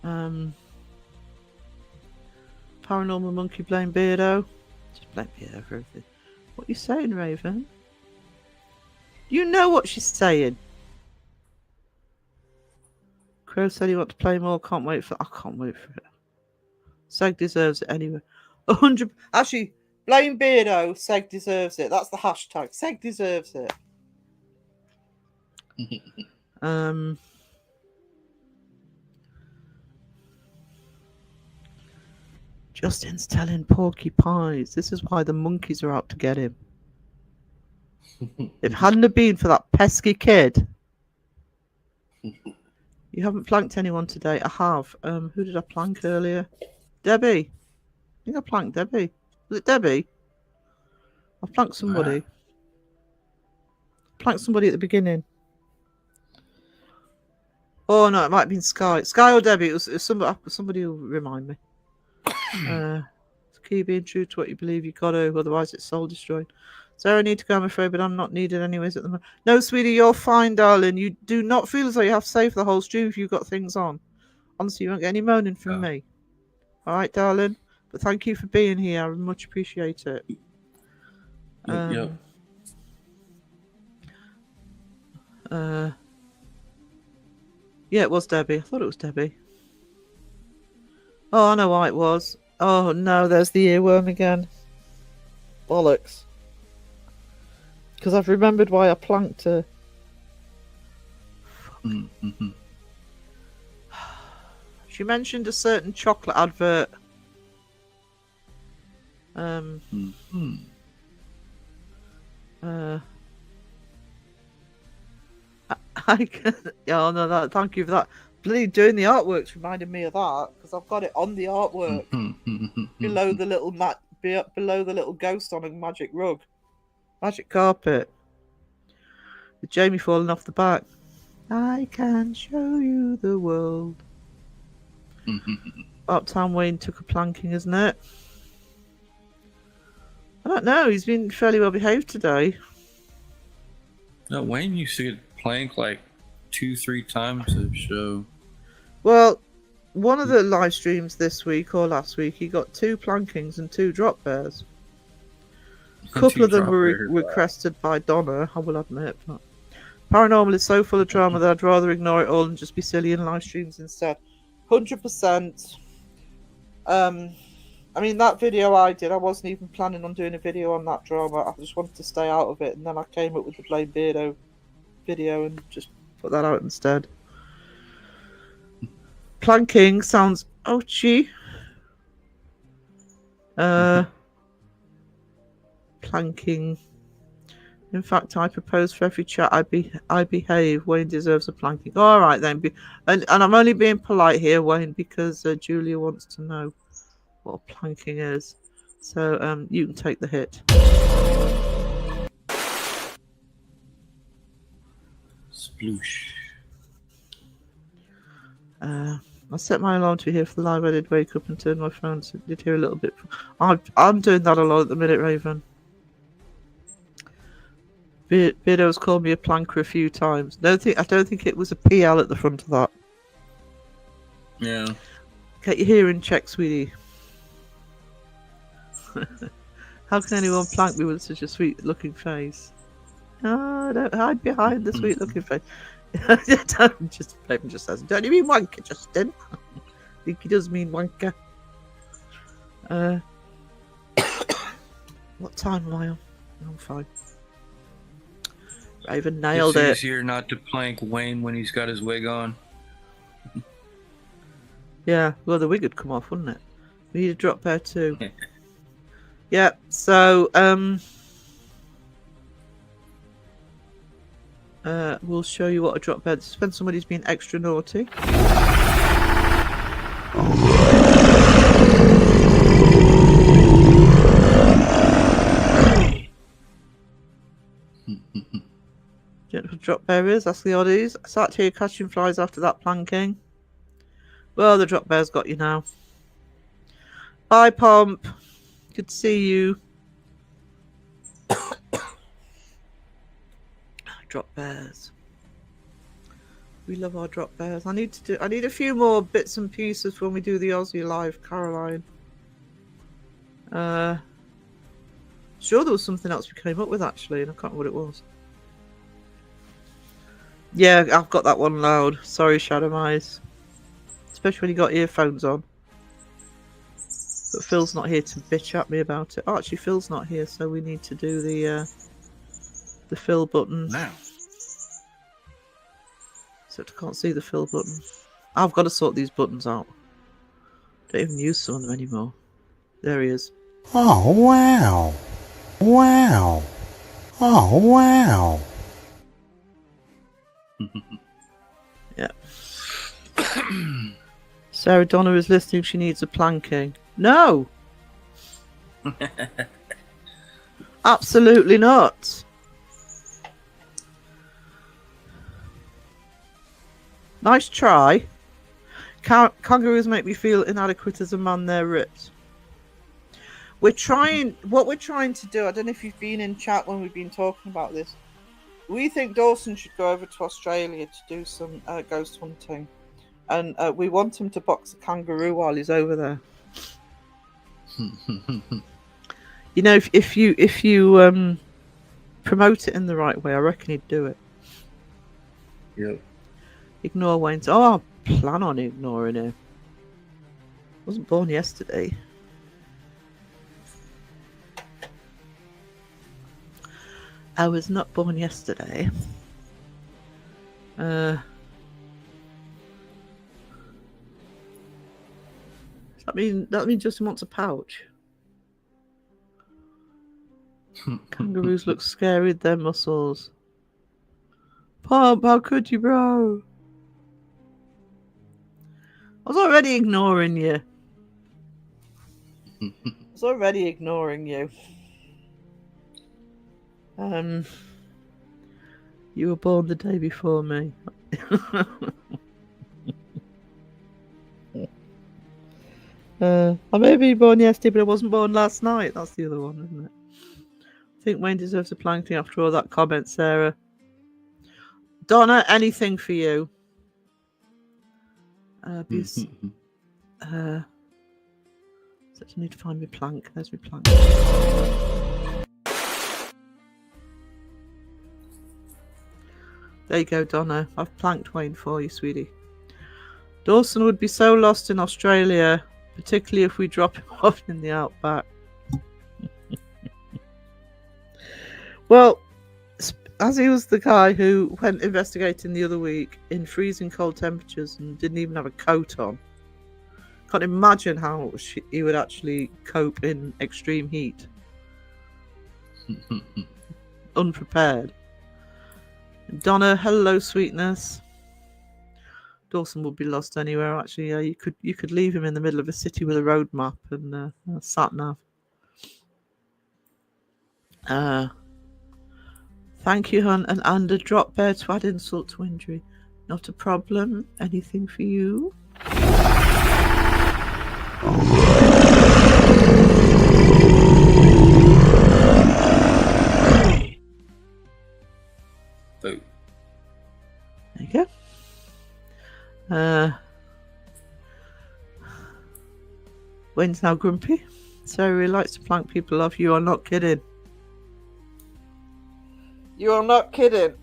Paranormal monkey blame Beardo. Just blame Beardo for everything. What are you saying, Raven? You know what she's saying. Crow said he wants to play more. Can't wait for. I can't wait for it. Seg deserves it anyway. 100. Actually, blame Beardo. Seg deserves it. That's the hashtag. Seg deserves it. Justin's telling Porky Pies. This is why the monkeys are out to get him. If it hadn't have been for that pesky kid. You haven't planked anyone today. I have. Who did I plank earlier? Debbie. I think I planked Debbie. Was it Debbie? I planked somebody. Planked somebody at the beginning. Oh no, it might have been Sky. Sky or Debbie. It was somebody will remind me. Key being true to what you believe, you got to, otherwise it's soul destroyed. Sarah, I need to go, I'm afraid, but I'm not needed anyways at the moment. No, sweetie, you're fine, darling. You do not feel as though you have to save the whole stream if you've got things on. Honestly, you won't get any moaning from me. All right, darling? But thank you for being here. I much appreciate it. Yep. Yeah, it was Debbie. I thought it was Debbie. Oh, I know why it was. Oh no, there's the earworm again. Bollocks. Because I've remembered why I planked her. Mm-hmm. She mentioned a certain chocolate advert. Mm-hmm. I can, oh no, thank you for that. Bloody doing the artwork's reminded me of that because I've got it on the artwork below the little below the little ghost on a magic rug, magic carpet, with Jamie falling off the back. I can show you the world. About time Wayne took a planking, isn't it? I don't know. He's been fairly well behaved today. No, Wayne used to get plank like 2-3 times a show. Well, one of the live streams this week or last week, he got 2 plankings and 2 drop bears. A couple of them were requested by Donna, I will admit. But paranormal is so full of drama that I'd rather ignore it all and just be silly in live streams instead. 100%. I mean, that video I did, I wasn't even planning on doing a video on that drama. I just wanted to stay out of it, and then I came up with the Blame Beardo video and just put that out instead. Planking sounds ouchy. Planking. In fact, I propose for every chat I behave. Wayne deserves a planking. All right then, and I'm only being polite here, Wayne, because Julia wants to know what planking is. So you can take the hit. Sploosh. I set my alarm to be here for the live. I did wake up and turn my phone, so I did hear a little bit. I'm doing that a lot at the minute, Raven. Beardo's called me a planker a few times. I don't think it was a PL at the front of that. Yeah. Get your hearing checked, sweetie. How can anyone plank me with such a sweet-looking face? Oh, don't hide behind the sweet-looking face. Raven just says, don't you mean wanker, Justin? I think he does mean wanker. What time am I on? I'm fine. Raven nailed it. It's easier not to plank Wayne when he's got his wig on. Yeah, well, the wig would come off, wouldn't it? We need a drop bear too. Yeah, so we'll show you what a drop bear. This is when somebody's been extra naughty. Gentle drop bear is, that's the oddies. I sat here catching flies after that planking. Well, the drop bear's got you now. Bye, Pomp. Good to see you. Drop bears. We love our drop bears. I need a few more bits and pieces when we do the Aussie live, Caroline. Sure there was something else we came up with actually, and I can't remember what it was. Yeah, I've got that one loud. Sorry, Shadow Eyes. Especially when you got earphones on. But Phil's not here to bitch at me about it. Oh, actually, Phil's not here, so we need to do the fill button. Now. Except I can't see the fill button. I've got to sort these buttons out. Don't even use some of them anymore. There he is. Oh, wow. Wow. Oh, wow. Yeah. Sarah Donna is listening. She needs a planking. No. Absolutely not. Nice try. Kangaroos make me feel inadequate as a man. They're ripped. What we're trying to do, I don't know if you've been in chat when we've been talking about this. We think Dawson should go over to Australia to do some ghost hunting. And we want him to box a kangaroo while he's over there. You know, if you promote it in the right way, I reckon he'd do it. Yep. Ignore Wayne's. Oh, I plan on ignoring him. Wasn't born yesterday. I was not born yesterday. Does that mean Justin wants a pouch? Kangaroos look scary with their muscles. Pump, how could you, bro? I was already ignoring you. You were born the day before me. I may be born yesterday, but I wasn't born last night. That's the other one, isn't it? I think Wayne deserves a planking after all that comment, Sarah. Donna, anything for you. Such I need to find my plank. There's my plank. There you go, Donna. I've planked Wayne for you, sweetie. Dawson would be so lost in Australia, particularly if we drop him off in the outback. Well, as he was the guy who went investigating the other week in freezing cold temperatures and didn't even have a coat on, can't imagine how he would actually cope in extreme heat. Unprepared. Donna, hello, sweetness. Dawson would be lost anywhere. Actually, you could leave him in the middle of a city with a road map and a sat nav. Thank you, hon. And a drop bear to add insult to injury. Not a problem. Anything for you? Boo. There you go. Wayne's now grumpy. So he likes to plank people off. You are not kidding. You are not kidding.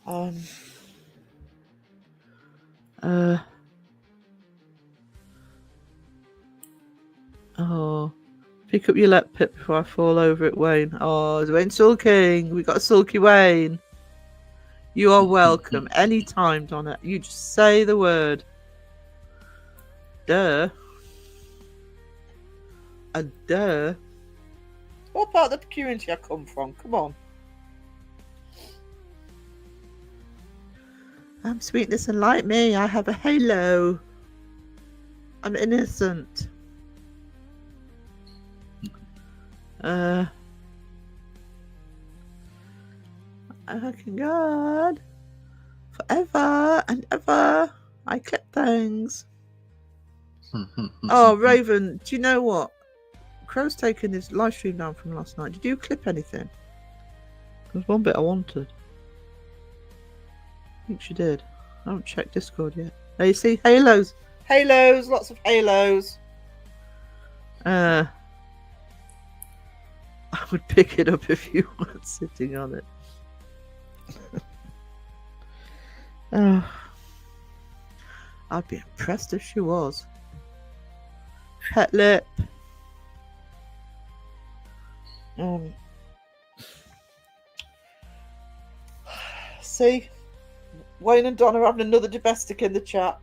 Oh, pick up your lap pit before I fall over it, Wayne. Oh, it's Wayne sulking. We got a sulky Wayne. You are welcome anytime, Donna. You just say the word. Duh. A duh. What part of the community I come from? Come on. I'm sweetness and like me. I have a halo. I'm innocent. Fucking God. Forever and ever. I clip things. Oh, Raven, do you know what? Crow's taken his live stream down from last night. Did you clip anything? There's one bit I wanted. I think she did. I haven't checked Discord yet. There you see, halos. Halos, lots of halos. I would pick it up if you weren't sitting on it. Oh, I'd be impressed if she was. Pet lip. See, Wayne and Donna are having another domestic in the chat.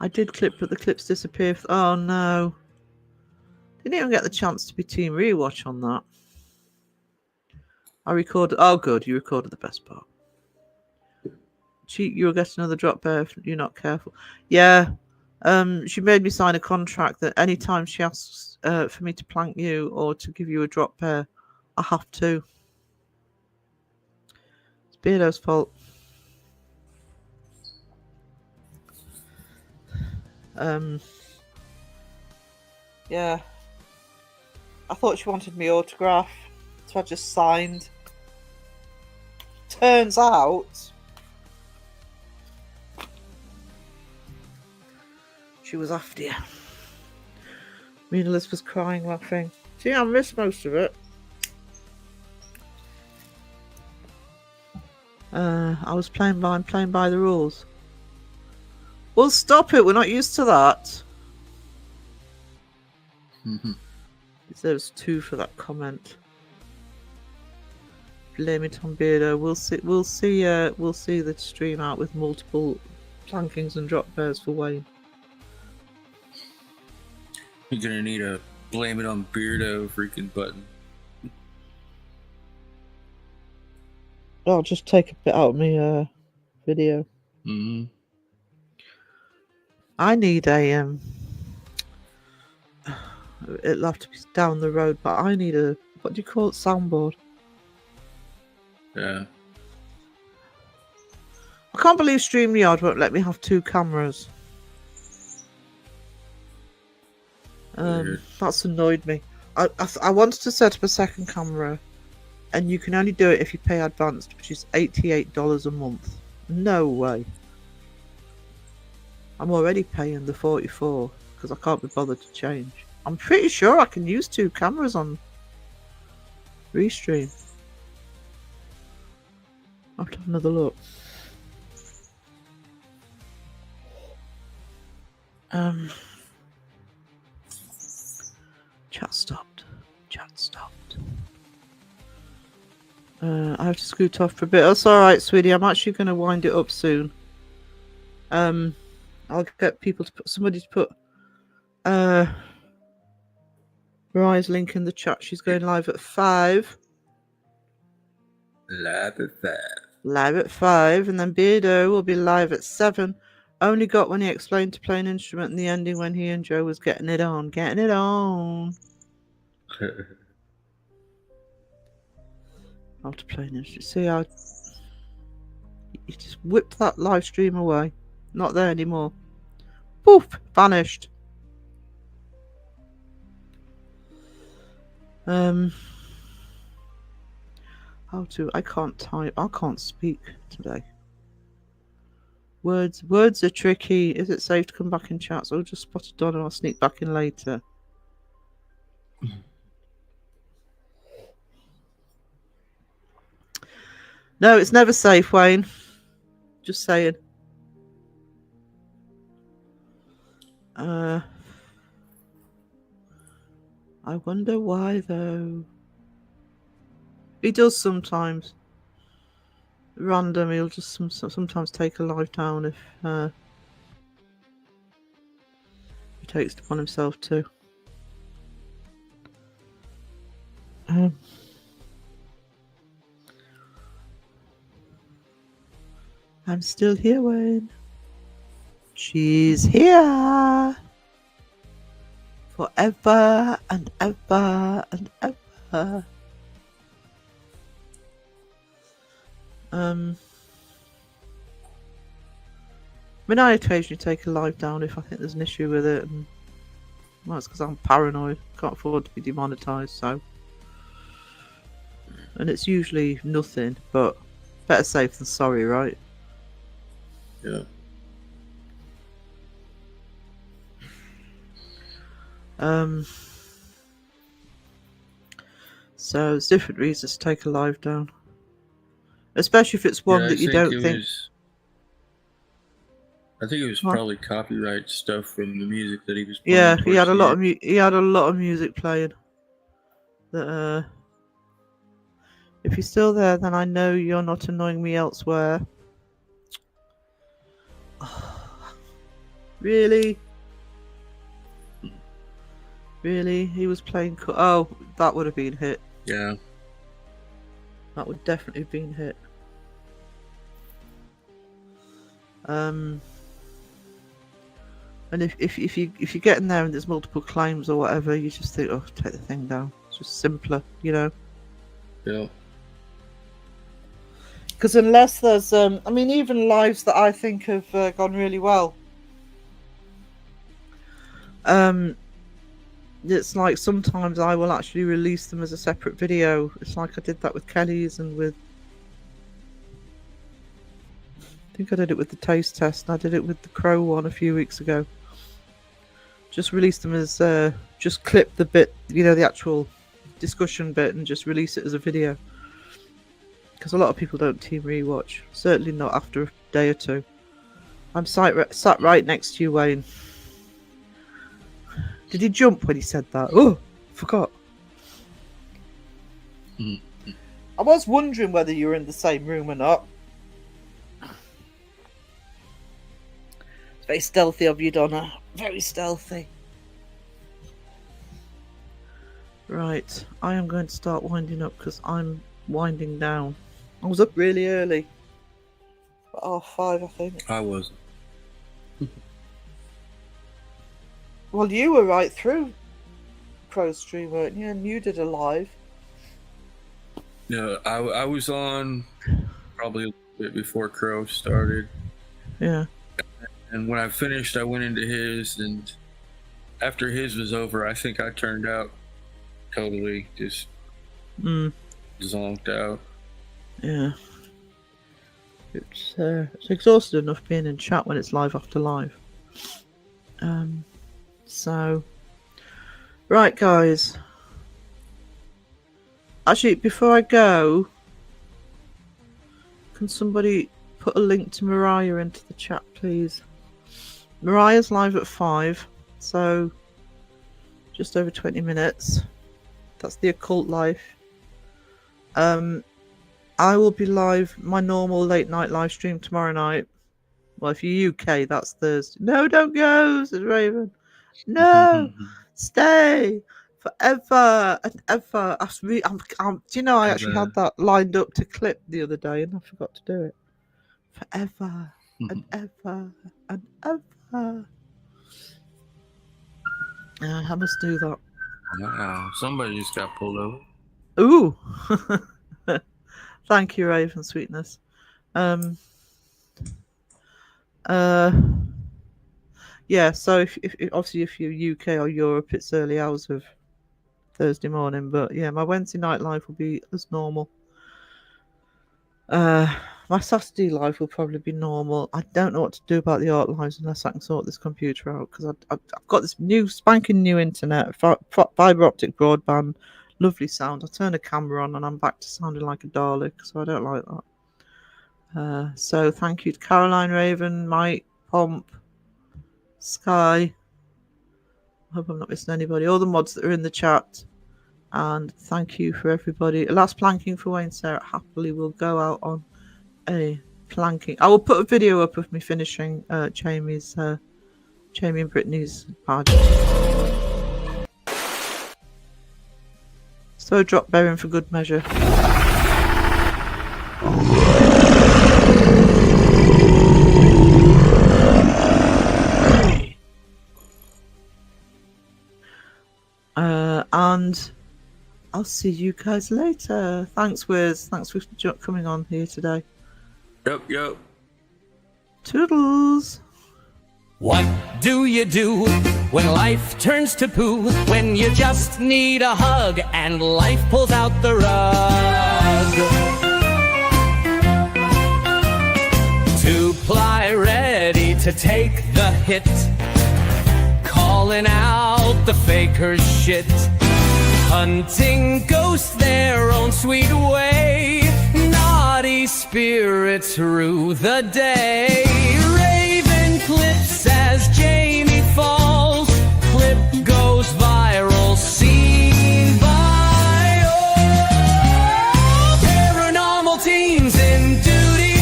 I did clip, but the clips disappear. Oh no. Didn't even get the chance to be team rewatch on that. I recorded. Oh, good. You recorded the best part. You'll get another drop bear if you're not careful. Yeah. She made me sign a contract that anytime she asks for me to plank you or to give you a drop bear, I have to. It's Beardo's fault. Yeah. I thought she wanted my autograph, so I just signed. Turns out she was after you. Me and Liz was crying, laughing. See, I missed most of it. I was playing by the rules. Well, stop it. We're not used to that. There's 2 for that comment. Blame it on Beardo. We'll see the stream out with multiple plankings and drop bears for Wayne. You're gonna need a blame it on Beardo freaking button. I'll just take a bit out of my video. I need a it'll have to be down the road, but I need a, what do you call it, soundboard. Yeah. I can't believe StreamYard won't let me have 2 cameras. Weird. That's annoyed me. I wanted to set up a second camera, and you can only do it if you pay advanced, which is $88 a month. No way. I'm already paying the $44 because I can't be bothered to change. I'm pretty sure I can use 2 cameras on Restream. I'll have to have another look. Chat stopped. I have to scoot off for a bit. That's alright, sweetie. I'm actually going to wind it up soon. I'll get people to put, somebody to put Mariah's link in the chat. She's going live at 5. Live at 5, and then Beardo will be live at 7. Only got when he explained to play an instrument, and the ending when he and Joe was getting it on. How to play an instrument. See how he just whipped that live stream away. Not there anymore. Poof! Vanished. How to? I can't type. I can't speak today. Words are tricky. Is it safe to come back in chat? So I'll just spot a Donna. I'll sneak back in later. No, it's never safe, Wayne. Just saying. I wonder why, though. He does sometimes. Random, he'll just sometimes take a live down if he takes it upon himself to. I'm still here, Wayne. She's here forever and ever and ever. I mean, I occasionally take a live down if I think there's an issue with it, and well, it's because I'm paranoid. Can't afford to be demonetized, so. And it's usually nothing, but better safe than sorry, right? Yeah. So it's different reasons to take a live down. Especially if it's one that you don't think. I think it was probably copyright stuff from the music that he was playing. Yeah, he had a lot of he had a lot of music playing. That if you're still there, then I know you're not annoying me elsewhere. Really? Really? He was playing. Oh, that would have been hit. Yeah. That would definitely have been hit. And if you get in there and there's multiple claims or whatever, you just think, oh, take the thing down. It's just simpler, you know. Yeah. Because unless there's, I mean, even lives that I think have gone really well. It's like sometimes I will actually release them as a separate video. It's like I did that with Kelly's and with. I think I did it with the taste test, and I did it with the Crow one a few weeks ago. Just release them as, just clip the bit, you know, the actual discussion bit, and just release it as a video. because a lot of people don't team rewatch. Certainly not after a day or two. I'm sat right next to you, Wayne. Did he jump when he said that? Oh, forgot. I was wondering whether you were in the same room or not. It's very stealthy of you, Donna. Very stealthy. Right, I am going to start winding up because I'm winding down. I was up really early. About 5:30, I think. I wasn't. Well, you were right through Pro Stream, weren't you? And you did a live. Yeah, I was on probably a bit before Crow started. Yeah. And when I finished, I went into his, and after his was over, I think I turned out totally just zonked out. Yeah. It's exhausted enough being in chat when it's live after live. So, right, guys. Actually, before I go, can somebody put a link to Mariah into the chat, please? Mariah's live at 5, so just over 20 minutes. That's the occult life. I will be live, my normal late night live stream tomorrow night. Well, if you're UK, that's Thursday. No, don't go, says Raven. No, stay forever and ever. Do you know, I actually had that lined up to clip the other day and I forgot to do it. Forever and ever and ever. I must do that. Wow, somebody just got pulled over. Ooh. Thank you, Raven Sweetness. Yeah, so if obviously if you're UK or Europe, it's early hours of Thursday morning. But yeah, my Wednesday night live will be as normal. My Saturday live will probably be normal. I don't know what to do about the art lives unless I can sort this computer out, because I've got this spanking new internet, fiber optic broadband, lovely sound. I turn a camera on and I'm back to sounding like a Dalek, so I don't like that. So thank you to Caroline, Raven, Mike, Pomp, Sky. I hope I'm not missing anybody. All the mods that are in the chat. And thank you for everybody. Last planking for Wayne Sarah happily will go out on a planking. I will put a video up of me finishing Jamie and Brittany's party. So drop bearing for good measure. And I'll see you guys later. Thanks, Wiz. Thanks for coming on here today. Yep. Toodles. What do you do when life turns to poo? When you just need a hug and life pulls out the rug? 2-ply ready to take the hit, calling out the faker's shit, hunting ghosts their own sweet way, naughty spirits rue the day. Raven clips as Jamie falls, clip goes viral, seen by all paranormal teams in duty.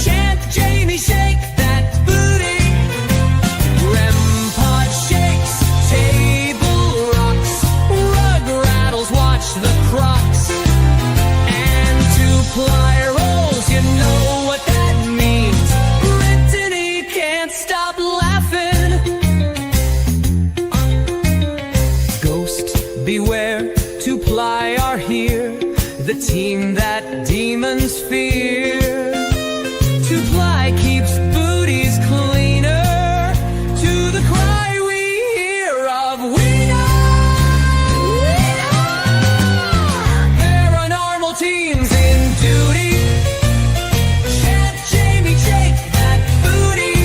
Chant Jamie, shake that booty. REM pod shakes, table rocks, rug rattles, watch the crocs, and 2-ply rolls, you know what that means. Brittany can't stop laughing. Ghost beware, 2-ply are here, the team that demons fear. 2-ply keeps booties cleaner, to the cry we hear of we know. Paranormal teams in duty. Chant Jamie, shake that booty.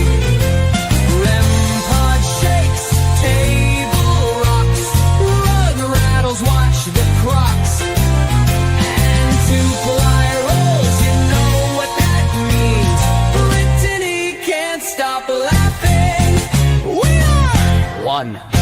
REM pod shakes, table rocks, rug rattles, watch the crocs, and 2-ply one.